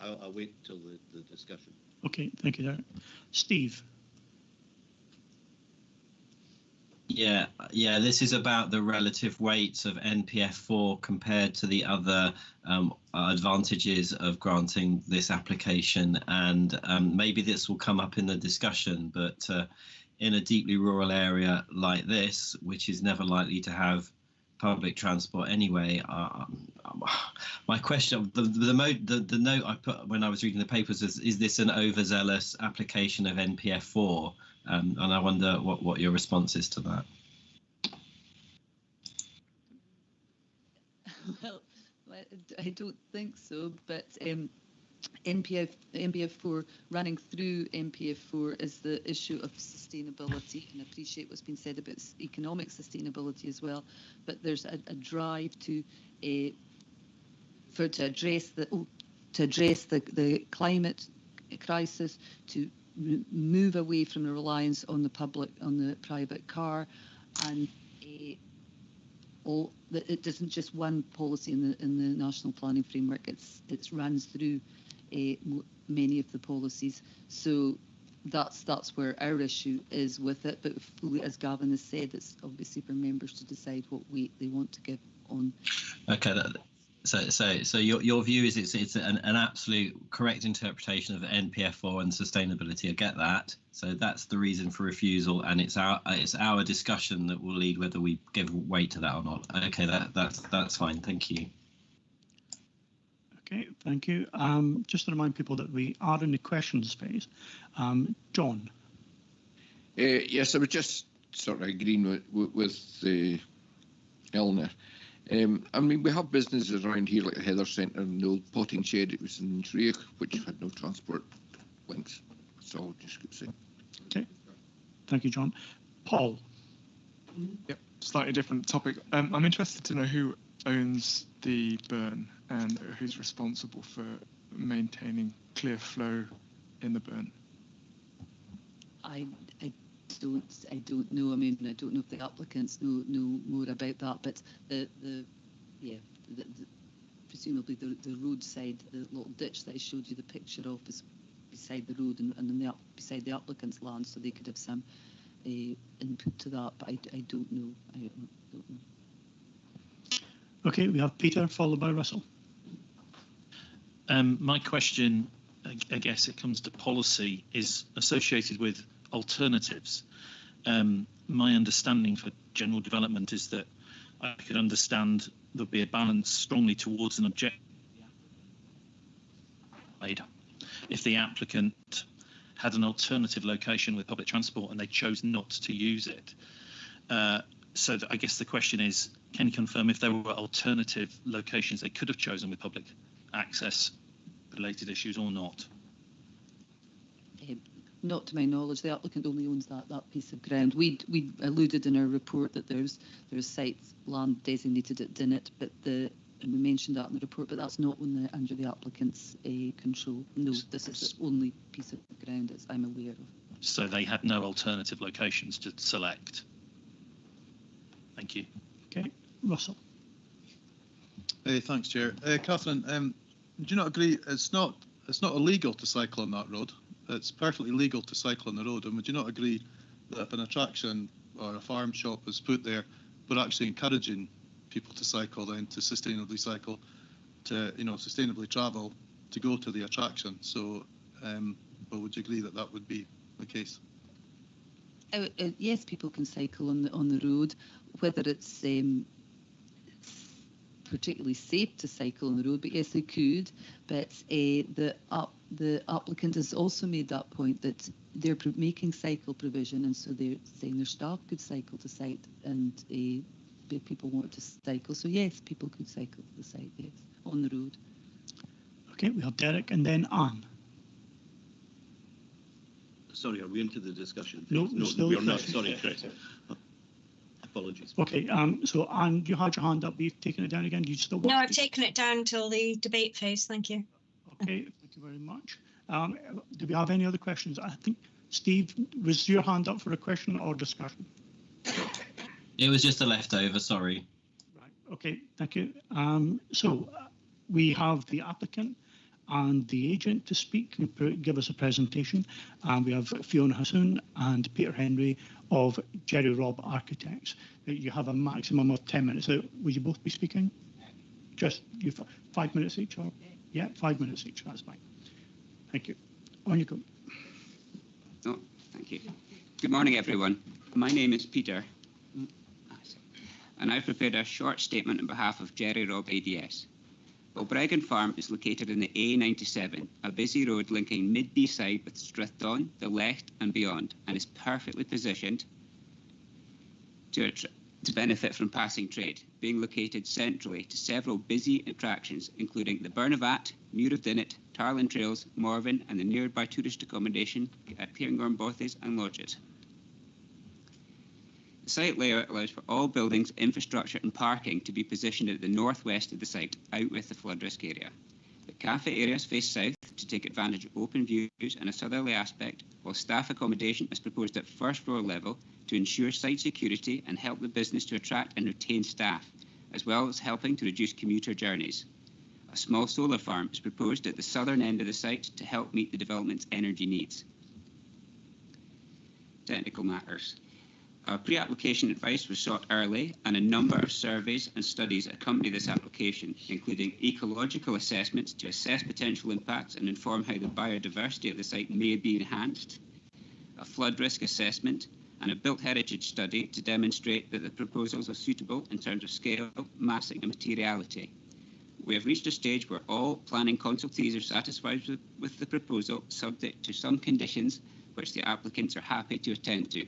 I'll wait till the discussion. Okay, thank you, Derek. Steve. Yeah, this is about the relative weights of NPF4 compared to the other advantages of granting this application, and maybe this will come up in the discussion, but in a deeply rural area like this, which is never likely to have public transport anyway, my question, the note I put when I was reading the papers is this an overzealous application of NPF4? And I wonder what your response is to that. Well, I don't think so, but NPF4, running through NPF4 is the issue of sustainability, and I appreciate what's been said about economic sustainability as well, but there's a drive to address the climate crisis, to move away from the reliance on the private car, and it isn't just one policy in the national planning framework. It runs through many of the policies. So that's where our issue is with it. But as Gavin has said, it's obviously for members to decide what weight they want to give on. Okay. So your view is it's an absolute correct interpretation of NPF4 and sustainability. I get that. So that's the reason for refusal, and it's our discussion that will lead whether we give weight to that or not. Okay, that's fine. Thank you. Okay, thank you. Just to remind people that we are in the questions phase. John. Yes, I was just sort of agreeing with Eleanor. I mean, we have businesses around here like the Heather Centre and the old potting shed. It was in Shrewsbury, which had no transport links. That's all I just could say. Okay, thank you, John. Paul. Yep, slightly different topic. I'm interested to know who owns the burn and who's responsible for maintaining clear flow in the burn. I don't know. I mean, I don't know if the applicants know more about that, but presumably the roadside, the little ditch that I showed you the picture of is beside the road and then beside the applicant's land, so they could have some input to that. But I don't know. I don't know. Okay, we have Peter followed by Russell. My question, I guess it comes to policy, is associated with alternatives. My understanding for general development is that I could understand there'd be a balance strongly towards an objective if the applicant had an alternative location with public transport and they chose not to use it. So I guess the question is, can you confirm if there were alternative locations they could have chosen with public access related issues or not? Not to my knowledge. The applicant only owns that piece of ground. We alluded in our report that there's sites land designated at Dinnet, but and we mentioned that in the report, but that's not under the applicant's control. No, this is the only piece of ground that I'm aware of. So they had no alternative locations to select. Thank you. Okay, Russell. Thanks, Chair. Catherine, do you not agree it's not illegal to cycle on that road? It's perfectly legal to cycle on the road, and would you not agree that if an attraction or a farm shop is put there, we're actually encouraging people to cycle then, to sustainably cycle, to sustainably travel, to go to the attraction? So, well, would you agree that that would be the case? Yes, people can cycle on the road, whether it's particularly safe to cycle on the road, but yes, they could. But the applicant has also made that point that they're making cycle provision, and so they're saying their staff could cycle to site, and if people want to cycle. So yes, people could cycle to the site, yes, on the road. Okay, we have Derek and then Anne. Sorry, are we into the discussion? No, we are not. Sorry, Chris. Apologies. Okay, so Anne, you had your hand up. You've taken it down again. Do you still want? No, I've taken it down till the debate phase. Thank you. Okay, thank you very much. Do we have any other questions? I think, Steve, was your hand up for a question or discussion? It was just a leftover, sorry. Right, okay, thank you. So we have the applicant and the agent to speak and give us a presentation. And we have Fiona Hassoun and Peter Henry of Jerry Robb Architects. You have a maximum of 10 minutes. So will you both be speaking? Just 5 minutes each? Or? Yeah, 5 minutes each, that's fine. Thank you. On you go. Oh, thank you. Good morning, everyone. My name is Peter, and I've prepared a short statement on behalf of Jerry Robb ADS. Balbriggan Farm is located in the A97, a busy road linking Mid-Deeside with Strathdon, the Lecht and beyond, and is perfectly positioned to benefit from passing trade, being located centrally to several busy attractions, including the Burn of At, Muir of Dinnet, Tarlin Trails, Morven, and the nearby tourist accommodation at Cairngorm Bothies and Lodges. The site layout allows for all buildings, infrastructure and parking to be positioned at the northwest of the site, out with the flood risk area. The cafe areas face south to take advantage of open views and a southerly aspect, while staff accommodation is proposed at first floor level to ensure site security and help the business to attract and retain staff, as well as helping to reduce commuter journeys. A small solar farm is proposed at the southern end of the site to help meet the development's energy needs. Technical matters. Our pre-application advice was sought early, and a number of surveys and studies accompany this application, including ecological assessments to assess potential impacts and inform how the biodiversity of the site may be enhanced, a flood risk assessment, and a built heritage study to demonstrate that the proposals are suitable in terms of scale, massing and materiality. We have reached a stage where all planning consultees are satisfied with the proposal, subject to some conditions which the applicants are happy to attend to.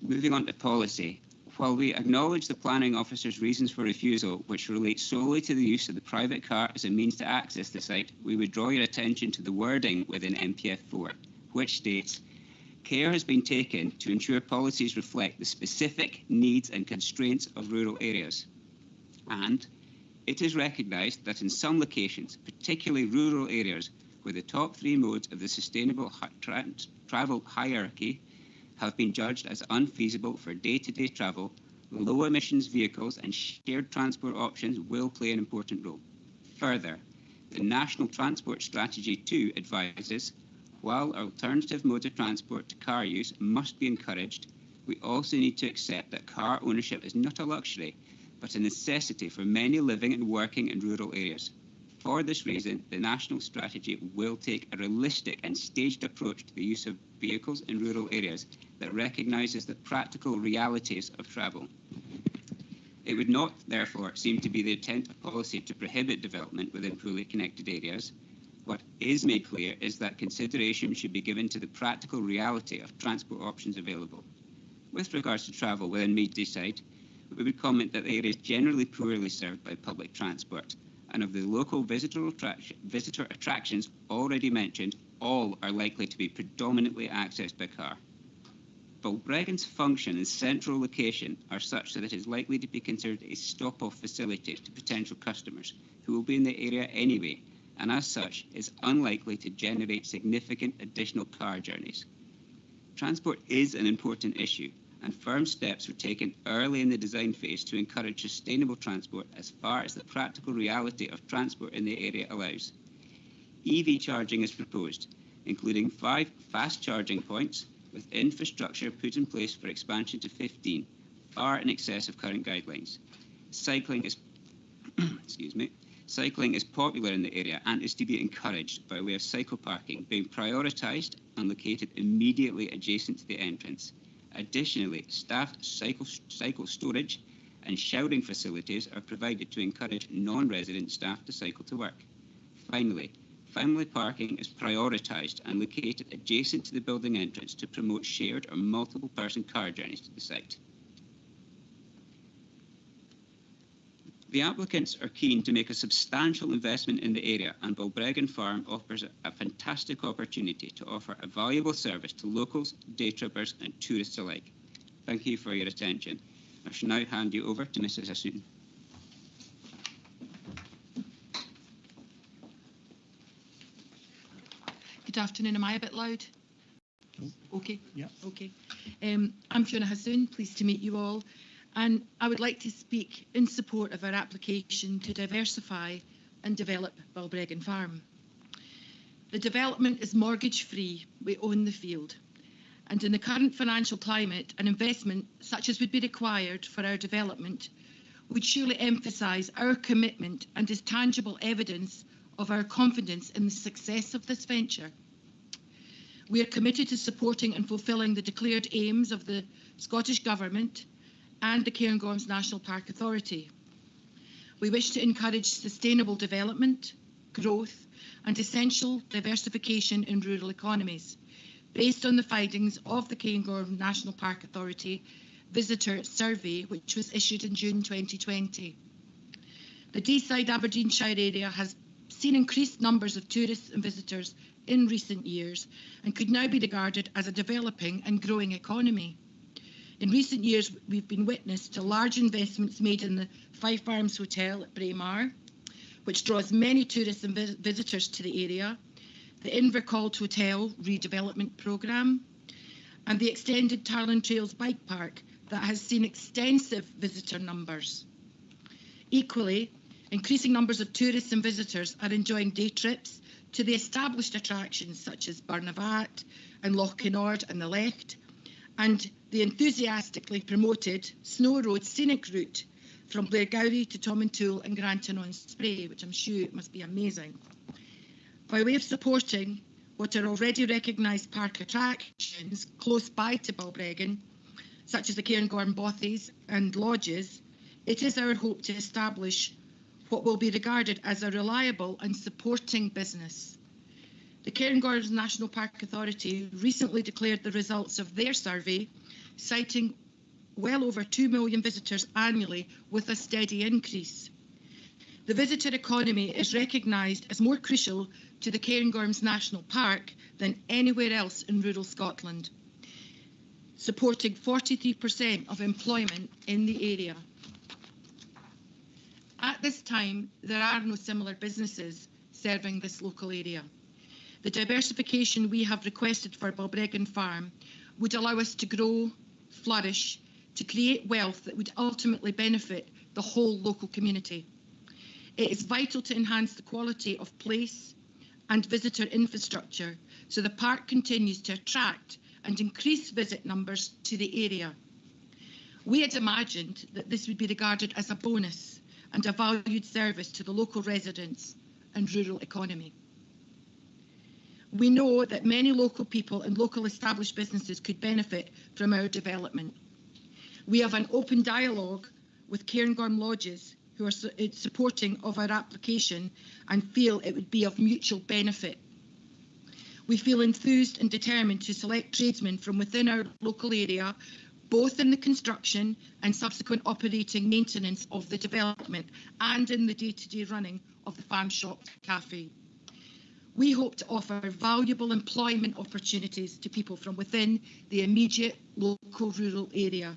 Moving on to policy. While we acknowledge the planning officer's reasons for refusal, which relate solely to the use of the private car as a means to access the site, we would draw your attention to the wording within MPF 4, which states, care has been taken to ensure policies reflect the specific needs and constraints of rural areas. And it is recognised that in some locations, particularly rural areas, where the top three modes of the sustainable travel hierarchy have been judged as unfeasible for day-to-day travel, low emissions vehicles and shared transport options will play an important role. Further, the National Transport Strategy 2 advises, while alternative modes of transport to car use must be encouraged, we also need to accept that car ownership is not a luxury, but a necessity for many living and working in rural areas. For this reason, the national strategy will take a realistic and staged approach to the use of vehicles in rural areas that recognises the practical realities of travel. It would not, therefore, seem to be the intent of policy to prohibit development within poorly connected areas. What is made clear is that consideration should be given to the practical reality of transport options available. With regards to travel within Meadside, we would comment that the area is generally poorly served by public transport, and of the local visitor attractions already mentioned, all are likely to be predominantly accessed by car. Balbriggan's function and central location are such that it is likely to be considered a stop-off facility to potential customers who will be in the area anyway, and as such is unlikely to generate significant additional car journeys. Transport is an important issue, and firm steps were taken early in the design phase to encourage sustainable transport as far as the practical reality of transport in the area allows. EV charging is proposed, including 5 fast charging points, with infrastructure put in place for expansion to 15, far in excess of current guidelines. Cycling is Cycling is popular in the area and is to be encouraged by way of cycle parking being prioritised and located immediately adjacent to the entrance. Additionally, staffed cycle storage and showering facilities are provided to encourage non-resident staff to cycle to work. Finally, family parking is prioritised and located adjacent to the building entrance to promote shared or multiple person car journeys to the site. The applicants are keen to make a substantial investment in the area, and Balbriggan Farm offers a fantastic opportunity to offer a valuable service to locals, day trippers and tourists alike. Thank you for your attention. I shall now hand you over to Mrs. Hassoun. Good afternoon. Am I a bit loud? Okay. Yeah. Okay. I'm Fiona Hassoun. Pleased to meet you all. And I would like to speak in support of our application to diversify and develop Balbriggan Farm. The development is mortgage-free. We own the field. And in the current financial climate, an investment such as would be required for our development would surely emphasise our commitment and is tangible evidence of our confidence in the success of this venture. We are committed to supporting and fulfilling the declared aims of the Scottish Government and the Cairngorms National Park Authority. We wish to encourage sustainable development, growth and essential diversification in rural economies, based on the findings of the Cairngorms National Park Authority Visitor Survey, which was issued in June 2020. The Deeside Aberdeenshire area has seen increased numbers of tourists and visitors in recent years and could now be regarded as a developing and growing economy. In recent years, we've been witness to large investments made in the Five Farms Hotel at Braemar, which draws many tourists and visitors to the area, the Invercold Hotel redevelopment programme, and the extended Tarlin Trails bike park that has seen extensive visitor numbers. Equally, Increasing numbers of tourists and visitors are enjoying day trips to the established attractions such as Barnevat and Loch Kinnaird and the Lecht, and the enthusiastically promoted Snow Road scenic route from Blairgowrie to Tomintoul and Grantown-on-Spray, which I'm sure must be amazing. By way of supporting what are already recognised park attractions close by to Balbriggan, such as the Cairngorm Bothies and lodges, it is our hope to establish what will be regarded as a reliable and supporting business. The Cairngorms National Park Authority recently declared the results of their survey, citing well over 2 million visitors annually with a steady increase. The visitor economy is recognised as more crucial to the Cairngorms National Park than anywhere else in rural Scotland, supporting 43% of employment in the area. At this time, there are no similar businesses serving this local area. The diversification we have requested for Balbriggan Farm would allow us to grow, flourish, to create wealth that would ultimately benefit the whole local community. It is vital to enhance the quality of place and visitor infrastructure so the park continues to attract and increase visit numbers to the area. We had imagined that this would be regarded as a bonus and a valued service to the local residents and rural economy. We know that many local people and local established businesses could benefit from our development. We have an open dialogue with Cairngorm Lodges who are supporting of our application and feel it would be of mutual benefit. We feel enthused and determined to select tradesmen from within our local area, both in the construction and subsequent operating maintenance of the development and in the day-to-day running of the farm shop cafe. We hope to offer valuable employment opportunities to people from within the immediate local rural area.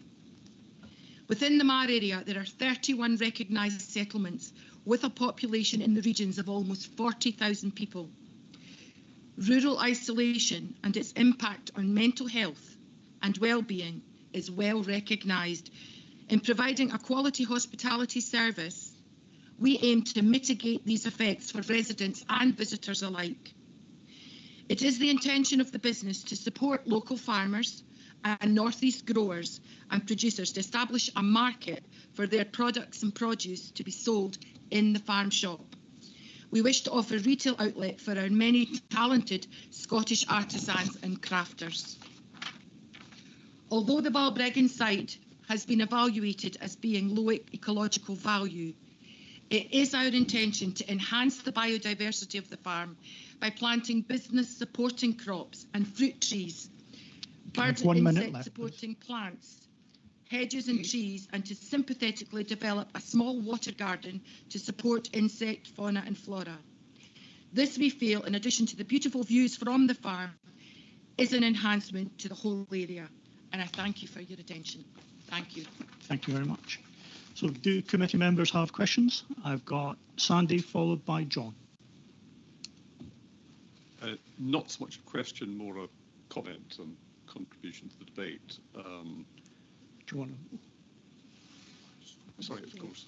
Within the Mar area, there are 31 recognised settlements with a population in the regions of almost 40,000 people. Rural isolation and its impact on mental health and well-being is well recognised. In providing a quality hospitality service, we aim to mitigate these effects for residents and visitors alike. It is the intention of the business to support local farmers and North East growers and producers to establish a market for their products and produce to be sold in the farm shop. We wish to offer retail outlet for our many talented Scottish artisans and crafters. Although the Balbriggan site has been evaluated as being low ecological value, it is our intention to enhance the biodiversity of the farm by planting business supporting crops and fruit trees, bird and insect supporting plants, hedges and trees, and to sympathetically develop a small water garden to support insect, fauna and flora. This, we feel, in addition to the beautiful views from the farm, is an enhancement to the whole area. And I thank you for your attention. Thank you. Thank you very much. So do committee members have questions? I've got Sandy followed by John. Not so much a question, more a comment and contribution to the debate. Do you want to? Sorry, of course.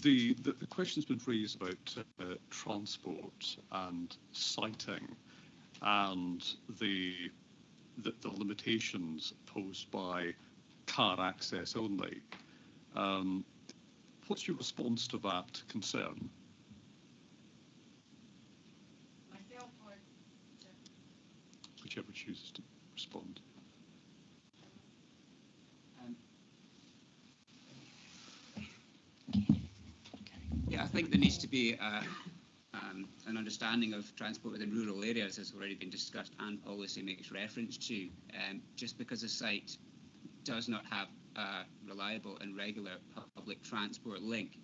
The question's been raised about transport and siting and the limitations posed by car access only. What's your response to that concern? Myself or whichever chooses to respond. Yeah, I think there needs to be an understanding of transport within rural areas, as already been discussed, and policy makes reference to. Just because a site does not have a reliable and regular public transport link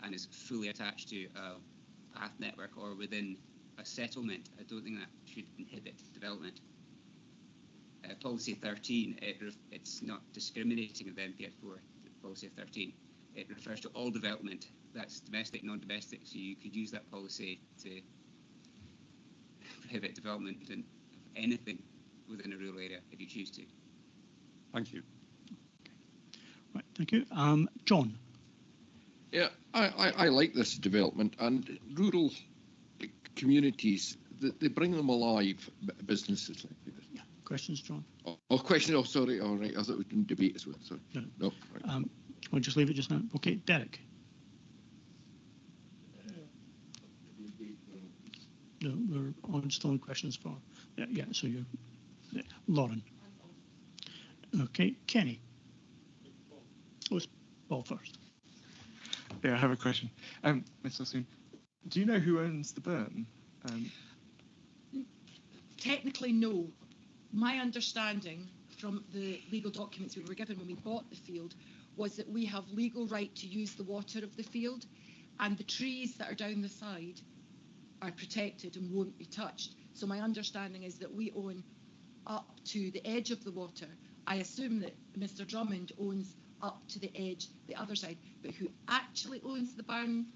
and is fully attached to a path network or within a settlement, I don't think that should inhibit development. Policy 13, it's not discriminating at the NPS4, policy 13. It refers to all development, that's domestic, non-domestic, so you could use that policy to prohibit development in anything within a rural area if you choose to. Thank you. Right. Thank you. John. Yeah, I like this development, and rural communities, they bring them alive, businesses like this. Yeah. Questions, John? Oh, question. Oh, sorry. All right. I thought we didn't debate as well. Sorry. No. Right. We'll just leave it just now. Okay, Derek. No, we're on still on questions for. Yeah. So you're Lauren. Okay, Kenny. Oh, it's Paul first. Yeah, I have a question. Mr. Soon, do you know who owns the burn? Technically, no. My understanding from the legal documents we were given when we bought the field was that we have legal right to use the water of the field, and the trees that are down the side are protected and won't be touched. So my understanding is that we own up to the edge of the water. I assume that Mr. Drummond owns up to the edge, the other side, but who actually owns the barn?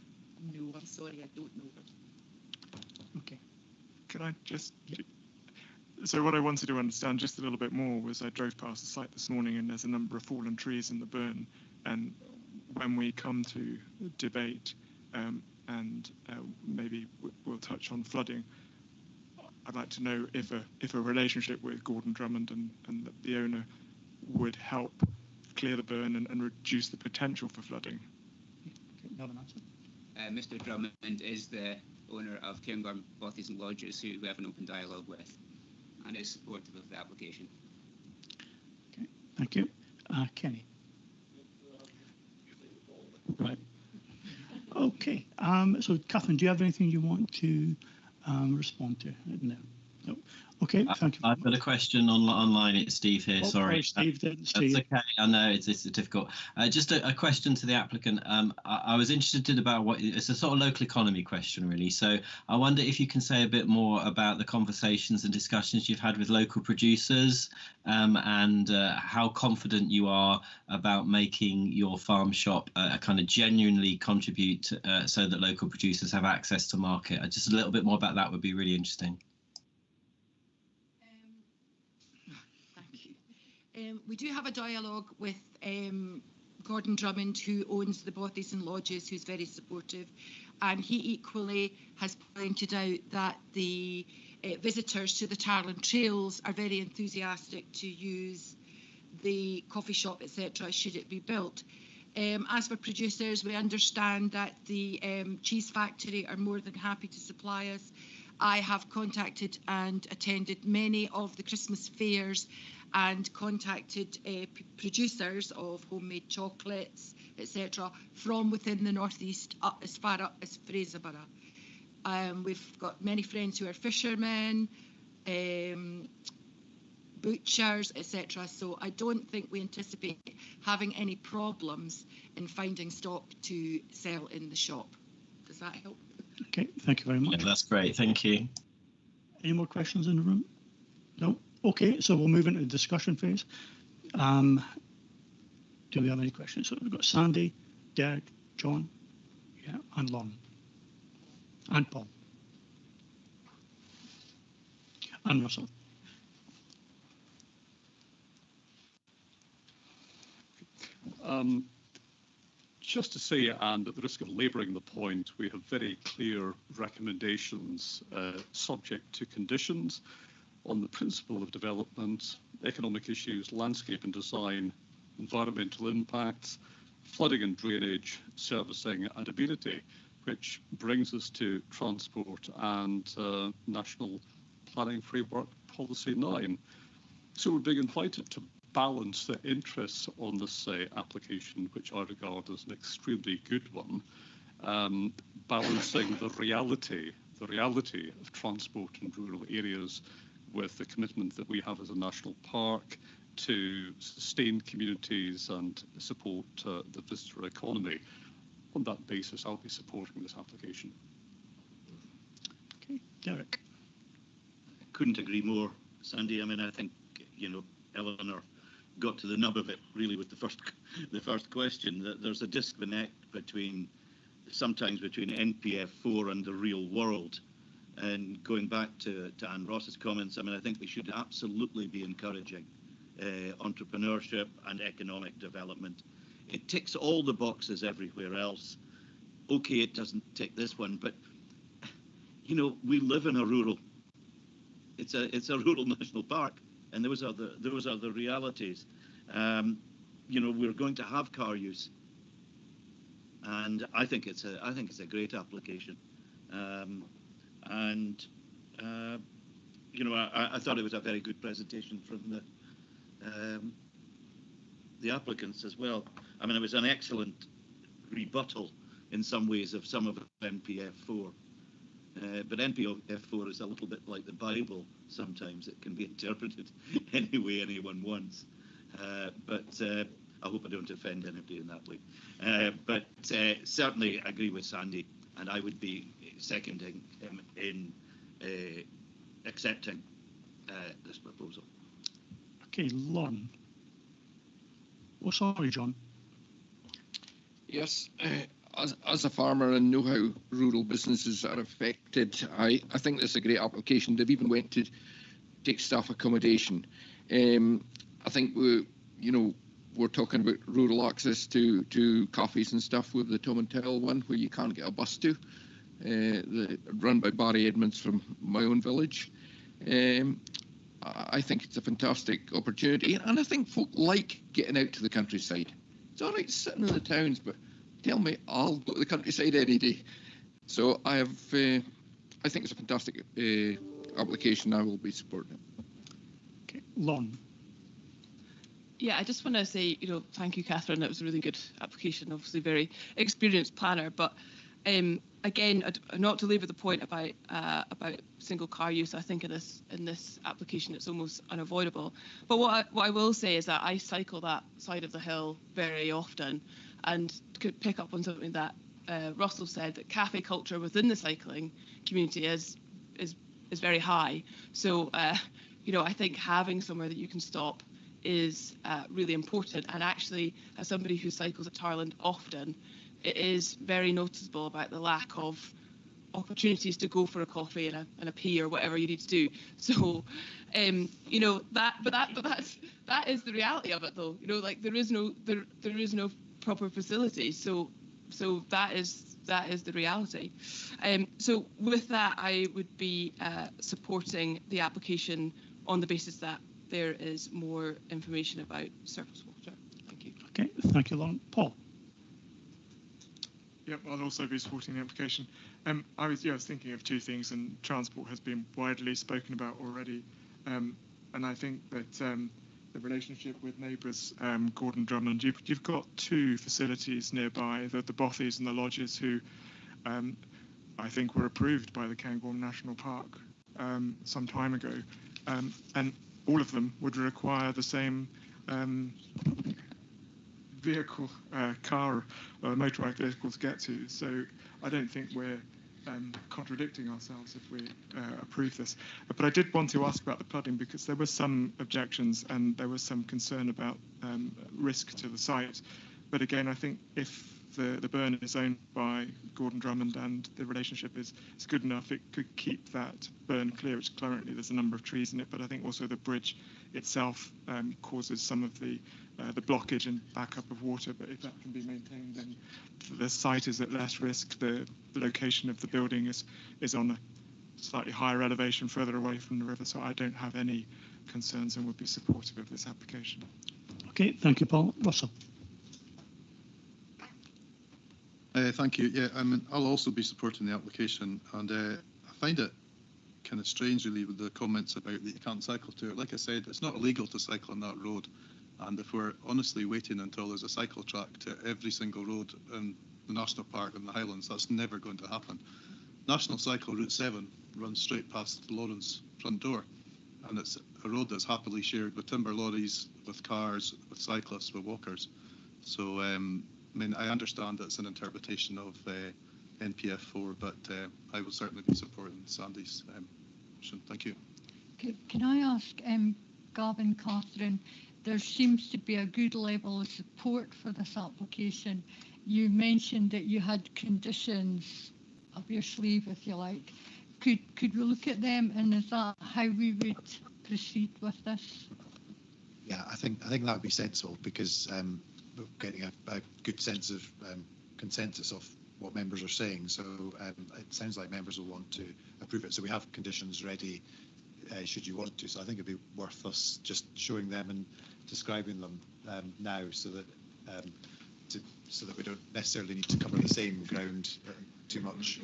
No, I'm sorry, I don't know. Okay. Can I just... So what I wanted to understand just a little bit more was I drove past the site this morning and there's a number of fallen trees in the burn. And when we come to debate and maybe we'll touch on flooding, I'd like to know if a relationship with Gordon Drummond and the owner would help clear the burn and reduce the potential for flooding. Okay, another answer. Mr. Drummond is the owner of Cairngorm Bothies and Lodges, who we have an open dialogue with, and is supportive of the application. Okay, thank you. Kenny. Right. Okay. So, Catherine, do you have anything you want to respond to? No. Okay, thank you. I've got a question online. It's Steve here. Sorry, Steve, didn't that's okay. I know it's difficult. Just a question to the applicant. I was interested about it's a sort of local economy question, really. So I wonder if you can say a bit more about the conversations and discussions you've had with local producers, and how confident you are about making your farm shop kind of genuinely contribute so that local producers have access to market. Just a little bit more about that would be really interesting. We do have a dialogue with Gordon Drummond, who owns the Bothies and Lodges, who's very supportive, and he equally has pointed out that the visitors to the Tarlin Trails are very enthusiastic to use the coffee shop, etc., should it be built. As for producers, we understand that the cheese factory are more than happy to supply us. I have contacted and attended many of the Christmas fairs and contacted producers of homemade chocolates, etc., from within the northeast up as far up as Fraserburgh. We've got many friends who are fishermen, butchers, etc. So I don't think we anticipate having any problems in finding stock to sell in the shop. Does that help? Okay, thank you very much. Yeah, that's great. Thank you. Any more questions in the room? No? Okay, so we'll move into the discussion phase. Do we have any questions? So we've got Sandy, Derek, John, yeah, and Lauren, and Paul, and Russell. Just to say, and at the risk of labouring the point, we have very clear recommendations subject to conditions on the principle of development, economic issues, landscape and design, environmental impacts, flooding and drainage, servicing and amenity, which brings us to transport and National Planning Framework Policy 9. So we're being invited to balance the interests on this application, which I regard as an extremely good one, balancing the reality of transport in rural areas with the commitment that we have as a national park to sustain communities and support the visitor economy. On that basis, I'll be supporting this application. Okay, Derek. I couldn't agree more, Sandy. I mean, I think, Eleanor got to the nub of it really with the first question, that there's a disconnect sometimes between NPF 4 and the real world. And going back to Anne Ross's comments, I mean, I think we should absolutely be encouraging entrepreneurship and economic development it ticks all the boxes everywhere else. Okay, it doesn't tick this one, but you know, we live in a rural. It's a rural national park, and those are the realities. You know, we're going to have car use, and I think it's a great application. You know, I thought it was a very good presentation from the applicants as well. I mean, it was an excellent rebuttal in some ways of some of NPF4. But NPF4 is a little bit like the Bible. Sometimes it can be interpreted any way anyone wants. But I hope I don't offend anybody in that way. But certainly agree with Sandy, and I would be seconding him in accepting this proposal. Okay, Lon. Oh, sorry, John. Yes, as a farmer and know how rural businesses are affected, I think this is a great application. They've even went to take staff accommodation. I think we're talking about rural access to cafes and stuff with the Tom and Tell one where you can't get a bus to, run by Barry Edmonds from my own village. I think it's a fantastic opportunity, and I think folk like getting out to the countryside. It's all right sitting in the towns, but tell me, I'll go to the countryside any day. So I think it's a fantastic application. I will be supporting it. Okay, Lon. Yeah, I just want to say, thank you, Catherine. That was a really good application. Obviously, very experienced planner. But again, not to labour the point about single car use. I think in this application, it's almost unavoidable. But what I will say is that I cycle that side of the hill very often, and could pick up on something that Russell said, that cafe culture within the cycling community is very high. So I think having somewhere that you can stop is really important. And actually, as somebody who cycles at Tarland often, it is very noticeable about the lack of opportunities to go for a coffee and a pee or whatever you need to do. So, that is the reality of it, though. Like there is no proper facility. So that is the reality. So with that, I would be supporting the application on the basis that there is more information about surface water. Thank you. Okay, thank you, Lauren. Paul. Yep, I'll also be supporting the application. I was thinking of two things, and transport has been widely spoken about already. And I think that the relationship with neighbours, Gordon Drummond, you've got two facilities nearby, the Bothies and the Lodges, who I think were approved by the Cairngorm National Park some time ago. And all of them would require the same vehicle, car or motorised vehicle to get to. So I don't think we're contradicting ourselves if we approve this. But I did want to ask about the flooding, because there were some objections and there was some concern about risk to the site. But again, I think if the burn is owned by Gordon Drummond and the relationship is good enough, it could keep that burn clear. Which currently there's a number of trees in it, but I think also the bridge itself causes some of the blockage and backup of water. But if that can be maintained, then the site is at less risk. The location of the building is on a slightly higher elevation further away from the river, so I don't have any concerns and would be supportive of this application. Okay, thank you, Paul. Russell. Thank you. Yeah, I'll also be supporting the application, and I find it kind of strange, really, with the comments about that you can't cycle to it. Like I said, it's not illegal to cycle on that road, and if we're honestly waiting until there's a cycle track to every single road in the National Park and the Highlands, that's never going to happen. National Cycle Route 7 runs straight past Lawrence front door, and it's a road that's happily shared with timber lorries, with cars, with cyclists, with walkers. So I understand it's an interpretation of NPF4, but I will certainly be supporting Sandy's motion. Thank you. Can I ask Gavin, Catherine, there seems to be a good level of support for this application. You mentioned that you had conditions up your sleeve, if you like. Could we look at them, and is that how we would proceed with this? Yeah, I think that would be sensible, because getting a good sense of consensus of what members are saying. So it sounds like members will want to approve it. So we have conditions ready should you want to. So I think it'd be worth us just showing them and describing them now, so that so that we don't necessarily need to cover the same ground too much.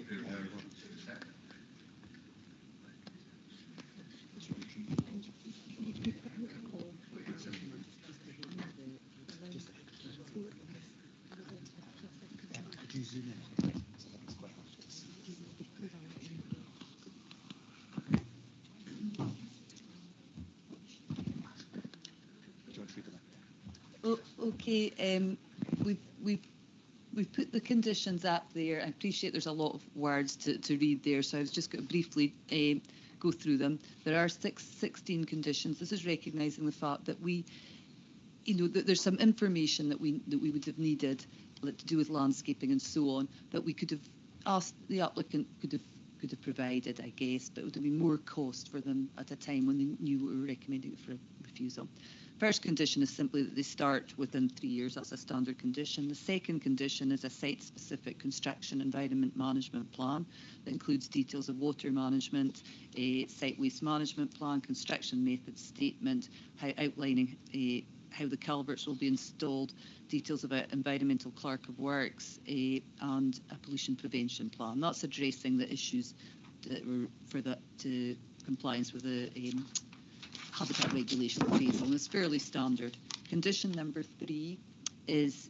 Okay, we've put the conditions up there. I appreciate there's a lot of words to read there, so I was just going to briefly go through them. There are 16 conditions. This is recognising the fact that that there's some information that we would have needed to do with landscaping and so on, that we could have asked the applicant could have provided, I guess, but it would have been more cost for them at a time when they knew we were recommending it for refusal. First condition is simply that they start within 3 years. That's a standard condition. The second condition is a site-specific construction environment management plan that includes details of water management, a site waste management plan, construction method statement, outlining how the culverts will be installed, details about environmental clerk of works, and a pollution prevention plan. That's addressing the issues that were to compliance with the habitat regulation appraisal, and it's fairly standard. Condition number 3 is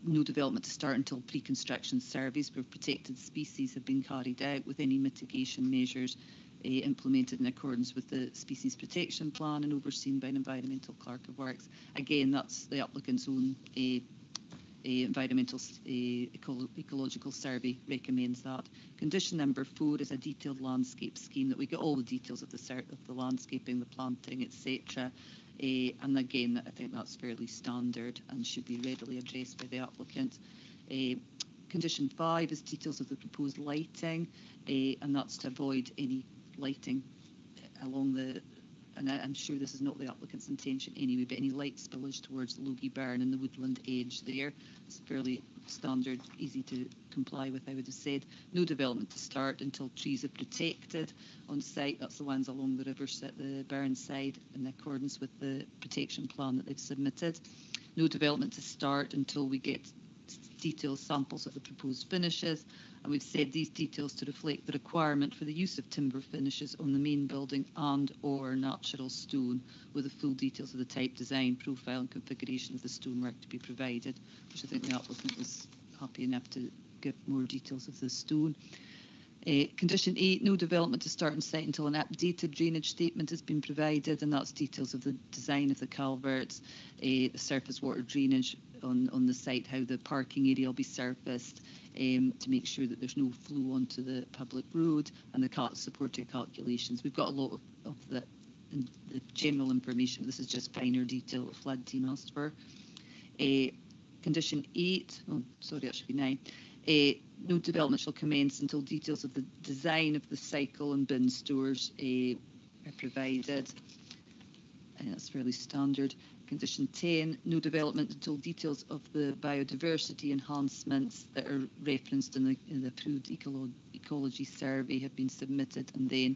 no development to start until pre-construction surveys for protected species have been carried out, with any mitigation measures implemented in accordance with the species protection plan and overseen by an environmental clerk of works. Again, that's the applicant's own environmental ecological survey recommends that. Condition number 4 is a detailed landscape scheme, that we get all the details of the landscaping, the planting, etc. And again, I think that's fairly standard and should be readily addressed by the applicant. Condition 5 is details of the proposed lighting, and that's to avoid any lighting along the, and I'm sure this is not the applicant's intention anyway, but any light spillage towards Logie Burn and the woodland edge there. It's fairly standard, easy to comply with, I would have said. No development to start until trees are protected on site. That's the ones along the river, the Burn side, in accordance with the protection plan that they've submitted. No development to start until we get detailed samples of the proposed finishes, and we've said these details to reflect the requirement for the use of timber finishes on the main building and or natural stone, with the full details of the type, design, profile and configuration of the stonework to be provided, which I think the applicant was happy enough to give more details of the stone. Condition 8, no development to start on site until an updated drainage statement has been provided, and that's details of the design of the culverts, the surface water drainage on the site, how the parking area will be surfaced, to make sure that there's no flow onto the public road, and the supporting calculations. We've got a lot of the general information. This is just finer detail that flood team asked for. Condition 8, oh sorry, that should be 9. No development shall commence until details of the design of the cycle and bin stores are provided. And that's fairly standard. Condition 10, no development until details of the biodiversity enhancements that are referenced in the approved ecology survey have been submitted and then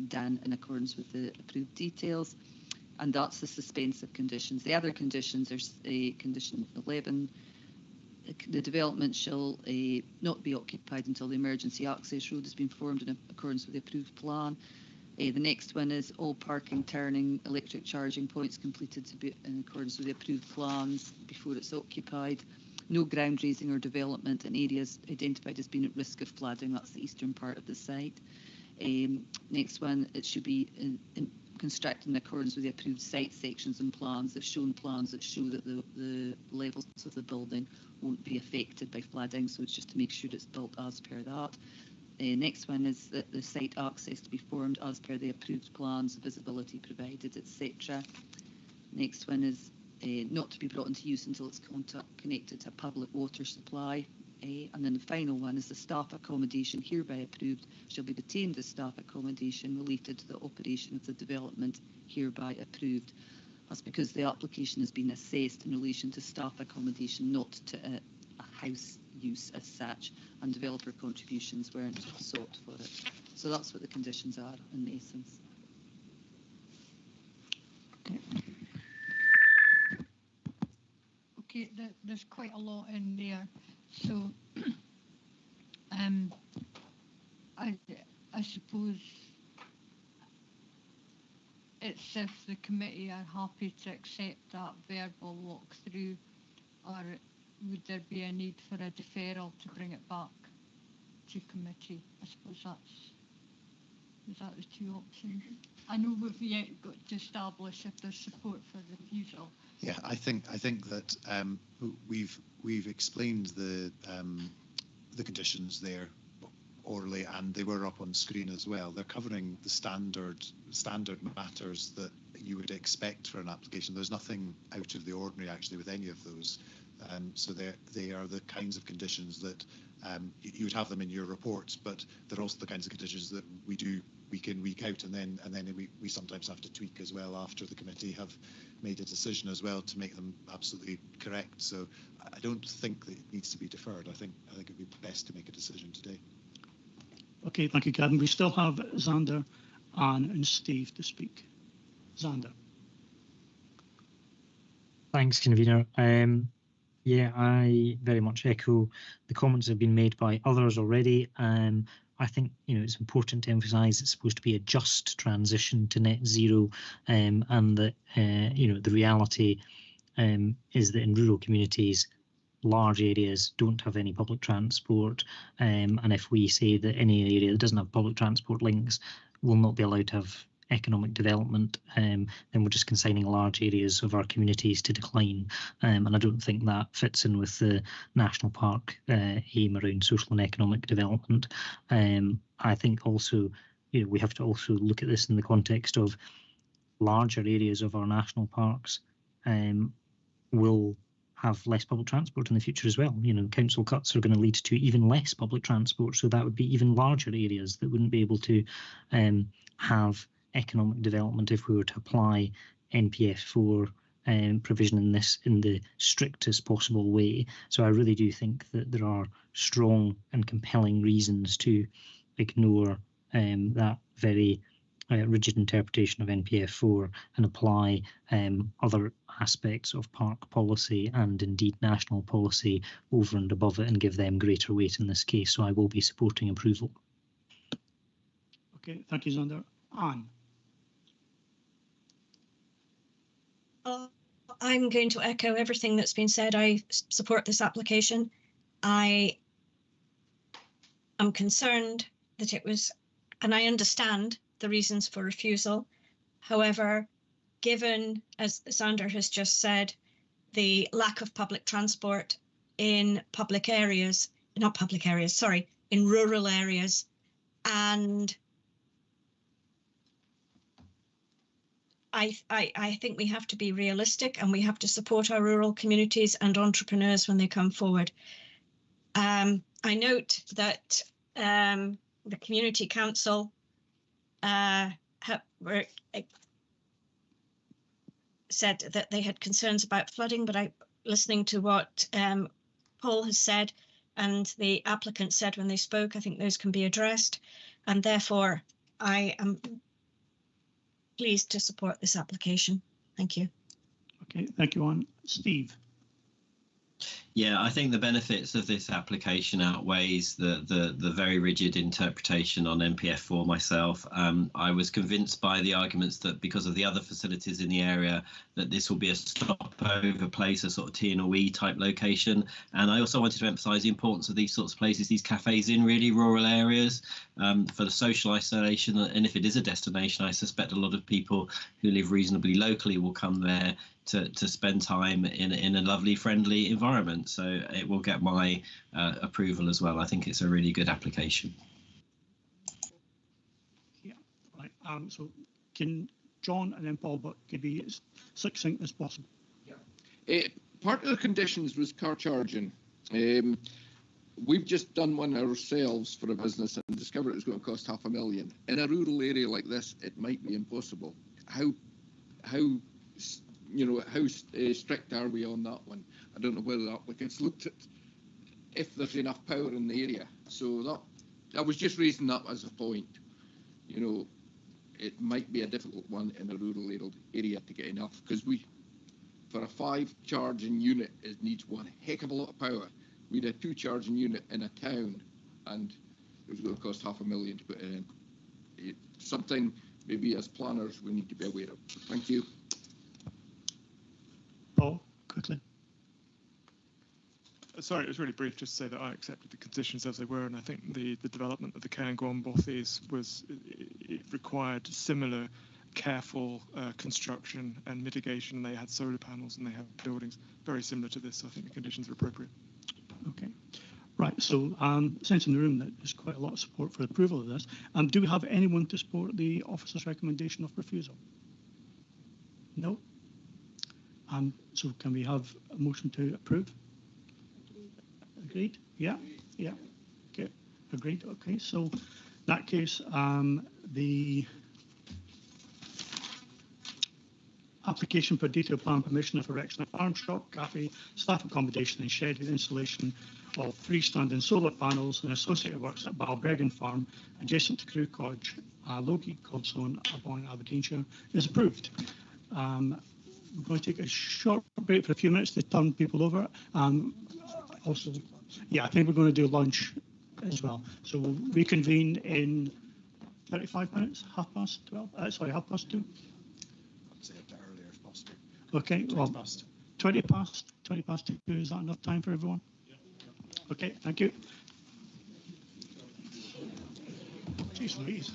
done in accordance with the approved details. And that's the suspensive conditions. The other conditions are condition 11. The development shall not be occupied until the emergency access road has been formed in accordance with the approved plan. The next one is all parking, turning, electric charging points completed to be in accordance with the approved plans before it's occupied. No ground raising or development in areas identified as being at risk of flooding. That's the eastern part of the site. Next one, it should be constructed in accordance with the approved site sections and plans. They've shown plans that show that the levels of the building won't be affected by flooding, so it's just to make sure it's built as per that. Next one is that the site access to be formed as per the approved plans, visibility provided, etc. Next one is not to be brought into use until it's connected to a public water supply. And then the final one is the staff accommodation hereby approved shall be retained as staff accommodation related to the operation of the development hereby approved. That's because the application has been assessed in relation to staff accommodation, not to a house use as such, and developer contributions weren't sought for it. So that's what the conditions are in essence. Okay, there's quite a lot in there. So I suppose it's if the committee are happy to accept that verbal walkthrough, or would there be a need for a deferral to bring it back to committee? I suppose is that the two options? I know we've yet got to establish if there's support for refusal. Yeah, I think that we've explained the conditions there orally, and they were up on screen as well. They're covering the standard matters that you would expect for an application. There's nothing out of the ordinary actually with any of those. So they are the kinds of conditions that you would have them in your reports, but they're also the kinds of conditions that we do week in, week out, and then we sometimes have to tweak as well after the committee have made a decision as well to make them absolutely correct. So I don't think that it needs to be deferred. I think it would be best to make a decision today. Okay, thank you, Gavin. We still have Xander, Anne and Steve to speak. Xander. Thanks, convener. Yeah, I very much echo the comments that have been made by others already. I think it's important to emphasise it's supposed to be a just transition to net zero, and that the reality is that in rural communities, large areas don't have any public transport, and if we say that any area that doesn't have public transport links will not be allowed to have economic development, then we're just consigning large areas of our communities to decline, and I don't think that fits in with the national park aim around social and economic development. I think also we have to also look at this in the context of larger areas of our national parks will have less public transport in the future as well. Council cuts are going to lead to even less public transport, so that would be even larger areas that wouldn't be able to have economic development if we were to apply NPF4 provision in the strictest possible way. So I really do think that there are strong and compelling reasons to ignore that very rigid interpretation of NPF4 and apply other aspects of park policy and indeed national policy over and above it and give them greater weight in this case. So I will be supporting approval. Okay, thank you, Xander. Anne. I'm going to echo everything that's been said. I support this application. I am concerned that it was, and I understand the reasons for refusal. However, given, as Xander has just said, the lack of public transport in public areas, not public areas, sorry, in rural areas, and I think we have to be realistic and we have to support our rural communities and entrepreneurs when they come forward. I note that the Community Council said that they had concerns about flooding, but listening to what Paul has said and the applicant said when they spoke, I think those can be addressed, and therefore I am pleased to support this application. Thank you. Okay, thank you, Anne. Steve. Yeah, I think the benefits of this application outweighs the very rigid interpretation on NPF4 myself. I was convinced by the arguments that because of the other facilities in the area, that this will be a stopover place, a sort of T and a E type location. And I also wanted to emphasise the importance of these sorts of places, these cafes in really rural areas for the social isolation. And if it is a destination, I suspect a lot of people who live reasonably locally will come there to spend time in a lovely, friendly environment. So it will get my approval as well. I think it's a really good application. Yeah, right. So can John and then Paul, but can be as succinct as possible. Part of the conditions was car charging. We've just done one ourselves for a business and discovered it was going to cost $500,000. In a rural area like this, it might be impossible. How you know, how strict are we on that one? I don't know whether the applicants looked at if there's enough power in the area. So that was just raising that as a point. You know, it might be a difficult one in a rural area to get enough, because for a 5 charging unit, it needs one heck of a lot of power. We had a 2 charging unit in a town, and it was going to cost $500,000 to put it in. It's something maybe as planners we need to be aware of. Thank you. Paul, quickly. Sorry, it was really brief, just to say that I accepted the conditions as they were, and I think the development of the Cairngorm Bothies it required similar careful construction and mitigation. They had solar panels and they have buildings very similar to this, so I think the conditions are appropriate. Okay. Right, so sense in the room that there's quite a lot of support for approval of this. Do we have anyone to support the officer's recommendation of refusal? No? So can we have a motion to approve? Agreed? Yeah? Yeah. Okay. Agreed. Okay, so in that case, the application for detailed plan permission of erection of farm shop, cafe, staff accommodation and shed with installation of freestanding solar panels and associated works at Balbreggan Farm, adjacent to Crew Codge, Logie, Coldstone, Avon, Aberdeenshire, is approved. We're going to take a short break for a few minutes to turn people over. Also, yeah, I think we're going to do lunch as well. So we'll reconvene in 35 minutes, 12:30, sorry, 2:30. I'd say a bit earlier if possible. Okay, 20 past. 20 past 2. Is that enough time for everyone? Okay, thank you. Jeez Louise.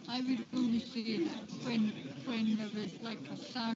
I would only say that when there was like a sound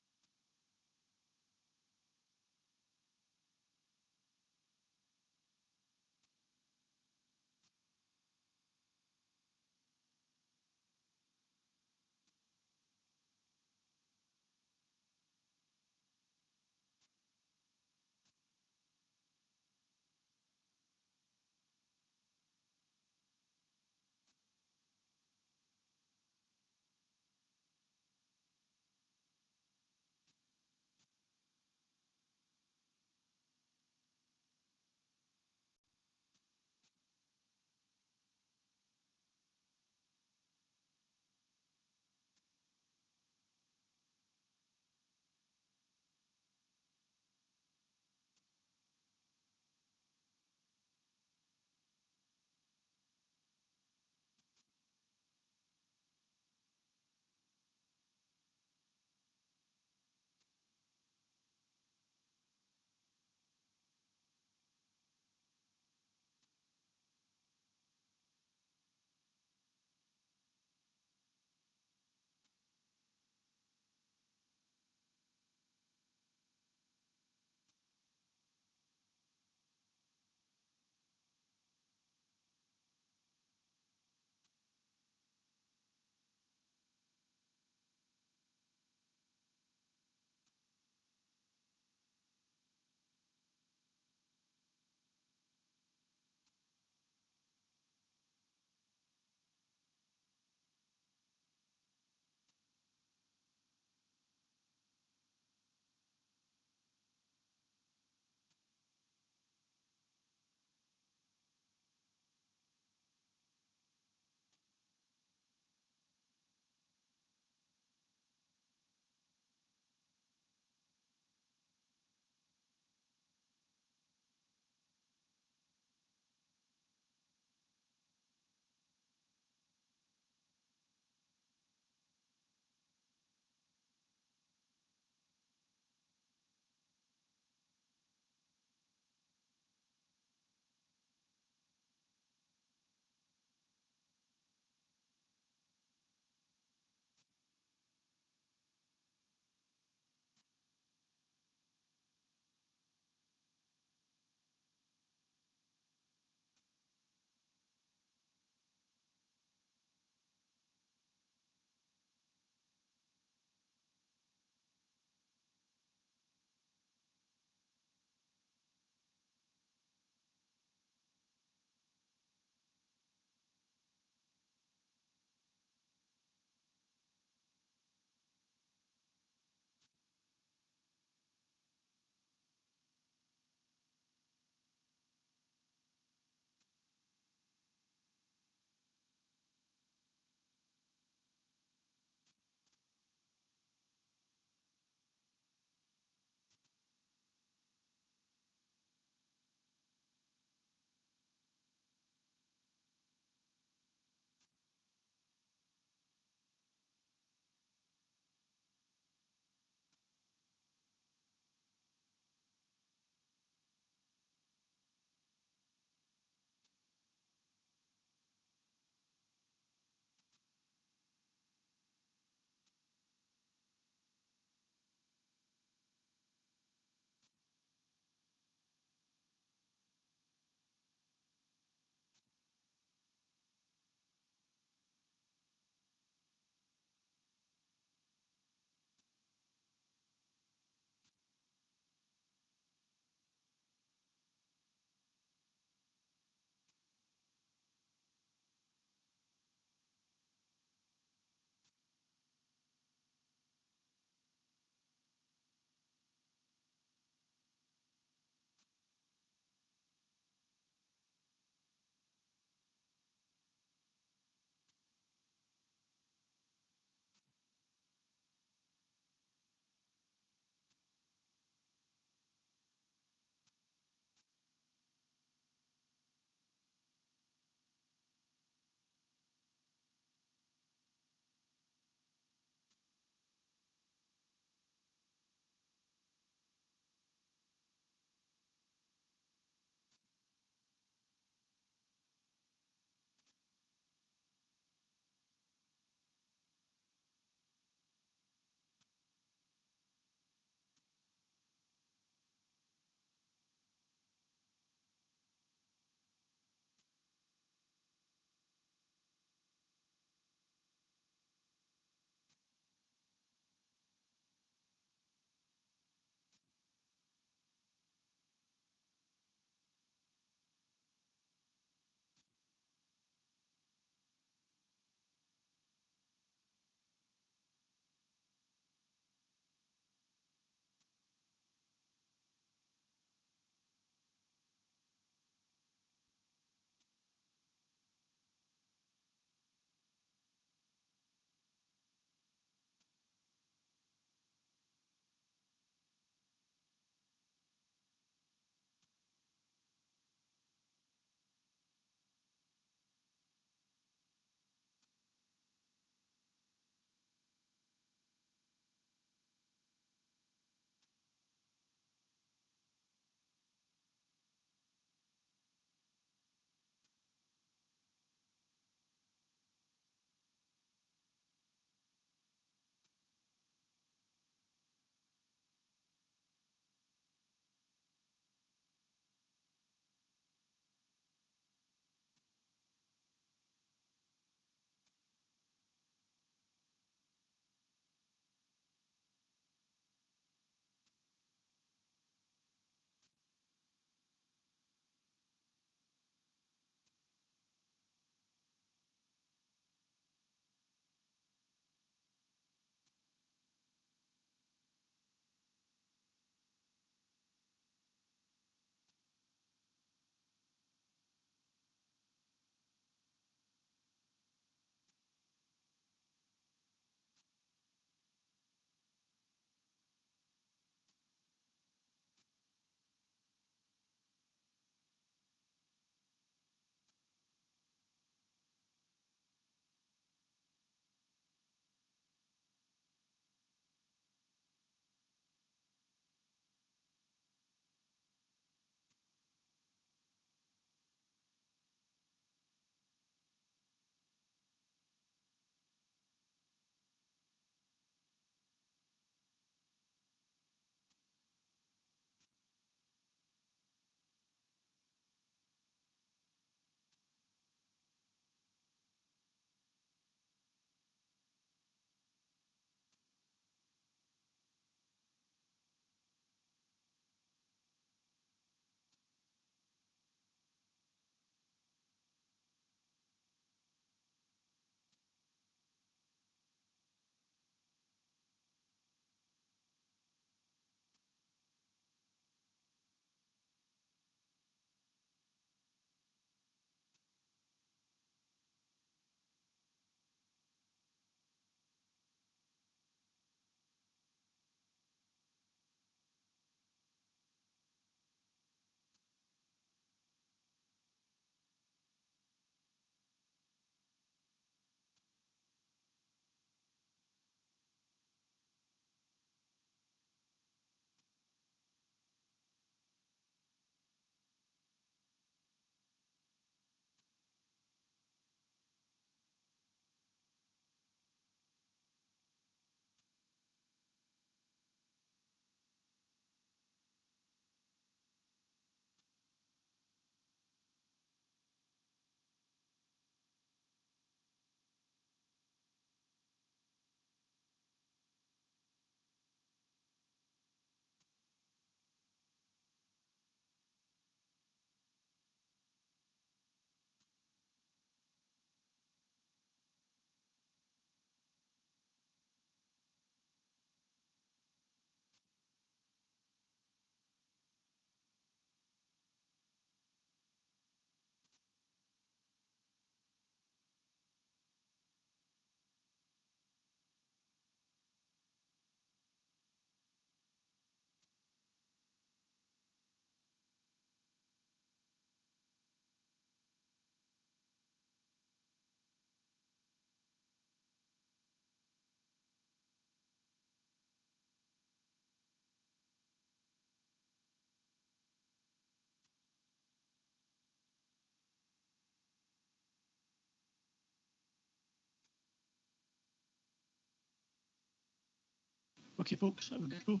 Okay, folks, we're good to go.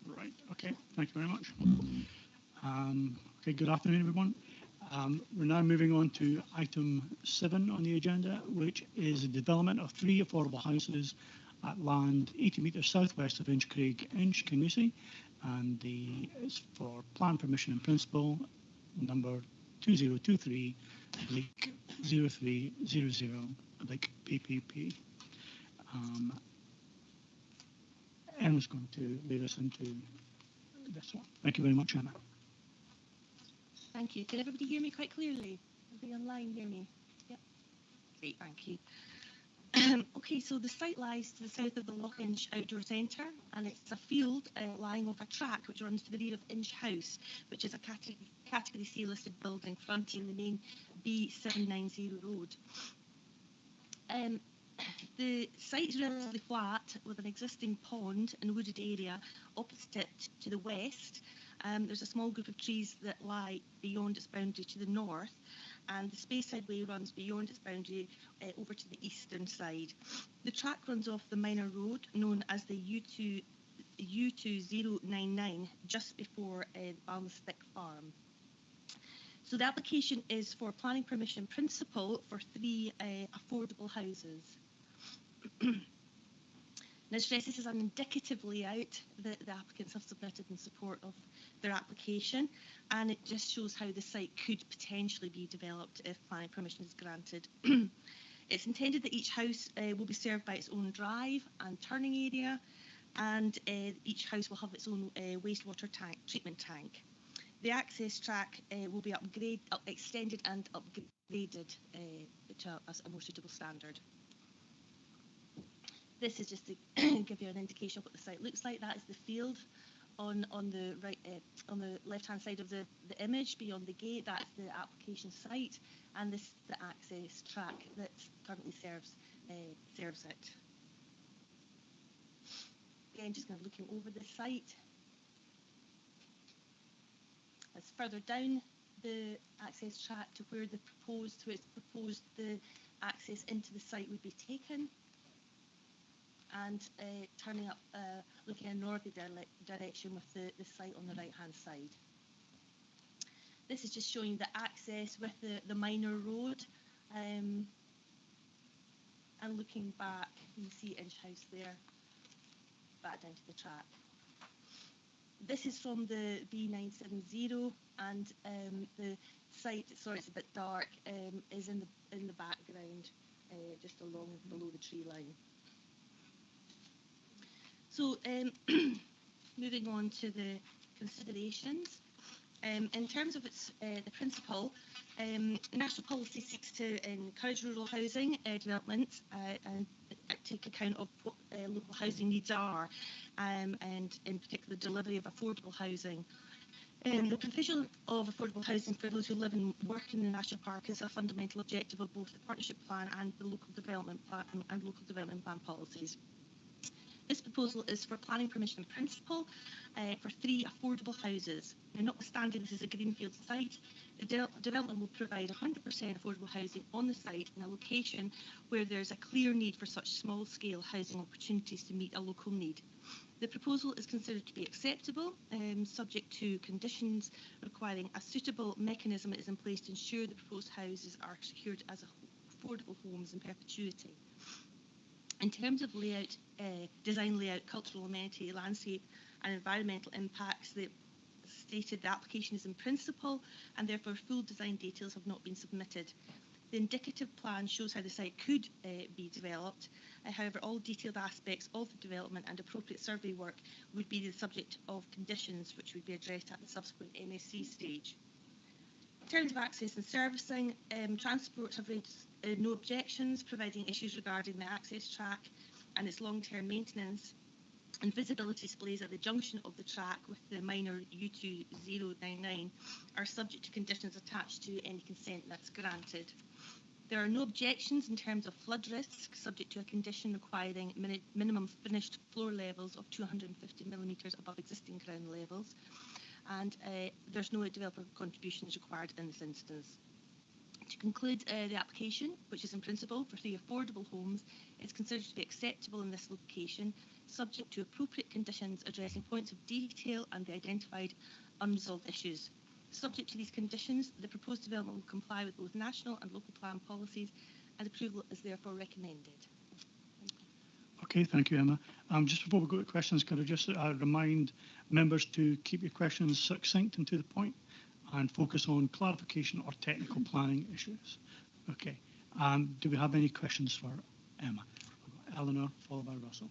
Right, okay, thank you very much. Okay, good afternoon, everyone. We're now moving on to item 7 on the agenda, which is the development of 3 affordable houses at land 80 metres southwest of Inchcraig, Inchcanusie, and it's for plan permission in principle, number 2023, Blake 0300, Blake PPP. Emma's going to lead us into this one. Thank you very much, Emma. Thank you. Can everybody hear me quite clearly? Everybody online hear me? Yep. Great, thank you. Okay, so the site lies to the south of the Loch Inch Outdoor Centre, and it's a field lying off a track which runs to the rear of Inch House, which is a Category C listed building fronting the main B790 road. The site is relatively flat with an existing pond and wooded area opposite it to the west. There's a small group of trees that lie beyond its boundary to the north, and the Speyside Way runs beyond its boundary over to the eastern side. The track runs off the minor road known as the U2099 just before Balnastick Farm. So the application is for planning permission principle for 3 affordable houses. Now, stress this is an indicative layout that the applicants have submitted in support of their application, and it just shows how the site could potentially be developed if planning permission is granted. It's intended that each house will be served by its own drive and turning area, and each house will have its own wastewater treatment tank. The access track will be extended and upgraded to a more suitable standard. This is just to give you an indication of what the site looks like. That is the field on the right, on the left-hand side of the image beyond the gate. That's the application site, and this is the access track that currently serves it. Again, just kind of looking over the site. As further down the access track to where it's proposed the access into the site would be taken. And turning up, looking in a northerly direction with the site on the right-hand side. This is just showing the access with the minor road, and looking back, you can see Inch House there, back down to the track. This is from the B970, and the site, sorry it's a bit dark, is in the background, just below the tree line. So moving on to the considerations. In terms of the principle, national policy seeks to encourage rural housing development and take account of what local housing needs are, and in particular delivery of affordable housing. The provision of affordable housing for those who live and work in the national park is a fundamental objective of both the partnership plan and the local development plan policies. This proposal is for planning permission in principle for 3 affordable houses. Now, notwithstanding this is a greenfield site, the development will provide 100% affordable housing on the site in a location where there is a clear need for such small-scale housing opportunities to meet a local need. The proposal is considered to be acceptable, subject to conditions requiring a suitable mechanism that is in place to ensure the proposed houses are secured as affordable homes in perpetuity. In terms of layout, design layout, cultural amenity, landscape and environmental impacts, the application is in principle and therefore full design details have not been submitted. The indicative plan shows how the site could be developed. However, all detailed aspects of the development and appropriate survey work would be the subject of conditions which would be addressed at the subsequent MSC stage. In terms of access and servicing, Transport have raised no objections, providing issues regarding the access track and its long-term maintenance, and visibility displays at the junction of the track with the minor U2099 are subject to conditions attached to any consent that's granted. There are no objections in terms of flood risk, subject to a condition requiring minimum finished floor levels of 250 millimetres above existing ground levels, and there's no developer contributions required in this instance. To conclude, the application, which is in principle for 3 affordable homes, is considered to be acceptable in this location, subject to appropriate conditions addressing points of detail and the identified unresolved issues. Subject to these conditions, the proposed development will comply with both national and local plan policies, and approval is therefore recommended. Okay, thank you, Emma. Just before we go to questions, could I just remind members to keep your questions succinct and to the point, and focus on clarification or technical planning issues. Okay. Do we have any questions for Emma? Eleanor, followed by Russell.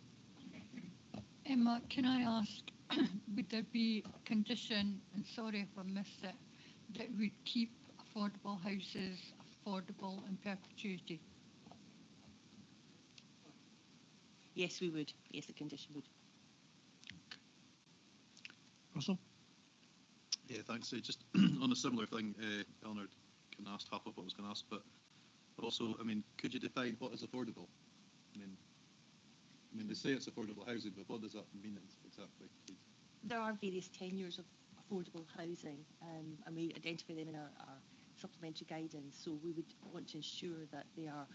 Emma, can I ask, would there be a condition, and sorry if I missed it, that would keep affordable houses affordable in perpetuity? Yes, we would. Yes, the condition would. Russell? Yeah, thanks. Just on a similar thing, Eleanor can ask half of what I was going to ask, but also, I mean, could you define what is affordable? I mean, they say it's affordable housing, but what does that mean exactly? There are various tenures of affordable housing, and we identify them in our supplementary guidance. So we would want to ensure that they are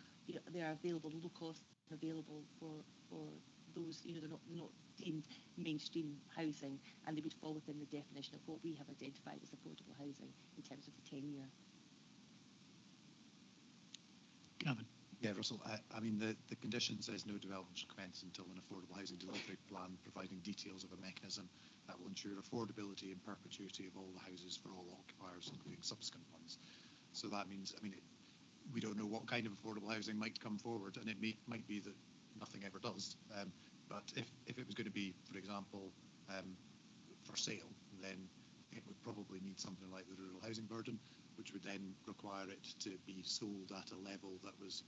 available, low cost, and available for those, they're not deemed mainstream housing, and they would fall within the definition of what we have identified as affordable housing in terms of the tenure. Gavin. Yeah, Russell, I mean, the condition says no development shall commence until an affordable housing delivery plan providing details of a mechanism that will ensure affordability and perpetuity of all the houses for all occupiers, including subsequent ones. So that means, I mean, we don't know what kind of affordable housing might come forward, and it might be that nothing ever does. But if it was going to be, for example, for sale, then it would probably need something like the rural housing burden, which would then require it to be sold at a level that was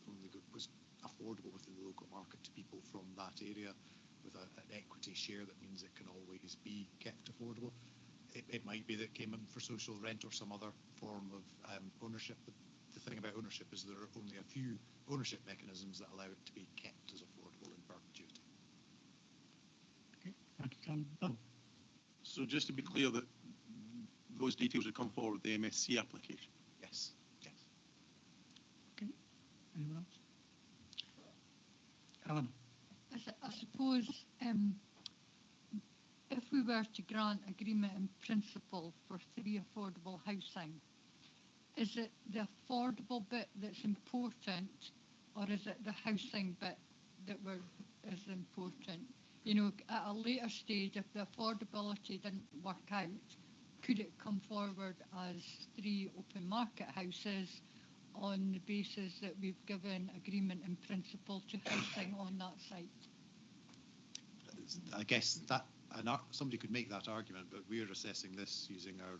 affordable within the local market to people from that area, with an equity share that means it can always be kept affordable. It might be that it came in for social rent or some other form of ownership. But the thing about ownership is there are only a few ownership mechanisms that allow it to be kept as affordable in perpetuity. Okay, thank you, Cameron. So just to be clear, that those details would come forward with the MSC application? Yes. Yes. Okay. Anyone else? Alan. I suppose if we were to grant agreement in principle for 3 affordable housing, is it the affordable bit that's important, or is it the housing bit that is important? At a later stage, if the affordability didn't work out, could it come forward as 3 open market houses on the basis that we've given agreement in principle to housing on that site? I guess that somebody could make that argument, but we're assessing this using our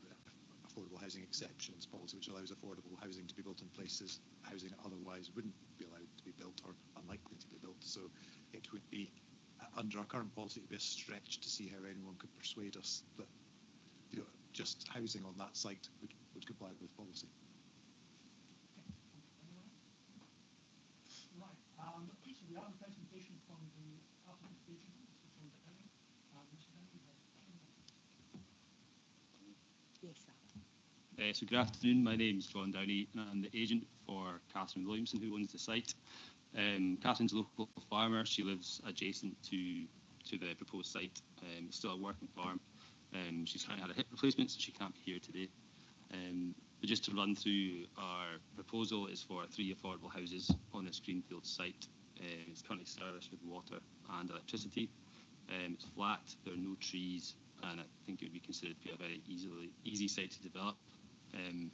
affordable housing exceptions policy, which allows affordable housing to be built in places housing otherwise wouldn't be allowed to be built or unlikely to be built. So it would be, under our current policy, it would be a stretch to see how anyone could persuade us that just housing on that site would comply with policy. Right. So we have a presentation from the application. Yes, so good afternoon, my name is John Downey and I'm the agent for Catherine Williamson, who owns the site. Catherine's a local farmer. She lives adjacent to the proposed site. It's still a working farm. She's trying to have a hip replacement, so she can't be here today. But just to run through, our proposal is for 3 affordable houses on this greenfield site. It's currently serviced with water and electricity. It's flat, there are no trees, and I think it would be considered to be a very easy site to develop.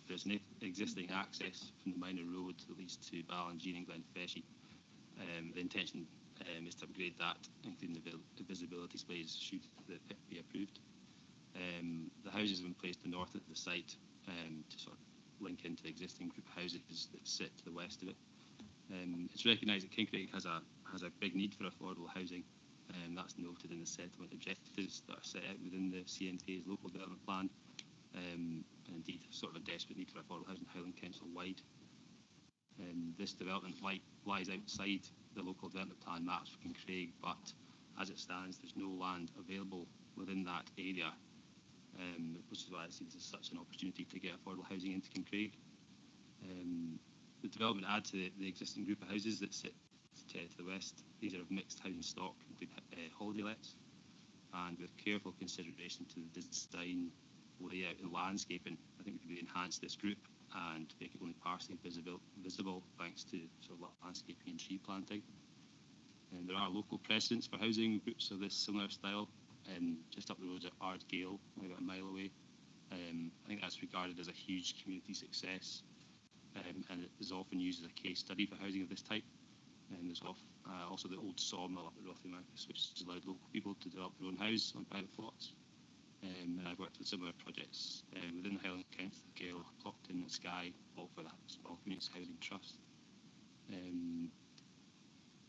There's an existing access from the minor road that leads to Ballingean and Glenfeshie. The intention is to upgrade that, including the visibility space, should the PIP be approved. The houses have been placed to the north of the site to sort of link into the existing group of houses that sit to the west of it. It's recognised that Kincraig has a big need for affordable housing, and that's noted in the settlement objectives that are set out within the CNPA's local development plan, and indeed sort of a desperate need for affordable housing Highland Council wide. This development lies outside the local development plan maps for Kincraig, but as it stands, there's no land available within that area, which is why I see this as such an opportunity to get affordable housing into Kincraig. The development add to the existing group of houses that sit to the west. These are of mixed housing stock, including holiday lets, and with careful consideration to the design, layout and landscaping, I think we could enhance this group and make it only partially visible thanks to sort of landscaping and tree planting. And there are local precedents for housing groups of this similar style, just up the road at Ardgale, only about a mile away. I think that's regarded as a huge community success, and it is often used as a case study for housing of this type. And there's also the old sawmill up at Rothley Marcus, which has allowed local people to develop their own house on private plots. And I've worked with similar projects within the Highland Council, Gale, Clopton and Skye, all for that small community housing trust.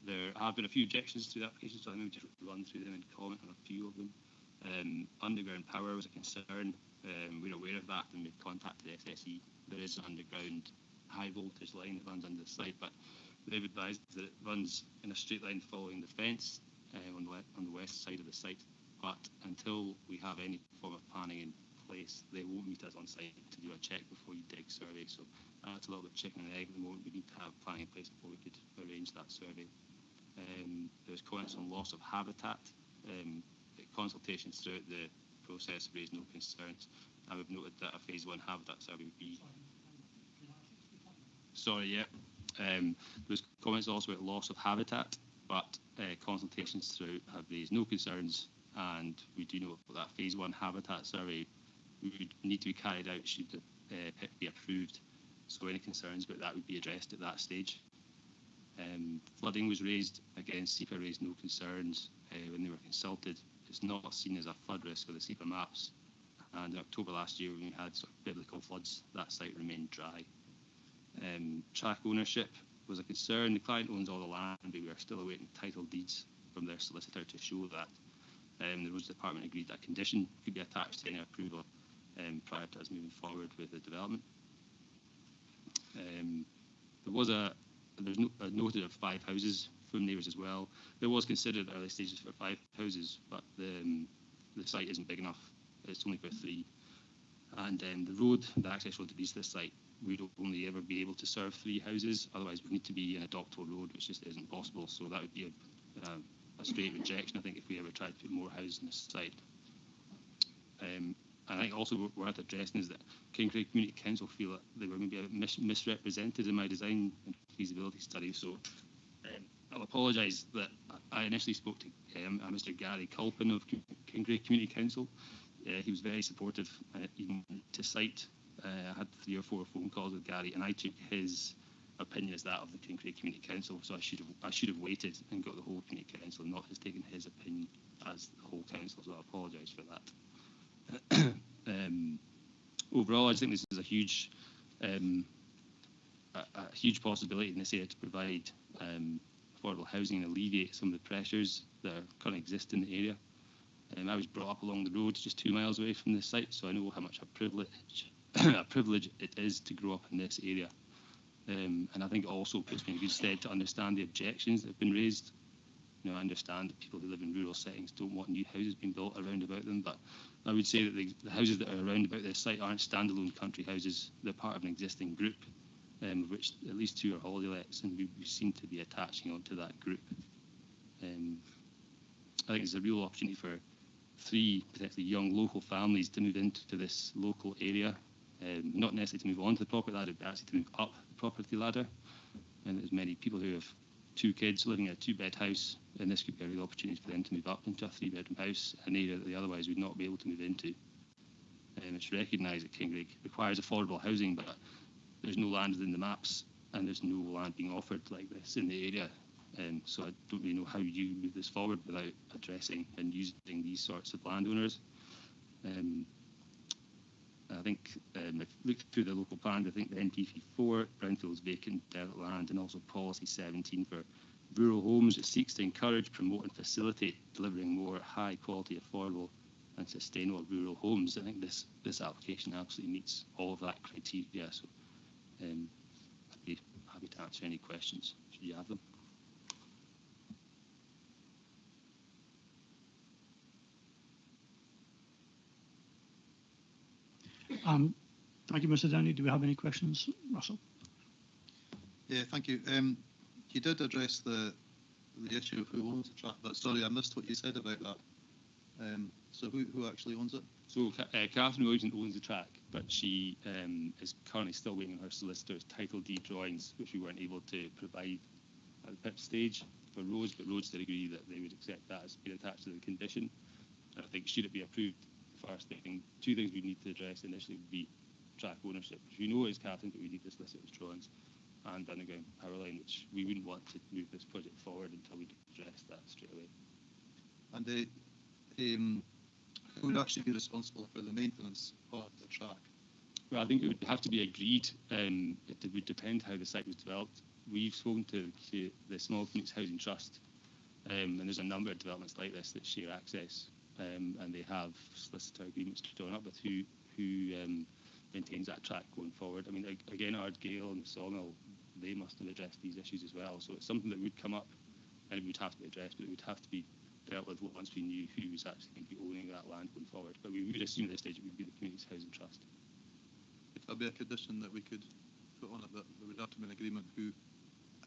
There have been a few objections to the application, so I'm going to just run through them and comment on a few of them. Underground power was a concern. We're aware of that and we've contacted SSE. There is an underground high voltage line that runs under the site, but they've advised that it runs in a straight line following the fence on the west side of the site. But until we have any form of planning in place, they won't meet us on site to do a check before you dig survey. So that's a little bit chicken and egg at the moment. We need to have planning in place before we could arrange that survey. There's comments on loss of habitat. Consultations throughout the process raised no concerns. And we've noted that a phase 1 habitat survey would be... There's comments also about loss of habitat, but consultations throughout have raised no concerns, and we do know that phase 1 habitat survey would need to be carried out should the PIP be approved. So any concerns about that would be addressed at that stage. Flooding was raised. Again, SEPA raised no concerns when they were consulted. It's not seen as a flood risk of the SEPA maps. And in October last year, when we had sort of biblical floods, that site remained dry. Track ownership was a concern. The client owns all the land, but we are still awaiting title deeds from their solicitor to show that. The Roads Department agreed that condition could be attached to any approval prior to us moving forward with the development. There's noted of 5 houses from neighbours as well. There was considered early stages for 5 houses, but the site isn't big enough. It's only for 3. And the access road that leads to this site, we'd only ever be able to serve 3 houses. Otherwise, we need to be in a Doctor Road, which just isn't possible. So that would be a straight rejection, I think, if we ever tried to put more houses on this site. I think also worth addressing is that Kincraig Community Council feel that they were maybe a bit misrepresented in my design and feasibility study. So I'll apologise that I initially spoke to Mr. Gary Culpin of Kincraig Community Council. He was very supportive, even to site. I had 3 or 4 phone calls with Gary, and I took his opinion as that of the Kincraig Community Council. So I should have waited and got the whole Community Council, and not just taken his opinion as the whole council. So I apologise for that. Overall, I just think this is a huge possibility in this area to provide affordable housing and alleviate some of the pressures that currently exist in the area. I was brought up along the road just 2 miles away from this site, so I know how much a privilege it is to grow up in this area. And I think it also puts me in good stead to understand the objections that have been raised. You know, I understand that people who live in rural settings don't want new houses being built around about them, but I would say that the houses that are around about this site aren't standalone country houses. They're part of an existing group, of which at least 2 are holiday lets, and we seem to be attaching onto that group. I think there's a real opportunity for 3 potentially young local families to move into this local area, not necessarily to move onto the property ladder, but actually to move up the property ladder. And there's many people who have 2 kids living in a 2-bed house, and this could be a real opportunity for them to move up into a 3-bedroom house, an area that they otherwise would not be able to move into. It's recognised that Kincraig requires affordable housing, but there's no land within the maps, and there's no land being offered like this in the area. So I don't really know how you move this forward without addressing and using these sorts of landowners. I think if you look through the local plan, I think the NP34, brownfields, vacant land, and also policy 17 for rural homes, it seeks to encourage, promote and facilitate delivering more high quality, affordable and sustainable rural homes. I think this application absolutely meets all of that criteria. So I'd be happy to answer any questions should you have them. Thank you, Mr. Downey. Do we have any questions, Russell? Yeah, thank you. You did address the issue of who owns the track, but sorry, I missed what you said about that. So who actually owns it? So Catherine Williamson owns the track, but she is currently still waiting on her solicitor's title deed drawings, which we weren't able to provide at the PIP stage for Rhodes, but Rhodes did agree that they would accept that as being attached to the condition. And I think should it be approved, first thing, two things we need to address initially would be track ownership, which we know is Catherine, but we need the solicitor's drawings, and underground power line, which we wouldn't want to move this project forward until we address that straight away. And who would actually be responsible for the maintenance of the track? Well, I think it would have to be agreed. It would depend how the site was developed. We've spoken to the Small Communities Housing Trust, and there's a number of developments like this that share access, and they have solicitor agreements drawn up with who maintains that track going forward. I mean, again, Ardgale and Sawmill, they must have addressed these issues as well. So it's something that would come up, and it would have to be addressed, but it would have to be dealt with once we knew who was actually going to be owning that land going forward. But we would assume at this stage it would be the Communities Housing Trust. If that'd be a condition that we could put on it, that there would have to be an agreement who.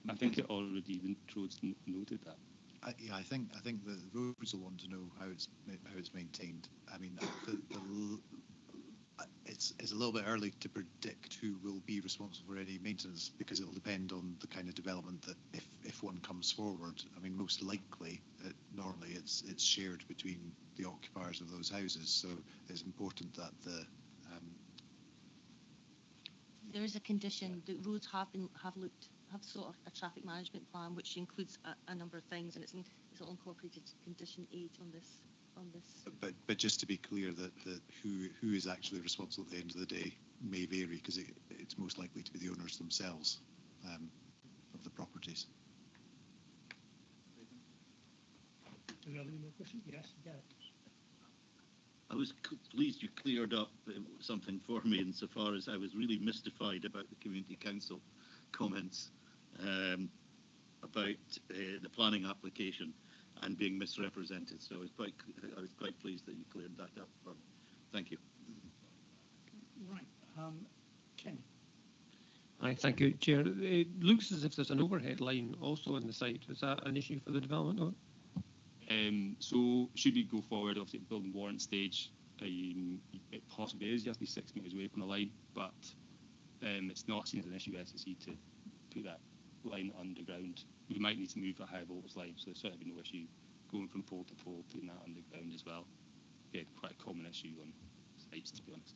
I think it already, the Rhodes noted that. Yeah, I think the Rhodes will want to know how it's maintained. I mean, it's a little bit early to predict who will be responsible for any maintenance, because it will depend on the kind of development that if one comes forward. I mean, most likely, normally it's shared between the occupiers of those houses. So it's important that there is a condition that roads have sort of a traffic management plan which includes a number of things, and it's all incorporated condition 8 on this. But just to be clear, that who is actually responsible at the end of the day may vary, because it's most likely to be the owners themselves of the properties. Do you have any more questions? Yes, Gareth. I was pleased you cleared up something for me insofar as I was really mystified about the Community Council comments about the planning application and being misrepresented. So I was quite pleased that you cleared that up for me. Thank you. Right, Ken. Hi, thank you, Chair. It looks as if there's an overhead line also on the site. Is that an issue for the development? So should we go forward, obviously at building warrant stage, it possibly is. You have to be 6 metres away from the line, but it's not seen as an issue by SSE to put that line underground. We might need to move a high voltage line, so there's certainly no issue going from pole to pole, putting that underground as well. Again, quite a common issue on sites, to be honest.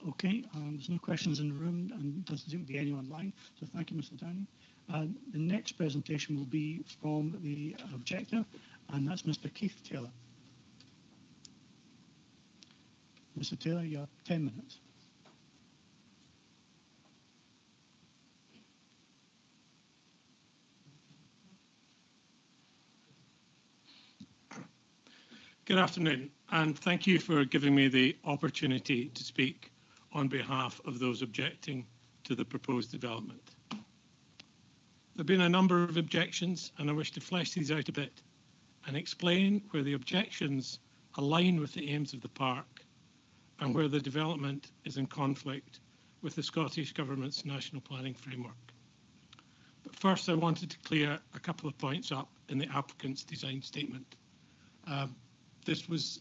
Okay, there's no questions in the room, and doesn't seem to be any online, so thank you, Mr. Downey. The next presentation will be from the objector, and that's Mr. Keith Taylor. Mr. Taylor, you have 10 minutes. Good afternoon, and thank you for giving me the opportunity to speak on behalf of those objecting to the proposed development. There have been a number of objections, and I wish to flesh these out a bit and explain where the objections align with the aims of the park and where the development is in conflict with the Scottish Government's National Planning Framework. But first, I wanted to clear a couple of points up in the applicant's design statement. This was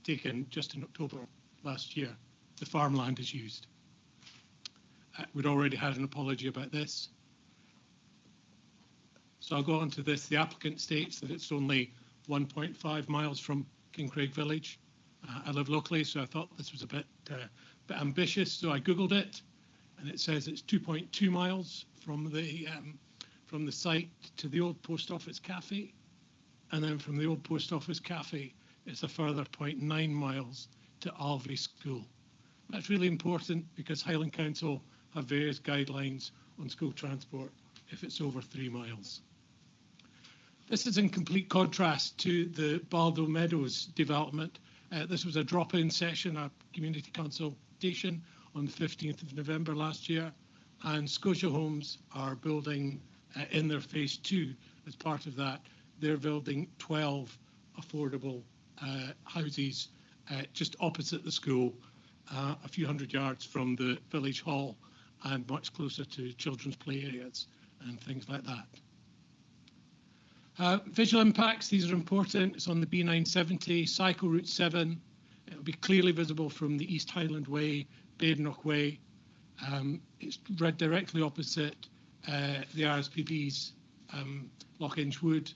taken just in October last year. The farmland is used. We'd already had an apology about this. So I'll go on to this. The applicant states that it's only 1.5 miles from Kincraig Village. I live locally, so I thought this was a bit ambitious, so I Googled it, and it says it's 2.2 miles from the site to the old post office cafe, and then from the old post office cafe, it's a further 0.9 miles to Alvey School. That's really important because Highland Council have various guidelines on school transport if it's over 3 miles. This is in complete contrast to the Baldo Meadows development. This was a drop-in session, a community consultation on the 15th of November last year, and Scotia Homes are building in their phase 2 as part of that. They're building 12 affordable houses just opposite the school, a few hundred yards from the village hall and much closer to children's play areas and things like that. Visual impacts, these are important. It's on the B970, Cycle Route 7. It will be clearly visible from the East Highland Way, Badenoch Way. It's right directly opposite the RSPB's Lochenge Wood.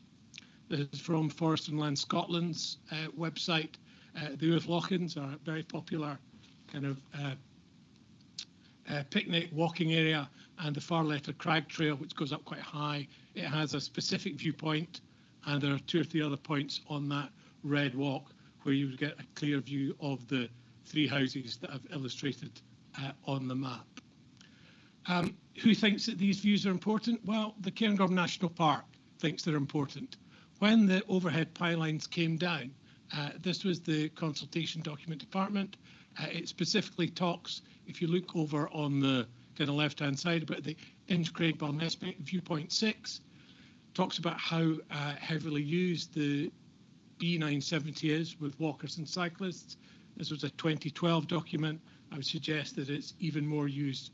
This is from Forest and Land Scotland's website. The Uath Lochens are a very popular kind of picnic walking area, and the Farletter Crag Trail, which goes up quite high. It has a specific viewpoint, and there are 2 or 3 other points on that red walk where you get a clear view of the 3 houses that I've illustrated on the map. Who thinks that these views are important? Well, the Cairngorm National Park thinks they're important. When the overhead pylons came down, this was the consultation document department. It specifically talks, if you look over on the kind of left-hand side, about the Inchcraig Balmesbank viewpoint 6, talks about how heavily used the B970 is with walkers and cyclists. This was a 2012 document. I would suggest that it's even more used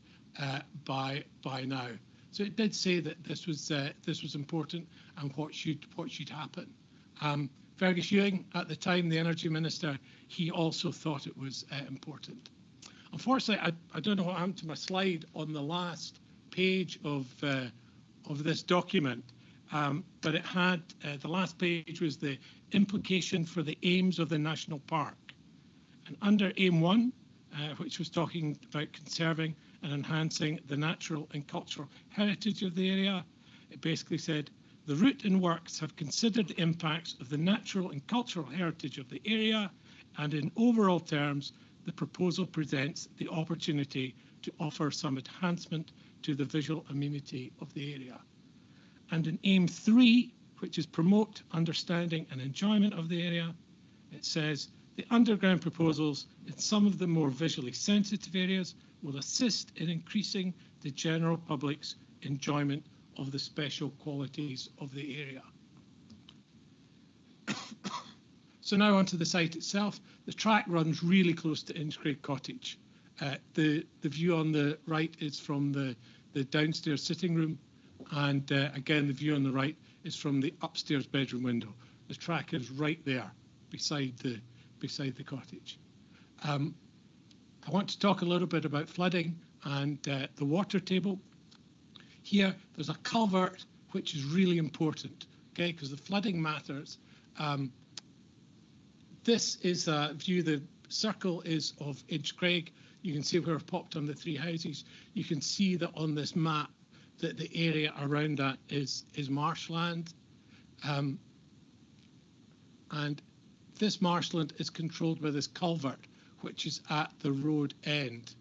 by now. So it did say that this was important and what should happen. Fergus Ewing, at the time the Energy Minister, he also thought it was important. Unfortunately, I don't know what happened to my slide on the last page of this document, but it had, the last page was the implication for the aims of the national park. And under aim 1, which was talking about conserving and enhancing the natural and cultural heritage of the area, it basically said, the route and works have considered the impacts of the natural and cultural heritage of the area, and in overall terms, the proposal presents the opportunity to offer some enhancement to the visual amenity of the area. And in aim 3, which is promote understanding and enjoyment of the area, it says, the underground proposals in some of the more visually sensitive areas will assist in increasing the general public's enjoyment of the special qualities of the area. So now onto the site itself. The track runs really close to Inchcraig Cottage. The view on the right is from the downstairs sitting room, and again the view on the right is from the upstairs bedroom window. The track is right there beside the cottage. I want to talk a little bit about flooding and the water table. Here, there's a culvert which is really important, okay, because the flooding matters. This is a view, the circle is of Inchcraig. You can see where I've popped on the 3 houses. You can see that on this map that the area around that is marshland. And this marshland is controlled by this culvert, which is at the road end.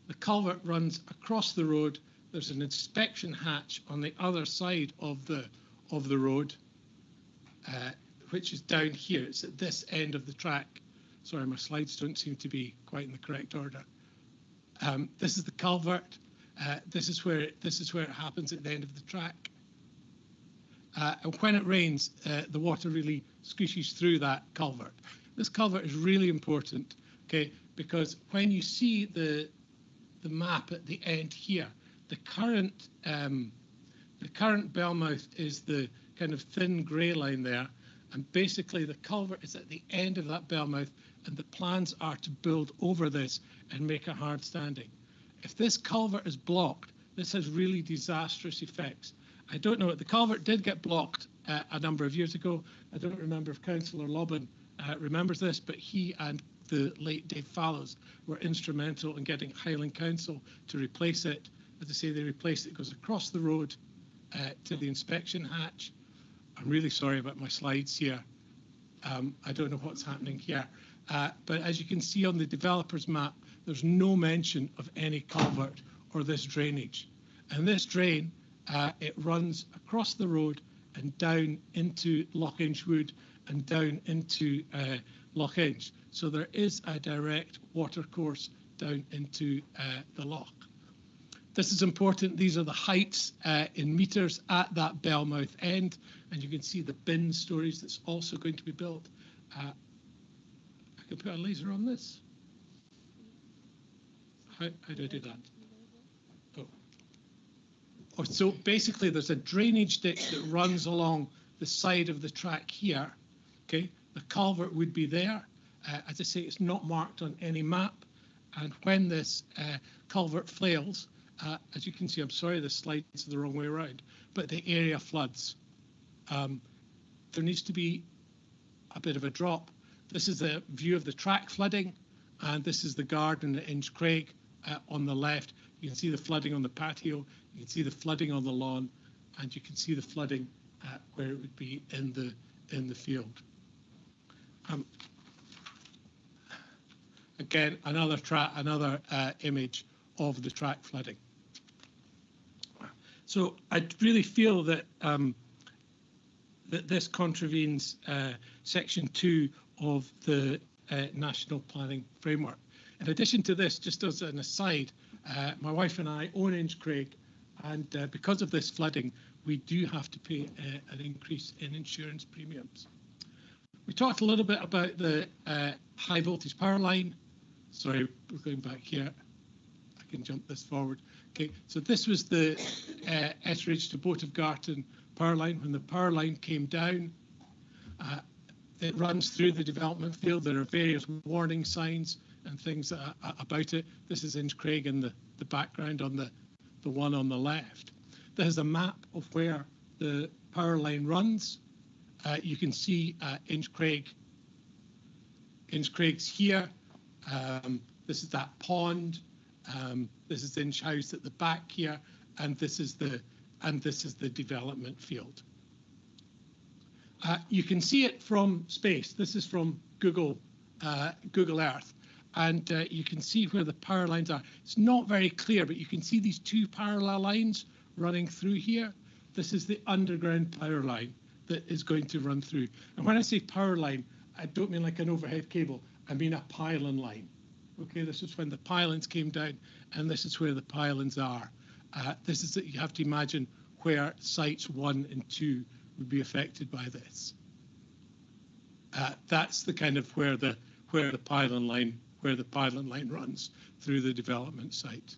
The culvert runs across the road. There's an inspection hatch on the other side of the road, which is down here. It's at this end of the track. Sorry, my slides don't seem to be quite in the correct order. This is the culvert. This is where it happens at the end of the track. And when it rains, the water really squishes through that culvert. This culvert is really important, okay, because when you see the map at the end here, the current bellmouth is the kind of thin grey line there, and basically the culvert is at the end of that bellmouth, and the plans are to build over this and make a hard standing. If this culvert is blocked, this has really disastrous effects. I don't know, the culvert did get blocked a number of years ago. I don't remember if Councillor Lobbin remembers this, but he and the late Dave Fallows were instrumental in getting Highland Council to replace it. As I say, they replaced it. It goes across the road to the inspection hatch. I'm really sorry about my slides here. I don't know what's happening here. But as you can see on the developer's map, there's no mention of any culvert or this drainage. And this drain, it runs across the road and down into Lochenge Wood and down into Lochenge. So there is a direct water course down into the loch. This is important. These are the heights in metres at that bellmouth end, and you can see the bin storage that's also going to be built. I can put a laser on this. How do I do that? Oh, so basically there's a drainage ditch that runs along the side of the track here. Okay, the culvert would be there. As I say, it's not marked on any map. And when this culvert flails, as you can see, I'm sorry, the slide's the wrong way around, but the area floods. There needs to be a bit of a drop. This is a view of the track flooding, and this is the garden at Inchcraig on the left. You can see the flooding on the patio, you can see the flooding on the lawn, and you can see the flooding where it would be in the field. Again, another image of the track flooding. So I really feel that that this contravenes Section 2 of the National Planning Framework. In addition to this, just as an aside, my wife and I own Inchcraig, and because of this flooding, we do have to pay an increase in insurance premiums. We talked a little bit about the high voltage power line. Sorry, we're going back here. I can jump this forward. Okay, so this was the Etheridge to Boat of Garton power line. When the power line came down, it runs through the development field. There are various warning signs and things about it. This is Inchcraig in the background on the one on the left. There's a map of where the power line runs. You can see Inchcraig's here. This is that pond. This is Inch House at the back here, and this is the development field. You can see it from space. This is from Google Earth, and you can see where the power lines are. It's not very clear, but you can see these two parallel lines running through here. This is the underground power line that is going to run through. And when I say power line, I don't mean like an overhead cable. I mean a pylon line. Okay, this is when the pylons came down, and this is where the pylons are. This is that you have to imagine where sites 1 and 2 would be affected by this. That's the kind of where the pylon line runs through the development site.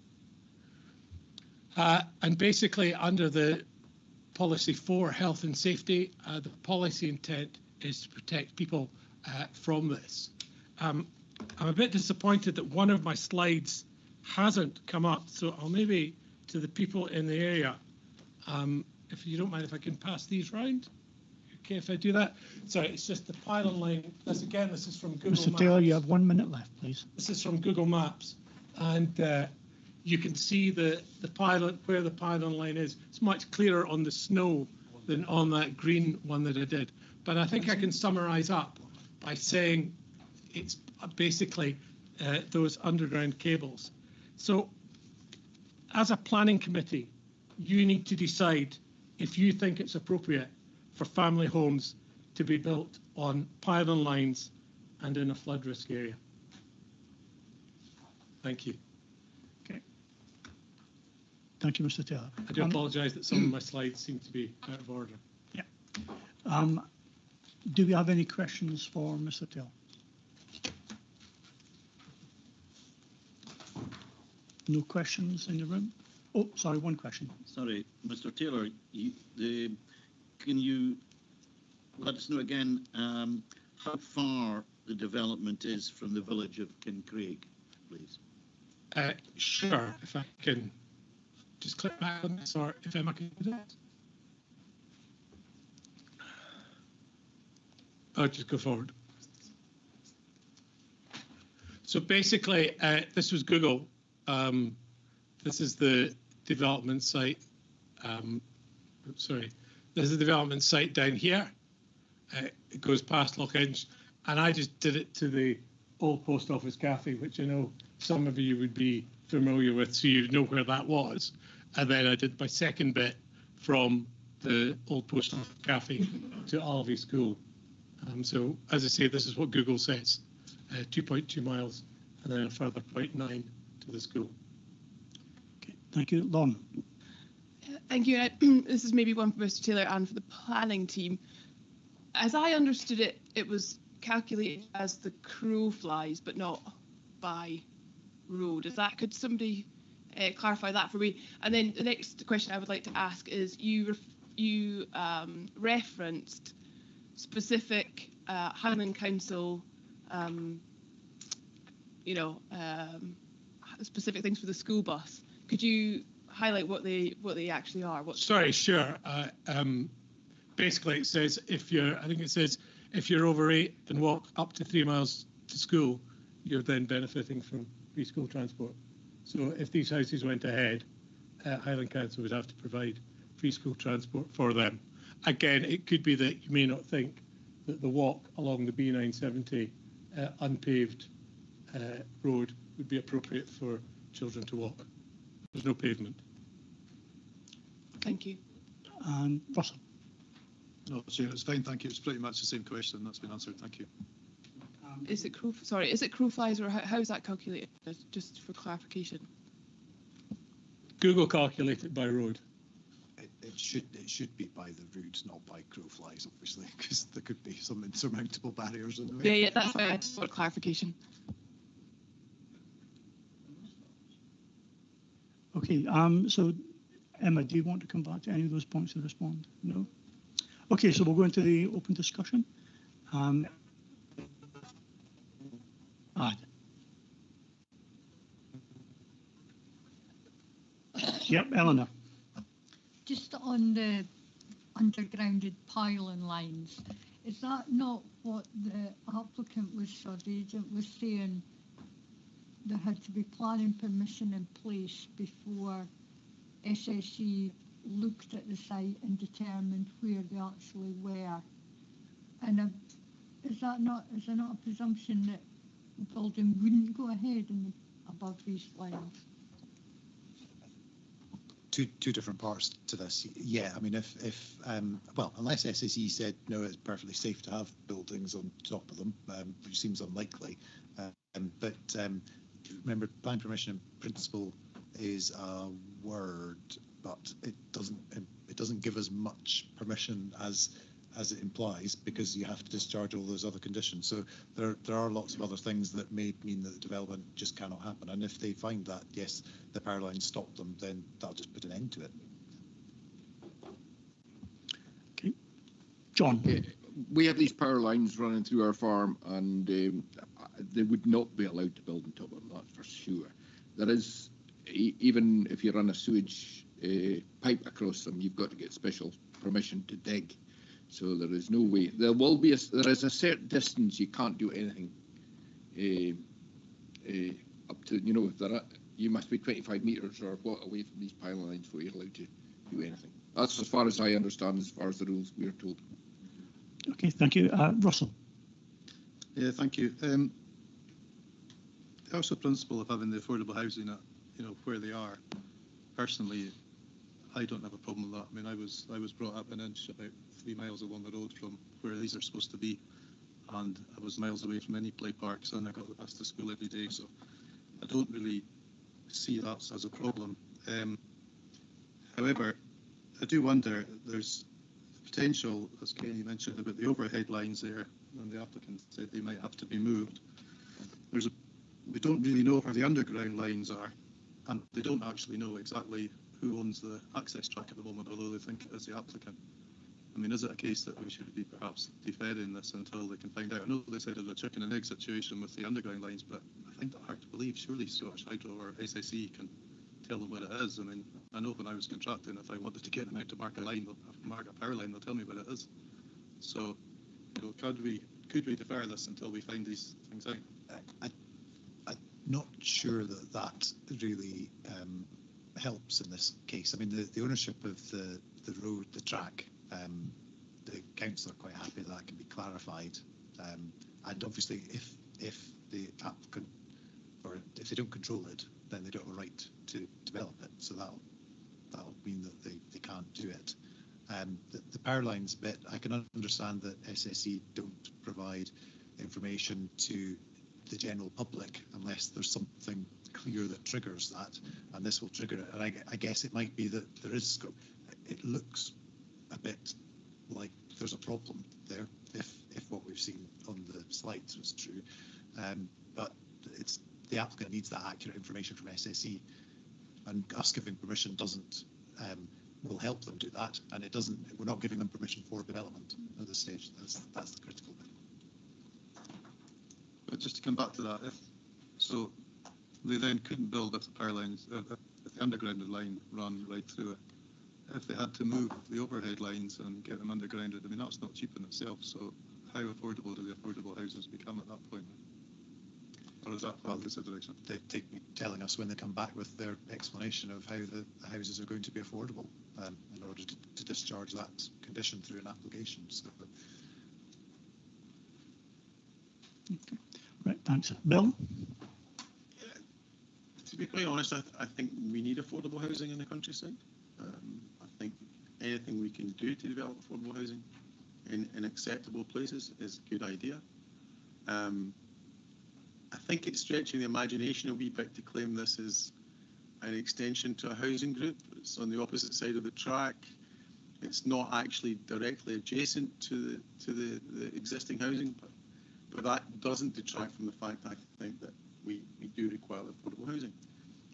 And basically, under the policy 4, health and safety, the policy intent is to protect people from this. I'm a bit disappointed that one of my slides hasn't come up, so I'll maybe, to the people in the area, if you don't mind if I can pass these round. Okay, if I do that. Sorry, it's just the pylon line. This is from Google Maps. Mr. Taylor, you have 1 minute left, please. This is from Google Maps, and you can see the pylon, where the pylon line is. It's much clearer on the snow than on that green one that I did. But I think I can summarize up by saying it's basically those underground cables. So as a planning committee, you need to decide if you think it's appropriate for family homes to be built on pylon lines and in a flood risk area. Thank you. Okay. Thank you, Mr. Taylor. I do apologise that some of my slides seem to be out of order. Yeah. Do we have any questions for Mr. Taylor? No questions in the room? Oh, sorry, one question. Sorry, Mr. Taylor, can you let us know again how far the development is from the village of Kincraig, please? Sure, if I can just click back on this, or if Emma can do that. I'll just go forward. So basically, this was Google. This is the development site. Sorry, this is the development site down here. It goes past Lochenge, and I just did it to the old post office cafe, which I know some of you would be familiar with, so you'd know where that was. And then I did my second bit from the old post office cafe to Alvey School. So as I say, this is what Google says, 2.2 miles, and then a further 0.9 to the school. Okay, thank you. Lon. Thank you. This is maybe one for Mr. Taylor and for the planning team. As I understood it, it was calculated as the crow flies, but not by road. Is that, could somebody clarify that for me? And then the next question I would like to ask is, you referenced specific Highland Council, specific things for the school bus. Could you highlight what they actually are? Sorry, sure. Basically, it says if you're over 8 and walk up to 3 miles to school, you're then benefiting from free school transport. So if these houses went ahead, Highland Council would have to provide free school transport for them. Again, it could be that you may not think that the walk along the B970 unpaved road would be appropriate for children to walk. There's no pavement. Thank you. Russell. No, Chair, it's fine, thank you. It's pretty much the same question. That's been answered. Thank you. Is it crow flies, or how is that calculated? Just for clarification. Google calculated by road. It should be by the route, not by crow flies, obviously, because there could be some insurmountable barriers in the way. Yeah, that's why I just want clarification. Okay, so Emma, do you want to come back to any of those points and respond? No? Okay, so we'll go into the open discussion. Yep, Eleanor. Just on the undergrounded pylon lines, is that not what the applicant was, or the agent was saying? There had to be planning permission in place before SSE looked at the site and determined where they actually were. And is there not a presumption that the building wouldn't go ahead above these lines? Two different parts to this. Yeah, I mean, well, unless SSE said no, it's perfectly safe to have buildings on top of them, which seems unlikely. But remember, planning permission in principle is a word, but it doesn't give us much permission as it implies, because you have to discharge all those other conditions. So there are lots of other things that may mean that the development just cannot happen. And if they find that, yes, the power lines stop them, then that'll just put an end to it. Okay. John. We have these power lines running through our farm, and they would not be allowed to build on top of them, that's for sure. There is, even if you run a sewage pipe across them, you've got to get special permission to dig. So there is no way. There is a certain distance you can't do anything up to, you must be 25 metres or what away from these pylon lines before you're allowed to do anything. That's as far as I understand, as far as the rules we are told. Okay, thank you. Russell. Yeah, thank you. The also principle of having the affordable housing at, where they are, personally, I don't have a problem with that. I mean, I was brought up an inch about 3 miles along the road from where these are supposed to be, and I was miles away from any play parks, and I got the bus to school every day, so I don't really see that as a problem. However, I do wonder, there's potential, as Kenny mentioned, about the overhead lines there, and the applicant said they might have to be moved. We don't really know where the underground lines are, and they don't actually know exactly who owns the access track at the moment, although they think it is the applicant. I mean, is it a case that we should be perhaps deferring this until they can find out? I know they said it's a chicken and egg situation with the underground lines, but I find that hard to believe. Surely Scottish Hydro or SSE can tell them where it is. I mean, I know when I was contracting, if I wanted to get them out to mark a power line, they'll tell me where it is. So, could we defer this until we find these things out? I'm not sure that really helps in this case. I mean, the ownership of the road, the track, the council are quite happy that can be clarified. And obviously, if the applicant, or if they don't control it, then they don't have a right to develop it. So that'll mean that they can't do it. The power lines bit, I can understand that SSE don't provide information to the general public unless there's something clear that triggers that, and this will trigger it. And I guess it might be that there is scope. It looks a bit like there's a problem there if what we've seen on the slides was true, but the applicant needs that accurate information from SSE, and us giving permission doesn't will help them do that, and it doesn't. We're not giving them permission for development at this stage. That's the critical bit. But just to come back to that, so they then couldn't build if the power lines, if the underground line ran right through it. If they had to move the overhead lines and get them undergrounded, I mean, that's not cheap in itself. So how affordable do the affordable houses become at that point? Or is that part of the consideration? They'd be telling us when they come back with their explanation of how the houses are going to be affordable in order to discharge that condition through an application. So, okay. Right, thanks. Bill? To be quite honest, I think we need affordable housing in the countryside. I think anything we can do to develop affordable housing in acceptable places is a good idea. I think it's stretching the imagination a wee bit to claim this is an extension to a housing group. It's on the opposite side of the track. It's not actually directly adjacent to the existing housing, but that doesn't detract from the fact, I think, that we do require affordable housing.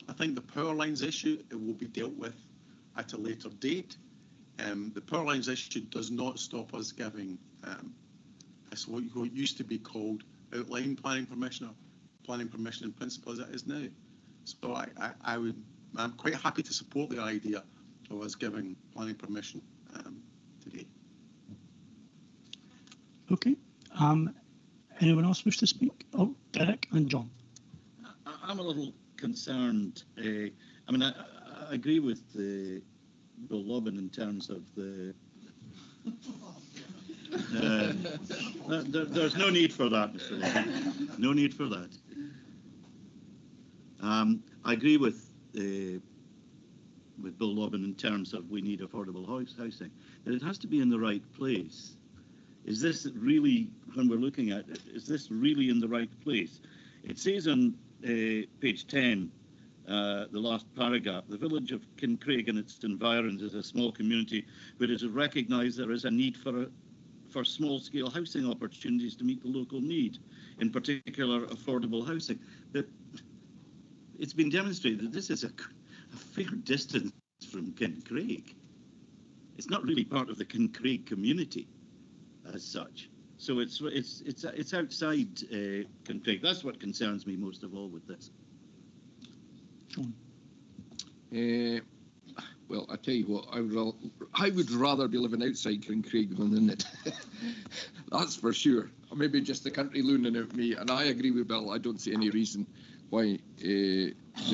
I think the power lines issue, it will be dealt with at a later date. The power lines issue does not stop us giving what used to be called outline planning permission, or planning permission in principle as it is now. So I'm quite happy to support the idea of us giving planning permission today. Okay. Anyone else wish to speak? Oh, Derek and John. I'm a little concerned. I mean, I agree with Bill Lobbin in terms of the. There's no need for that, Mr. Lobbin. No need for that. I agree with Bill Lobbin in terms of we need affordable housing, but it has to be in the right place. Is this really, when we're looking at it, is this really in the right place? It says on page 10, the last paragraph, the village of Kincraig and its environs is a small community where it is recognised there is a need for small-scale housing opportunities to meet the local need, in particular affordable housing. But it's been demonstrated that this is a fair distance from Kincraig. It's not really part of the Kincraig community as such. So it's outside Kincraig. That's what concerns me most of all with this. Well, I tell you what, I would rather be living outside Kincraig than in it. That's for sure. Or maybe just the country looning at me. And I agree with Bill. I don't see any reason why there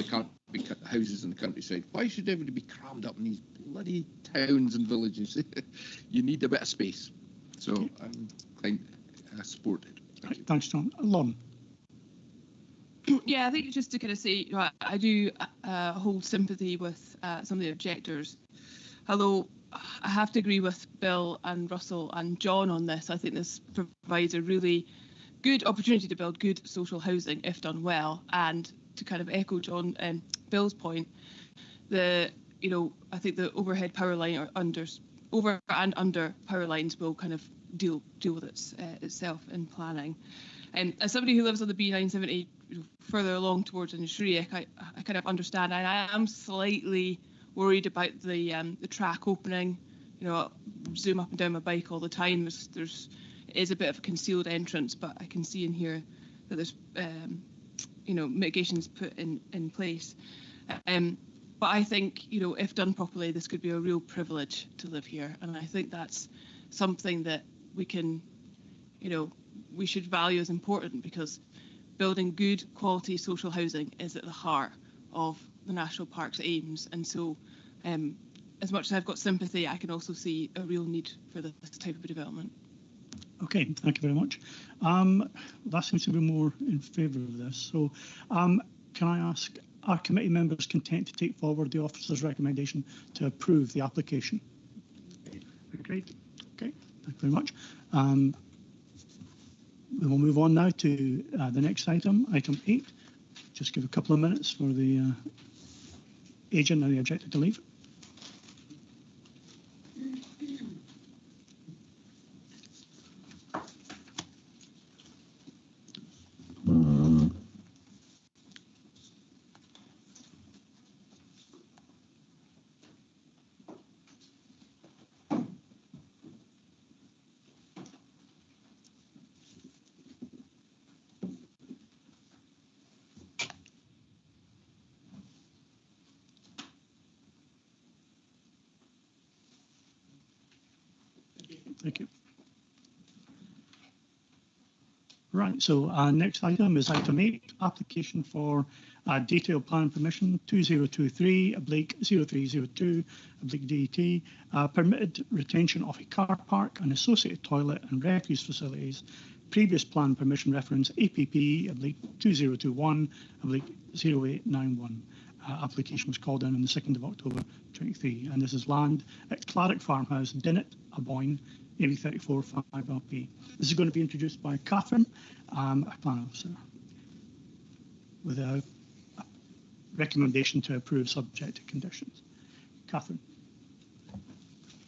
can't be houses in the countryside. Why should everybody be crammed up in these bloody towns and villages? You need a bit of space. So I support it. Right, thanks, John. Lon. Yeah, I think just to kind of say, I do hold sympathy with some of the objectors. Although I have to agree with Bill and Russell and John on this. I think this provides a really good opportunity to build good social housing if done well. And to kind of echo John and Bill's point, I think the overhead power line or over and under power lines will kind of deal with itself in planning. And as somebody who lives on the B970 further along towards Inishriach, I kind of understand, and I am slightly worried about the track opening. I zoom up and down my bike all the time. It is a bit of a concealed entrance, but I can see in here that there's mitigations put in place. But I think, if done properly, this could be a real privilege to live here. And I think that's something that we can, we should value as important, because building good quality social housing is at the heart of the National Park's aims. And so as much as I've got sympathy, I can also see a real need for this type of development. Okay, thank you very much. That seems to be more in favour of this. So can I ask, are committee members content to take forward the officer's recommendation to approve the application? Great. Okay, thank you very much. We will move on now to the next item, item 8. Just give a couple of minutes for the agent and the objector to leave. Thank you. Right, so next item is item 8, application for detailed plan permission 2023/0302/DET, permitted retention of a car park and associated toilet and refuse facilities. Previous plan permission reference APP/2021/0891. Application was called in on the 2nd of October 23, and this is land at Clarick Farmhouse, Dinnet, Aboyne, AB 34/5LP. This is going to be introduced by Catherine, a plan officer, with a recommendation to approve subject to conditions. Catherine.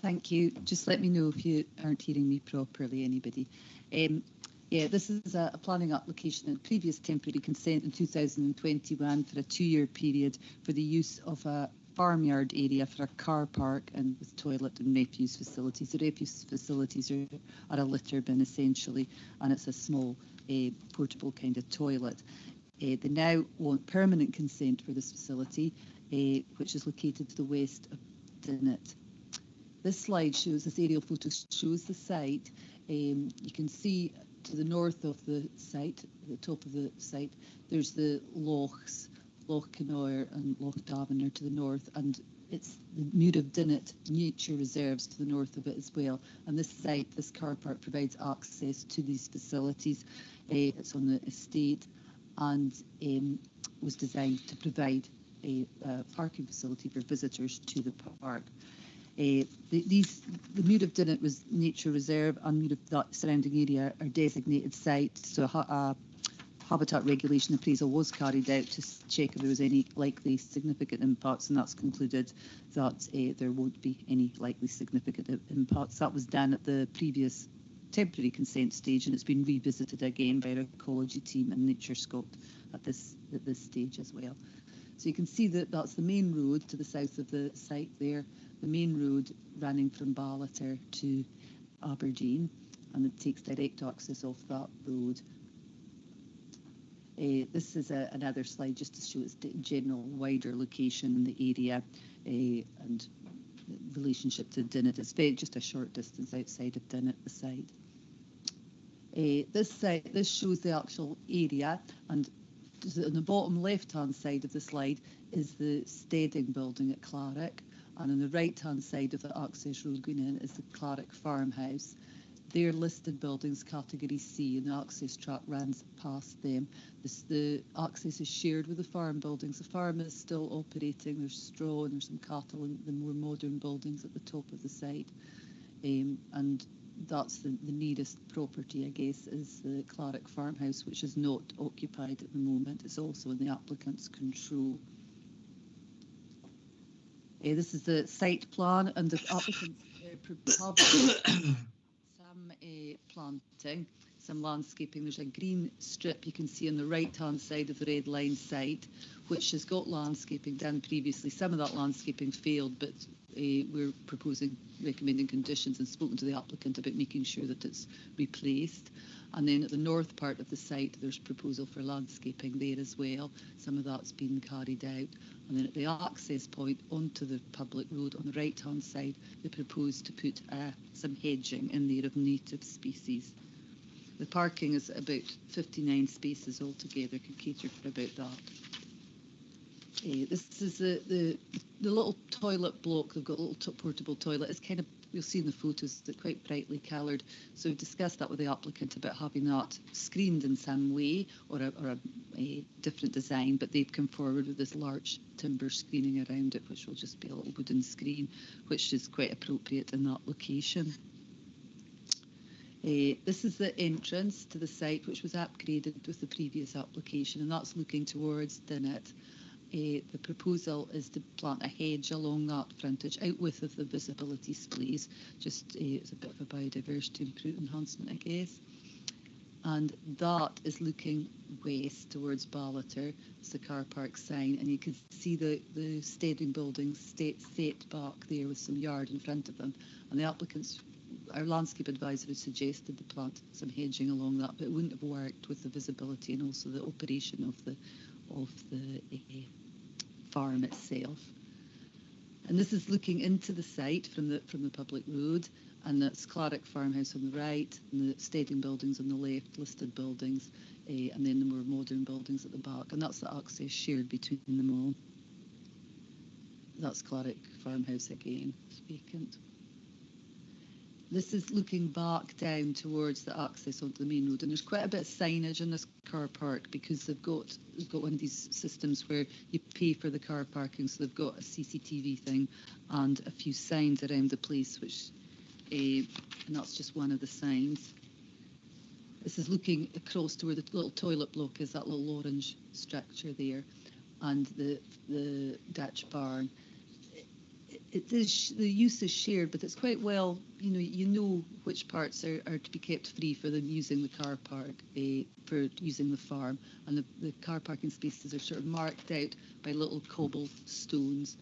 Thank you. Just let me know if you aren't hearing me properly, anybody. Yeah, this is a planning application and previous temporary consent in 2021 for a 2-year period for the use of a farmyard area for a car park and with toilet and refuse facilities. The refuse facilities are a litter bin essentially, and it's a small portable kind of toilet. They now want permanent consent for this facility, which is located to the west of Dinnet. This slide shows, this aerial photo shows the site. You can see to the north of the site, at the top of the site, there's the lochs, Loch Canoir and Loch Davin to the north, and it's the Muir of Dinnet Nature Reserves to the north of it as well. And this site, this car park, provides access to these facilities. It's on the estate and was designed to provide a parking facility for visitors to the park. The Muir of Dinnet Nature Reserve and Muir of that surrounding area are designated sites, so a habitat regulation appraisal was carried out to check if there was any likely significant impacts, and that's concluded that there won't be any likely significant impacts. That was done at the previous temporary consent stage, and it's been revisited again by our ecology team and Nature Scot at this stage as well. So you can see that that's the main road to the south of the site there, the main road running from Ballater to Aberdeen, and it takes direct access off that road. This is another slide just to show its general wider location in the area and relationship to Dinnet. It's just a short distance outside of Dinnet, the site. This shows the actual area, and on the bottom left-hand side of the slide is the Steading building at Clarick, and on the right-hand side of the access road going in is the Clarick Farmhouse. They're listed buildings category C, and the access track runs past them. The access is shared with the farm buildings. The farm is still operating. There's straw and there's some cattle in the more modern buildings at the top of the site. And that's the nearest property, I guess, is the Clarick Farmhouse, which is not occupied at the moment. It's also in the applicant's control. This is the site plan, and the applicants have some planting, some landscaping. There's a green strip you can see on the right-hand side of the red line site, which has got landscaping done previously. Some of that landscaping failed, but we're recommending conditions and spoken to the applicant about making sure that it's replaced. And then at the north part of the site, there's proposal for landscaping there as well. Some of that's been carried out. And then at the access point onto the public road on the right-hand side, they propose to put some hedging in there of native species. The parking is about 59 spaces altogether, can cater for about that. This is the little toilet block. They've got a little portable toilet. It's kind of, you'll see in the photos, they're quite brightly coloured. So we've discussed that with the applicant about having that screened in some way or a different design, but they've come forward with this large timber screening around it, which will just be a little wooden screen, which is quite appropriate in that location. This is the entrance to the site, which was upgraded with the previous application, and that's looking towards Dinnet. The proposal is to plant a hedge along that frontage, outwith of the visibility splays. Just it's a bit of a biodiversity enhancement, I guess. And that is looking west towards Ballater. It's the car park sign, and you can see the Steading buildings set back there with some yard in front of them. And the applicants, our landscape advisor, had suggested to plant some hedging along that, but it wouldn't have worked with the visibility and also the operation of the farm itself. And this is looking into the site from the public road, and that's Clarick Farmhouse on the right, and the stadium buildings on the left, listed buildings, and then the more modern buildings at the back, and that's the access shared between them all. That's Clarick Farmhouse again, it's vacant. This is looking back down towards the access onto the main road, and there's quite a bit of signage in this car park because they've got one of these systems where you pay for the car parking, so they've got a CCTV thing and a few signs around the place, which, and that's just one of the signs. This is looking across to where the little toilet block is, that little orange structure there, and the Dutch barn. It is, the use is shared, but it's quite well, you know which parts are to be kept free for them using the car park, for using the farm, and the car parking spaces are sort of marked out by little cobblestones,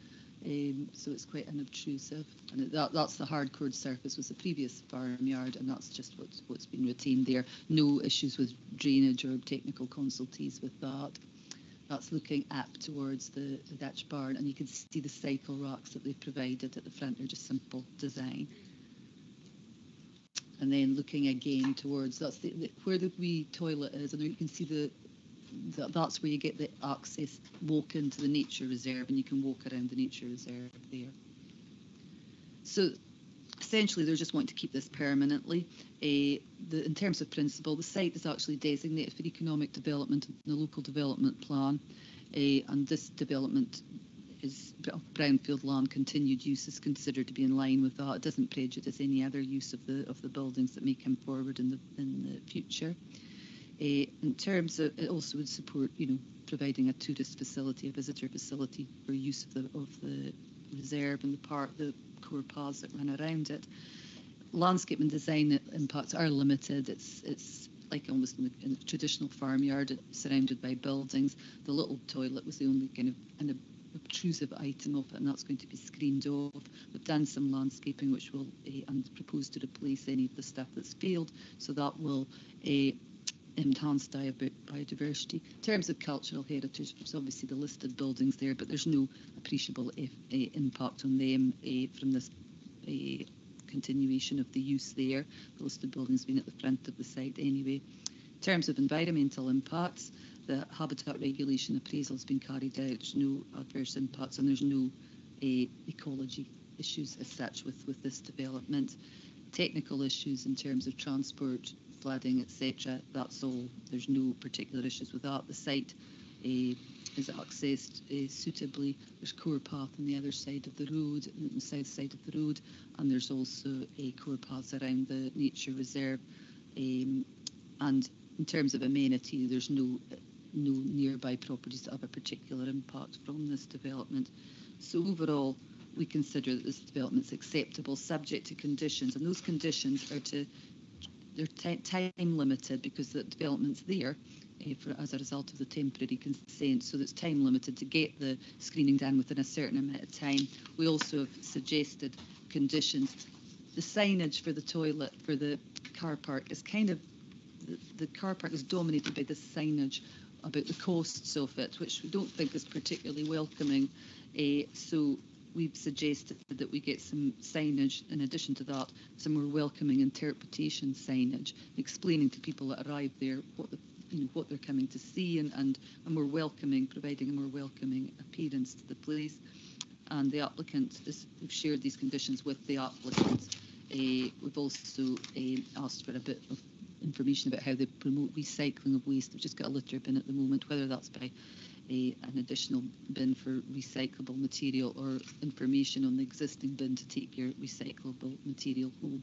so it's quite unobtrusive. And that's the hardcore surface was the previous farmyard, and that's just what's been retained there. No issues with drainage or technical consultees with that. That's looking up towards the Dutch barn, and you can see the cycle racks that they've provided at the front. They're just simple design. And then looking again towards, that's where the wee toilet is, and you can see that's where you get the access, walk into the nature reserve, and you can walk around the nature reserve there. So essentially, they're just wanting to keep this permanently. In terms of principle, the site is actually designated for economic development in the local development plan, and this development is brownfield land. Continued use is considered to be in line with that. It doesn't prejudice any other use of the buildings that may come forward in the future. In terms of, it also would support, providing a tourist facility, a visitor facility for use of the reserve and the park, the core paths that run around it. Landscape and design impacts are limited. It's like almost in a traditional farmyard, surrounded by buildings. The little toilet was the only kind of an obtrusive item of it, and that's going to be screened off. We've done some landscaping which will and propose to replace any of the stuff that's failed, so that will enhance biodiversity. In terms of cultural heritage, there's obviously the listed buildings there, but there's no appreciable impact on them from this continuation of the use there. The listed buildings being at the front of the site anyway. In terms of environmental impacts, the habitat regulation appraisal has been carried out. There's no adverse impacts, and there's no ecology issues as such with this development. Technical issues in terms of transport, flooding, etc. That's all. There's no particular issues with that. The site is accessed suitably. There's core path on the other side of the road, on the south side of the road, and there's also a core path around the nature reserve. And in terms of amenity, there's no nearby properties that have a particular impact from this development. So overall, we consider that this development is acceptable, subject to conditions, and those conditions are they're time limited because the development's there as a result of the temporary consent, so it's time limited to get the screening done within a certain amount of time. We also have suggested conditions. The signage for the toilet for the car park is kind of, the car park is dominated by this signage about the costs of it, which we don't think is particularly welcoming. So we've suggested that we get some signage in addition to that, some more welcoming interpretation signage, explaining to people that arrive there what they're coming to see, and a more welcoming, providing a more welcoming appearance to the place. And the applicant, we've shared these conditions with the applicant. We've also asked for a bit of information about how they promote recycling of waste. We've just got a litter bin at the moment, whether that's by an additional bin for recyclable material or information on the existing bin to take your recyclable material home.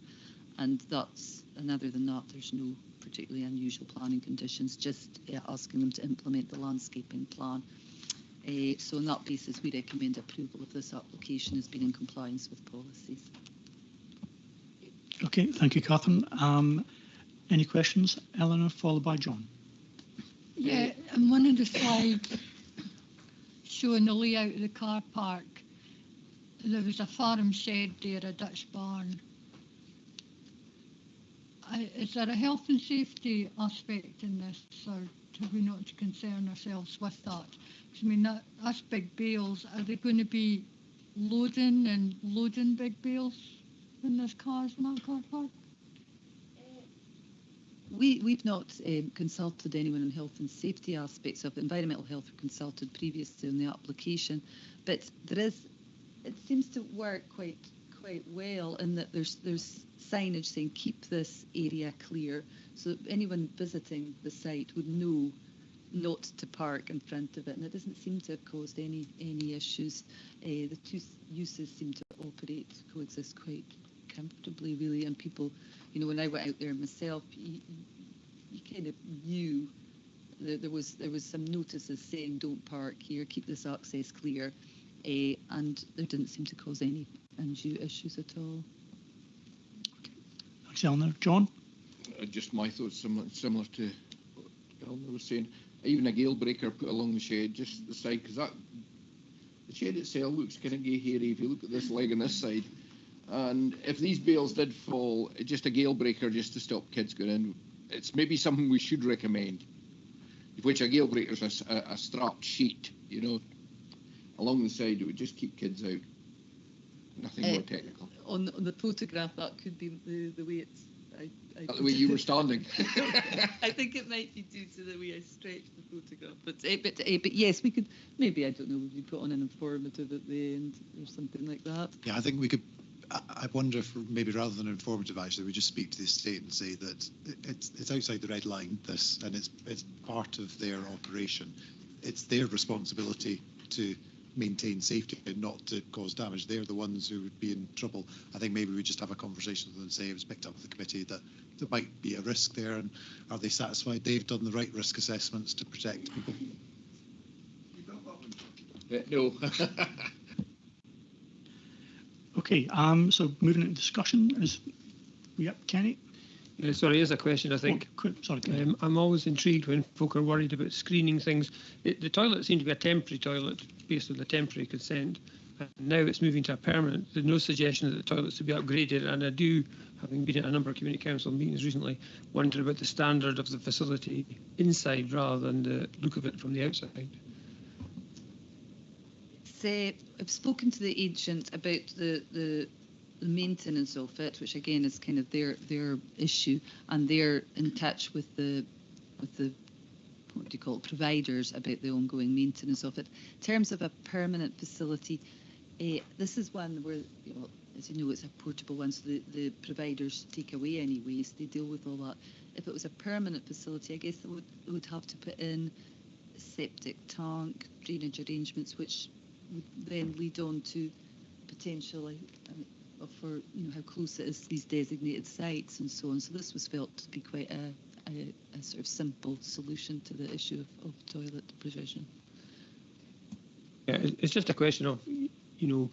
And that's, and other than that, there's no particularly unusual planning conditions, just asking them to implement the landscaping plan. So on that basis, we recommend approval of this application as being in compliance with policies. Okay, thank you, Catherine. Any questions? Eleanor, followed by John. Yeah, in one of the slides showing the layout of the car park, there was a farm shed there, a Dutch barn. Is there a health and safety aspect in this, or have we not to concern ourselves with that? I mean, that's big bales. Are they going to be loading and loading big bales when there's cars in that car park? We've not consulted anyone on health and safety aspects of environmental health. We consulted previously on the application, but it seems to work quite well in that there's signage saying keep this area clear, so that anyone visiting the site would know not to park in front of it, and it doesn't seem to have caused any issues. The two uses seem to coexist quite comfortably, really, and people, you know, when I went out there myself, you kind of knew that there was some notices saying don't park here, keep this access clear, and there didn't seem to cause any undue issues at all. Thanks, Eleanor. John? Just my thoughts similar to what Eleanor was saying. Even a gale breaker put along the shed, just the side, because the shed itself looks kind of hairy if you look at this leg on this side. And if these bales did fall, just a gale breaker just to stop kids going in, it's maybe something we should recommend. Which a gale breaker is a strapped sheet, you know, along the side. It would just keep kids out. Nothing more technical. On the photograph, that could be the way it's. The way you were standing. I think it might be due to the way I stretched the photograph. But yes, we could maybe, I don't know, we put on an informative at the end or something like that. Yeah, I think we could. I wonder if maybe rather than informative, actually, we just speak to the estate and say that it's outside the red line. This, and it's part of their operation. It's their responsibility to maintain safety and not to cause damage. They're the ones who would be in trouble. I think maybe we just have a conversation with them and say it was picked up with the committee that there might be a risk there, and are they satisfied they've done the right risk assessments to protect people? No. Okay, so moving into discussion is, yep, Kenny? Sorry, here's a question, I think. Sorry, I'm always intrigued when folk are worried about screening things. The toilet seemed to be a temporary toilet based on the temporary consent, and now it's moving to a permanent. There's no suggestion that the toilets to be upgraded, and I do, having been at a number of community council meetings recently, wonder about the standard of the facility inside rather than the look of it from the outside. I've spoken to the agent about the maintenance of it, which again is kind of their issue, and they're in touch with the what do you call it, providers about the ongoing maintenance of it. In terms of a permanent facility, this is one where, you know, as you know, it's a portable one, so the providers take away any waste. They deal with all that. If it was a permanent facility, I guess they would have to put in a septic tank, drainage arrangements, which would then lead on to potentially for, you know, how close it is to these designated sites and so on. So this was felt to be quite a sort of simple solution to the issue of toilet provision. Yeah, it's just a question of, you know,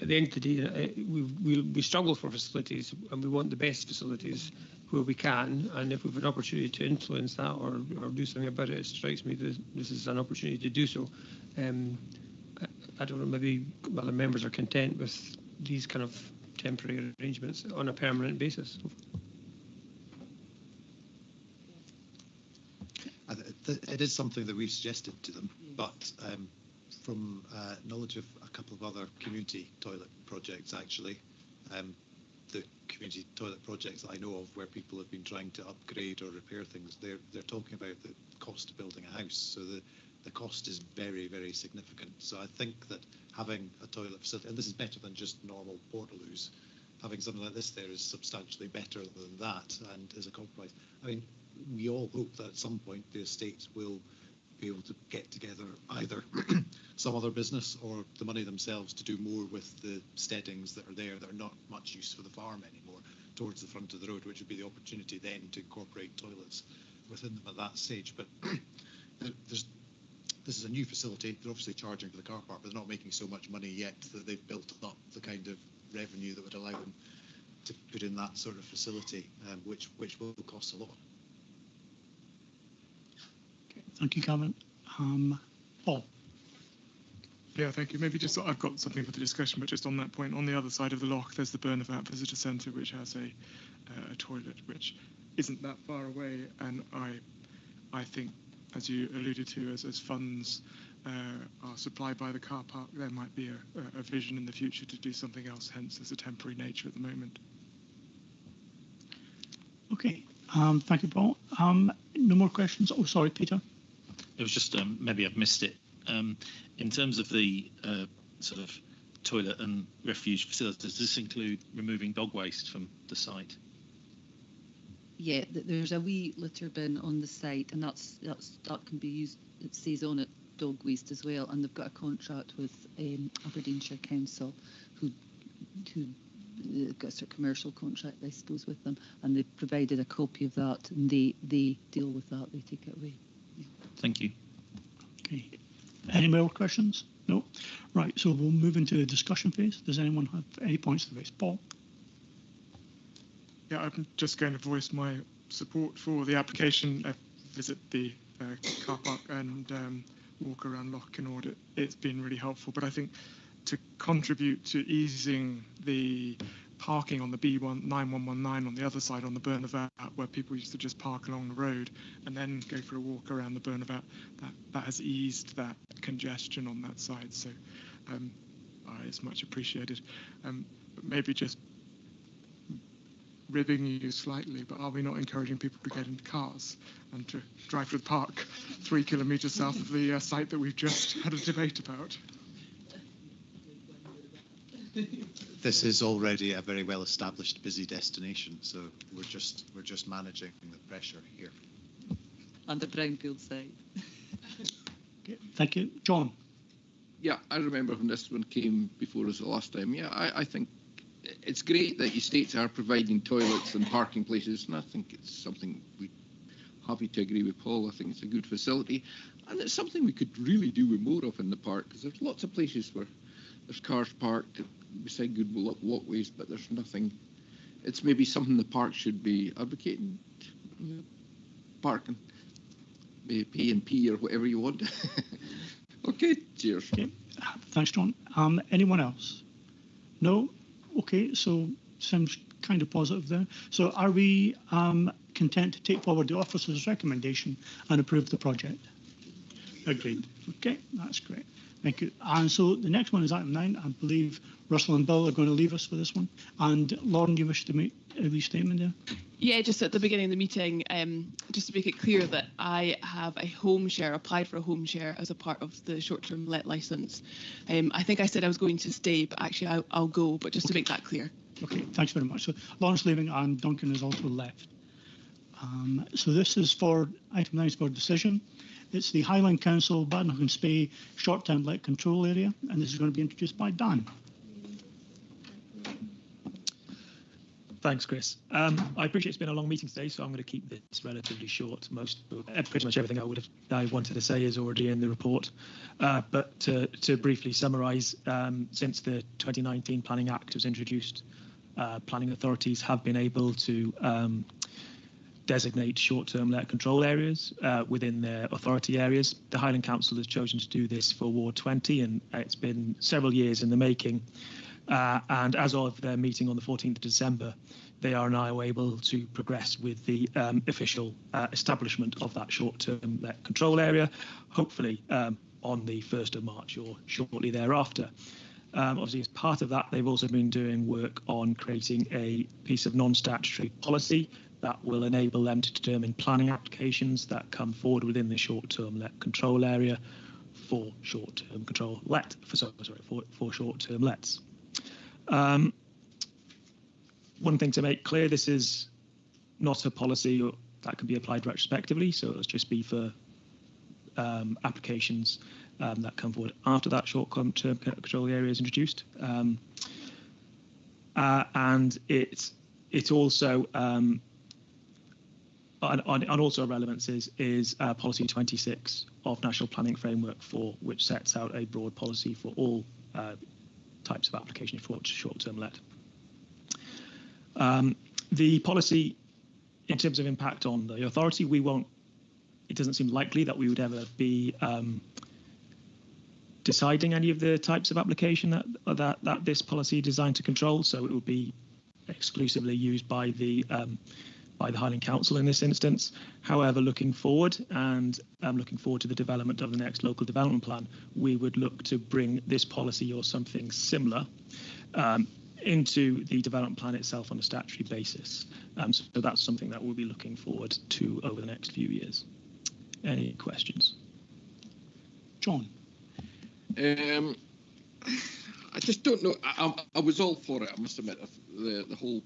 at the end of the day, we struggle for facilities, and we want the best facilities where we can, and if we have an opportunity to influence that or do something about it, it strikes me that this is an opportunity to do so. I don't know, maybe other members are content with these kind of temporary arrangements on a permanent basis. It is something that we've suggested to them, but from knowledge of a couple of other community toilet projects, actually, the community toilet projects that I know of where people have been trying to upgrade or repair things, they're talking about the cost of building a house. So the cost is very, very significant. So I think that having a toilet facility, and this is better than just normal portaloos, having something like this there is substantially better than that and is a compromise. I mean, we all hope that at some point the estates will be able to get together either some other business or the money themselves to do more with the steadings that are there that are not much use for the farm anymore towards the front of the road, which would be the opportunity then to incorporate toilets within them at that stage. But this is a new facility. They're obviously charging for the car park, but they're not making so much money yet that they've built up the kind of revenue that would allow them to put in that sort of facility, which will cost a lot. Thank you, Cameron. Paul. Yeah, thank you. Maybe just, I've got something for the discussion, but just on that point, on the other side of the loch, there's the Bernovat Visitor Centre, which has a toilet which isn't that far away, and I think, as you alluded to, as funds are supplied by the car park, there might be a vision in the future to do something else, hence there's a temporary nature at the moment. Okay, thank you, Paul. No more questions? Oh, sorry, Peter. It was just, maybe I've missed it. In terms of the sort of toilet and refuge facilities, does this include removing dog waste from the site? Yeah, there's a wee litter bin on the site, and that can be used. It says on it dog waste as well, and they've got a contract with Aberdeenshire Council, who got a sort of commercial contract, I suppose, with them, and they provided a copy of that, and they deal with that. They take it away. Yeah. Thank you. Okay. Any more questions? No. Right. So we'll move into the discussion phase. Does anyone have any points to raise? Paul. Yeah, I'm just going to voice my support for the application. Visit the car park and walk around Loch Kinnaird. It's been really helpful, but I think to contribute to easing the parking on the B9119 on the other side on the Bernavat, where people used to just park along the road and then go for a walk around the Bernavat, that has eased that congestion on that side. So it's much appreciated. Maybe just ribbing you slightly, but are we not encouraging people to get into cars and to drive to the park 3 kilometres south of the site that we've just had a debate about? This is already a very well established busy destination, so we're just managing the pressure here. And the brownfield site. Okay, thank you. John. Yeah, I remember when this one came before us the last time. Yeah, I think it's great that estates are providing toilets and parking places, and I think it's something we're happy to agree with Paul. I think it's a good facility, and it's something we could really do with more of in the park, because there's lots of places where there's cars parked beside good walkways, but there's nothing. It's maybe something the park should be advocating. Parking, maybe P&P or whatever you want. Okay, cheers. Okay. Thanks, John. Anyone else? No? Okay, so sounds kind of positive there. So are we content to take forward the officer's recommendation and approve the project? Agreed. Okay, that's great. Thank you. And so the next one is item 9. I believe Russell and Bill are going to leave us for this one. And Lauren, you wish to make a restatement there? Yeah, just at the beginning of the meeting, just to make it clear that I have a home share, applied for a home share as a part of the short-term let licence. I think I said I was going to stay, but actually I'll go, but just to make that clear. Okay, thanks very much. So Lauren's leaving and Duncan is also left. So this is for item 9 is for decision. It's the Highland Council Badenoch and Spey short-term let control area, and this is going to be introduced by Dan. Thanks, Chris. I appreciate it's been a long meeting today, so I'm going to keep this relatively short. Pretty much everything I wanted to say is already in the report. But to briefly summarise, since the 2019 Planning Act was introduced, planning authorities have been able to designate short-term let control areas within their authority areas. The Highland Council has chosen to do this for Ward 20, and it's been several years in the making. And as of their meeting on the 14th of December, they are now able to progress with the official establishment of that short-term let control area, hopefully on the 1st of March or shortly thereafter. Obviously, as part of that, they've also been doing work on creating a piece of non-statutory policy that will enable them to determine planning applications that come forward within the short-term let control area for short-term control let for short-term lets. One thing to make clear: this is not a policy that can be applied retrospectively, so it'll just be for applications that come forward after that short-term control area is introduced, and it also and also relevance is policy 26 of National Planning Framework 4, which sets out a broad policy for all types of application for short-term let. The policy, in terms of impact on the authority, it doesn't seem likely that we would ever be deciding any of the types of application that this policy is designed to control. So it would be exclusively used by the by the Highland Council in this instance. However, looking forward, and looking forward to the development of the next local development plan, we would look to bring this policy or something similar into the development plan itself on a statutory basis. So that's something that we'll be looking forward to over the next few years. Any questions? John? I just don't know. I was all for it, I must admit, the whole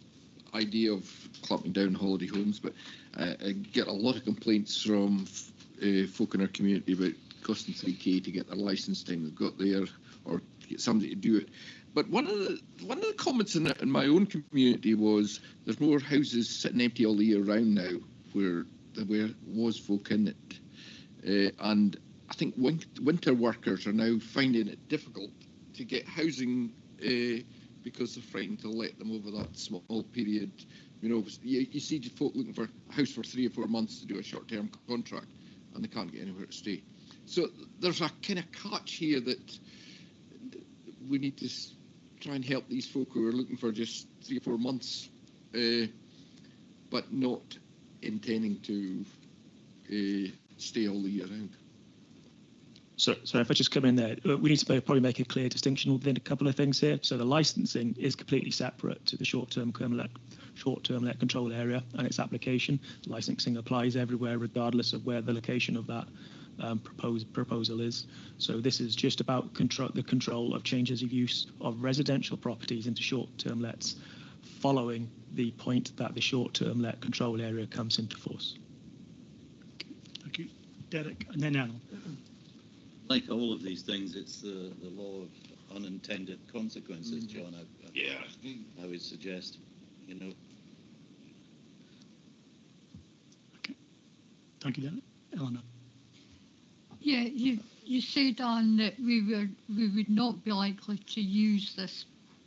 idea of clamping down holiday homes, but I get a lot of complaints from folk in our community about costing 3k to get their licence time they've got there, or to get somebody to do it. But one of the comments in my own community was there's more houses sitting empty all the year round now where there was folk in it, and I think winter workers are now finding it difficult to get housing because they're frightened to let them over that small period. You know, you see folk looking for a house for 3 or 4 months to do a short-term contract, and they can't get anywhere to stay. So there's a kind of catch here that we need to try and help these folk who are looking for just 3 or 4 months, but not intending to stay all the year round. So if I just come in there, we need to probably make a clear distinction within a couple of things here. So the licensing is completely separate to the short-term let control area and its application. Licensing applies everywhere, regardless of where the location of that proposal is. So this is just about the control of changes of use of residential properties into short-term lets, following the point that the short-term let control area comes into force. Thank you, Derek, and then Alan. Like all of these things, it's the law of unintended consequences, John. I would suggest, you know. Okay. Thank you, Derek. Eleanor. Yeah, you said, Anne, that we would not be likely to use this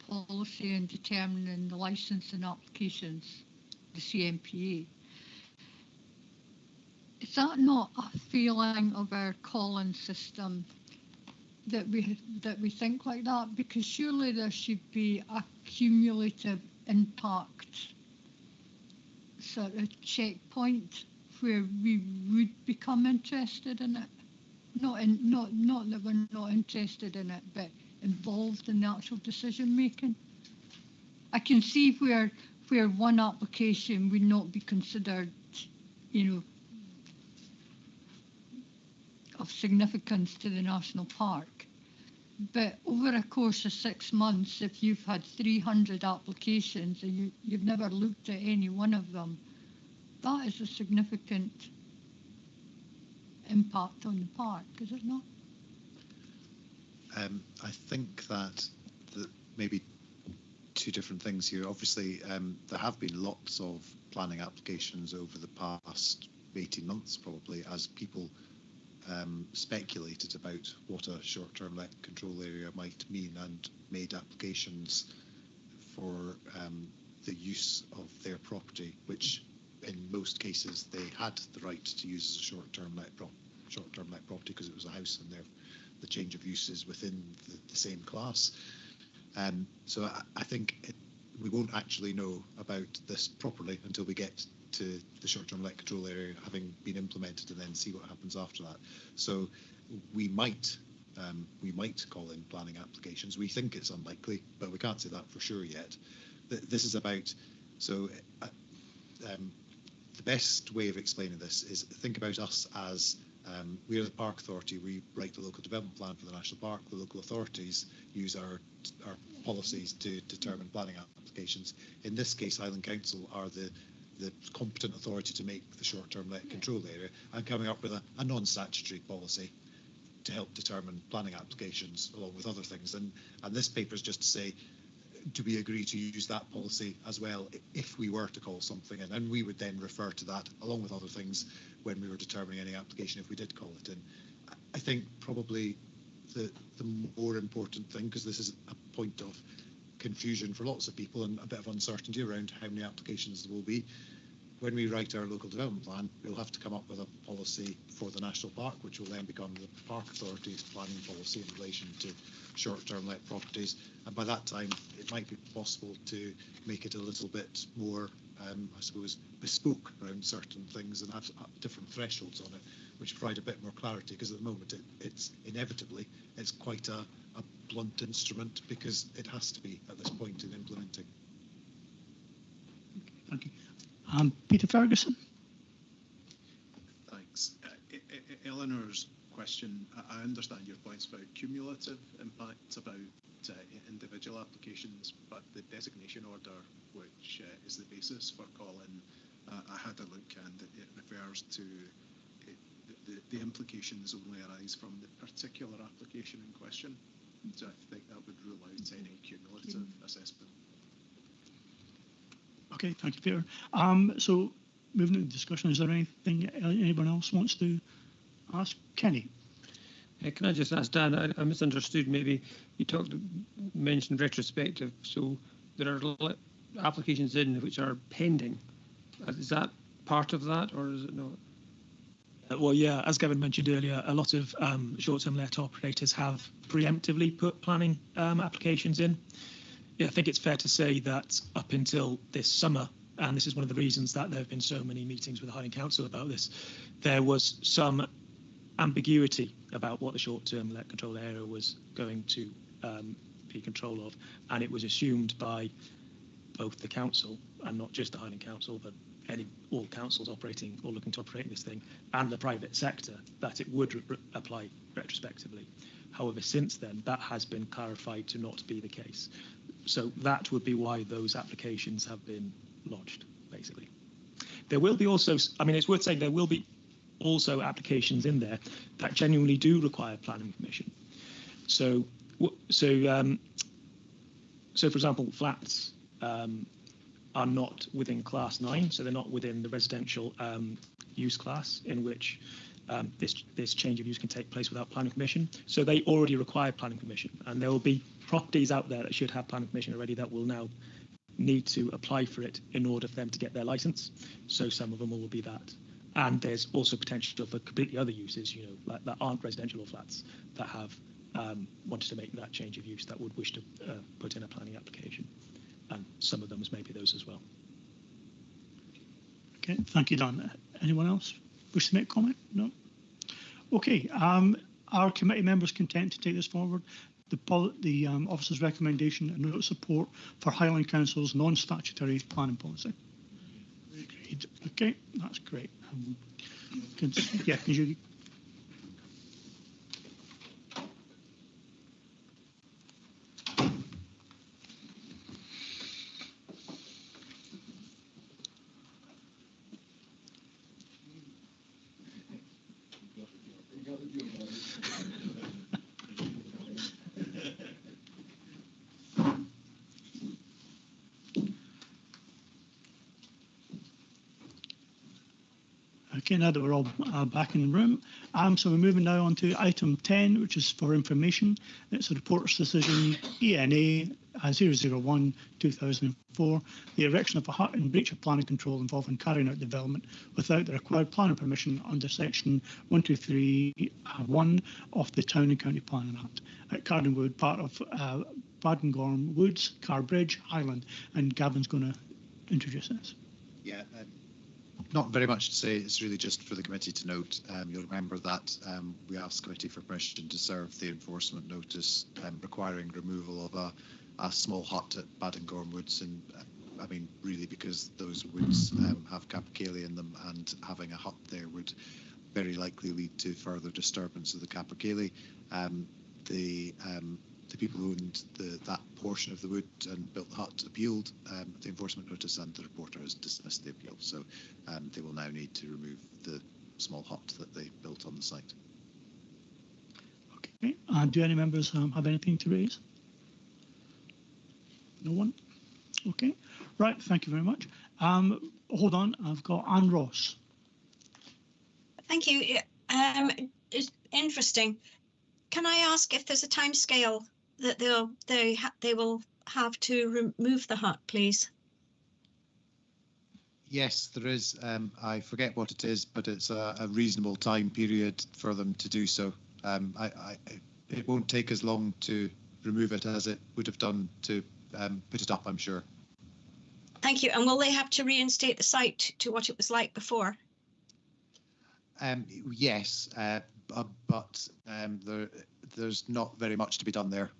policy in determining the licensing applications, the CMPA. Is that not a failing of our calling system that we think like that? Because surely there should be a cumulative impact sort of checkpoint where we would become interested in it. Not that we're not interested in it, but involved in the actual decision making. I can see where one application would not be considered, you know, of significance to the national park. But over a course of 6 months, if you've had 300 applications and you've never looked at any one of them, that is a significant impact on the park, is it not? I think that maybe two different things here. Obviously, there have been lots of planning applications over the past 18 months, probably, as people speculated about what a short-term let control area might mean and made applications for the use of their property, which in most cases they had the right to use as a short-term let property because it was a house and the change of use is within the same class. So I think we won't actually know about this properly until we get to the short-term let control area having been implemented and then see what happens after that. So we might call in planning applications. We think it's unlikely, but we can't say that for sure yet. This is about, so the best way of explaining this is think about us as we are the Park Authority. We write the local development plan for the national park. The local authorities use our policies to determine planning applications. In this case, Highland Council are the competent authority to make the short-term let control area and coming up with a non-statutory policy to help determine planning applications along with other things. And this paper is just to say, do we agree to use that policy as well if we were to call something in? And we would then refer to that along with other things when we were determining any application if we did call it in. I think probably the more important thing, because this is a point of confusion for lots of people and a bit of uncertainty around how many applications there will be. When we write our local development plan, we'll have to come up with a policy for the national park, which will then become the Park Authority's planning policy in relation to short-term let properties. And by that time, it might be possible to make it a little bit more I suppose, bespoke around certain things and have different thresholds on it, which provide a bit more clarity, because at the moment it's inevitably, it's quite a blunt instrument because it has to be at this point in implementing. Thank you. Peter Ferguson. Thanks. Eleanor's question, I understand your points about cumulative impacts, about individual applications, but the designation order, which is the basis for calling, I had a look and it refers to the implications only arise from the particular application in question. So I think that would rule out any cumulative assessment. Okay, thank you, Peter. So moving to the discussion, is there anything anyone else wants to ask? Kenny. Can I just ask Dan, I misunderstood, maybe you mentioned retrospective, so there are applications in which are pending. Is that part of that, or is it not? Well, yeah, as Gavin mentioned earlier, a lot of short-term let operators have preemptively put planning applications in. Yeah, I think it's fair to say that up until this summer, and this is one of the reasons that there have been so many meetings with the Highland Council about this, there was some ambiguity about what the short-term let control area was going to be control of, and it was assumed by both the council, and not just the Highland Council, but all councils operating or looking to operate this thing, and the private sector, that it would apply retrospectively. However, since then, that has been clarified to not be the case. So that would be why those applications have been lodged, basically. There will be also, I mean, it's worth saying there will be also applications in there that genuinely do require planning permission. So for example, flats are not within class 9, so they're not within the residential use class in which this change of use can take place without planning permission. So they already require planning permission, and there will be properties out there that should have planning permission already that will now need to apply for it in order for them to get their license. So some of them will be that. And there's also potential for completely other uses, like that aren't residential or flats, that have wanted to make that change of use, that would wish to put in a planning application. And some of them is maybe those as well. Okay, thank you, Don. Anyone else wish to make a comment? No? Okay, our committee members content to take this forward. The officer's recommendation and note of support for Highland Council's non-statutory planning policy. Agreed. Okay, that's great. Yeah, can you? Okay, now that we're all back in the room, so we're moving now on to item 10, which is for information. It's a reporter's decision ENA 001/2004, the erection of a hut in breach of planning control involving carrying out development without the required planning permission under section 123(1) of the Town and County Planning Act at Cardinwood, part of Badengorm Woods, Carbridge, Highland, and Gavin's going to introduce this. Yeah. Not very much to say. It's really just for the committee to note. You'll remember that we asked the committee for permission to serve the enforcement notice requiring removal of a small hut at Badengorm Woods, and I mean really because those woods have capercaillie in them, and having a hut there would very likely lead to further disturbance of the capercaillie. The people who owned that portion of the wood and built the hut appealed the enforcement notice, and the reporter has dismissed the appeal. So they will now need to remove the small hut that they built on the site. Okay. Do any members have anything to raise? No one? Okay. Right. Thank you very much. Hold on. I've got Anne Ross. Thank you. It's interesting. Can I ask if there's a time scale that they will have to remove the hut, please? Yes, there is. I forget what it is, but it's a reasonable time period for them to do so. It won't take as long to remove it as it would have done to put it up, I'm sure. Thank you. And will they have to reinstate the site to what it was like before? Yes, but there's not very much to be done there,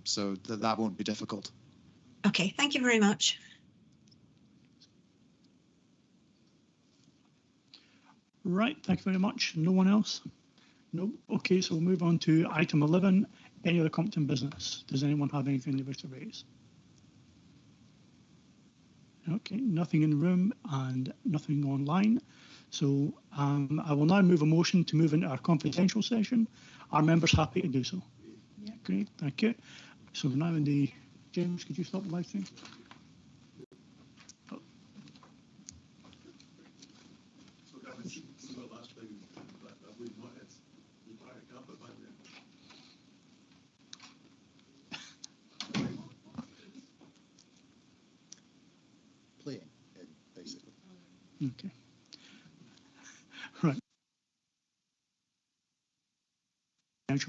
so that won't be difficult. Okay, thank you very much. Right, thank you very much. No one else? No. Okay, so we'll move on to item 11, any other Compton business. Does anyone have anything they wish to raise? Okay, nothing in the room and nothing online. So I will now move a motion to move into our confidential session. Are members happy to do so? Yeah. Great, thank you. So we're now in the, James, could you stop the live stream? Playing, basically. Okay. Right.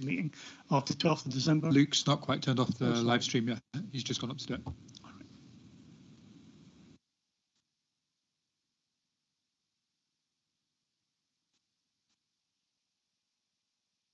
Meeting of the 12th of December. Luke's not quite turned off the live stream yet. He's just gone up to do it.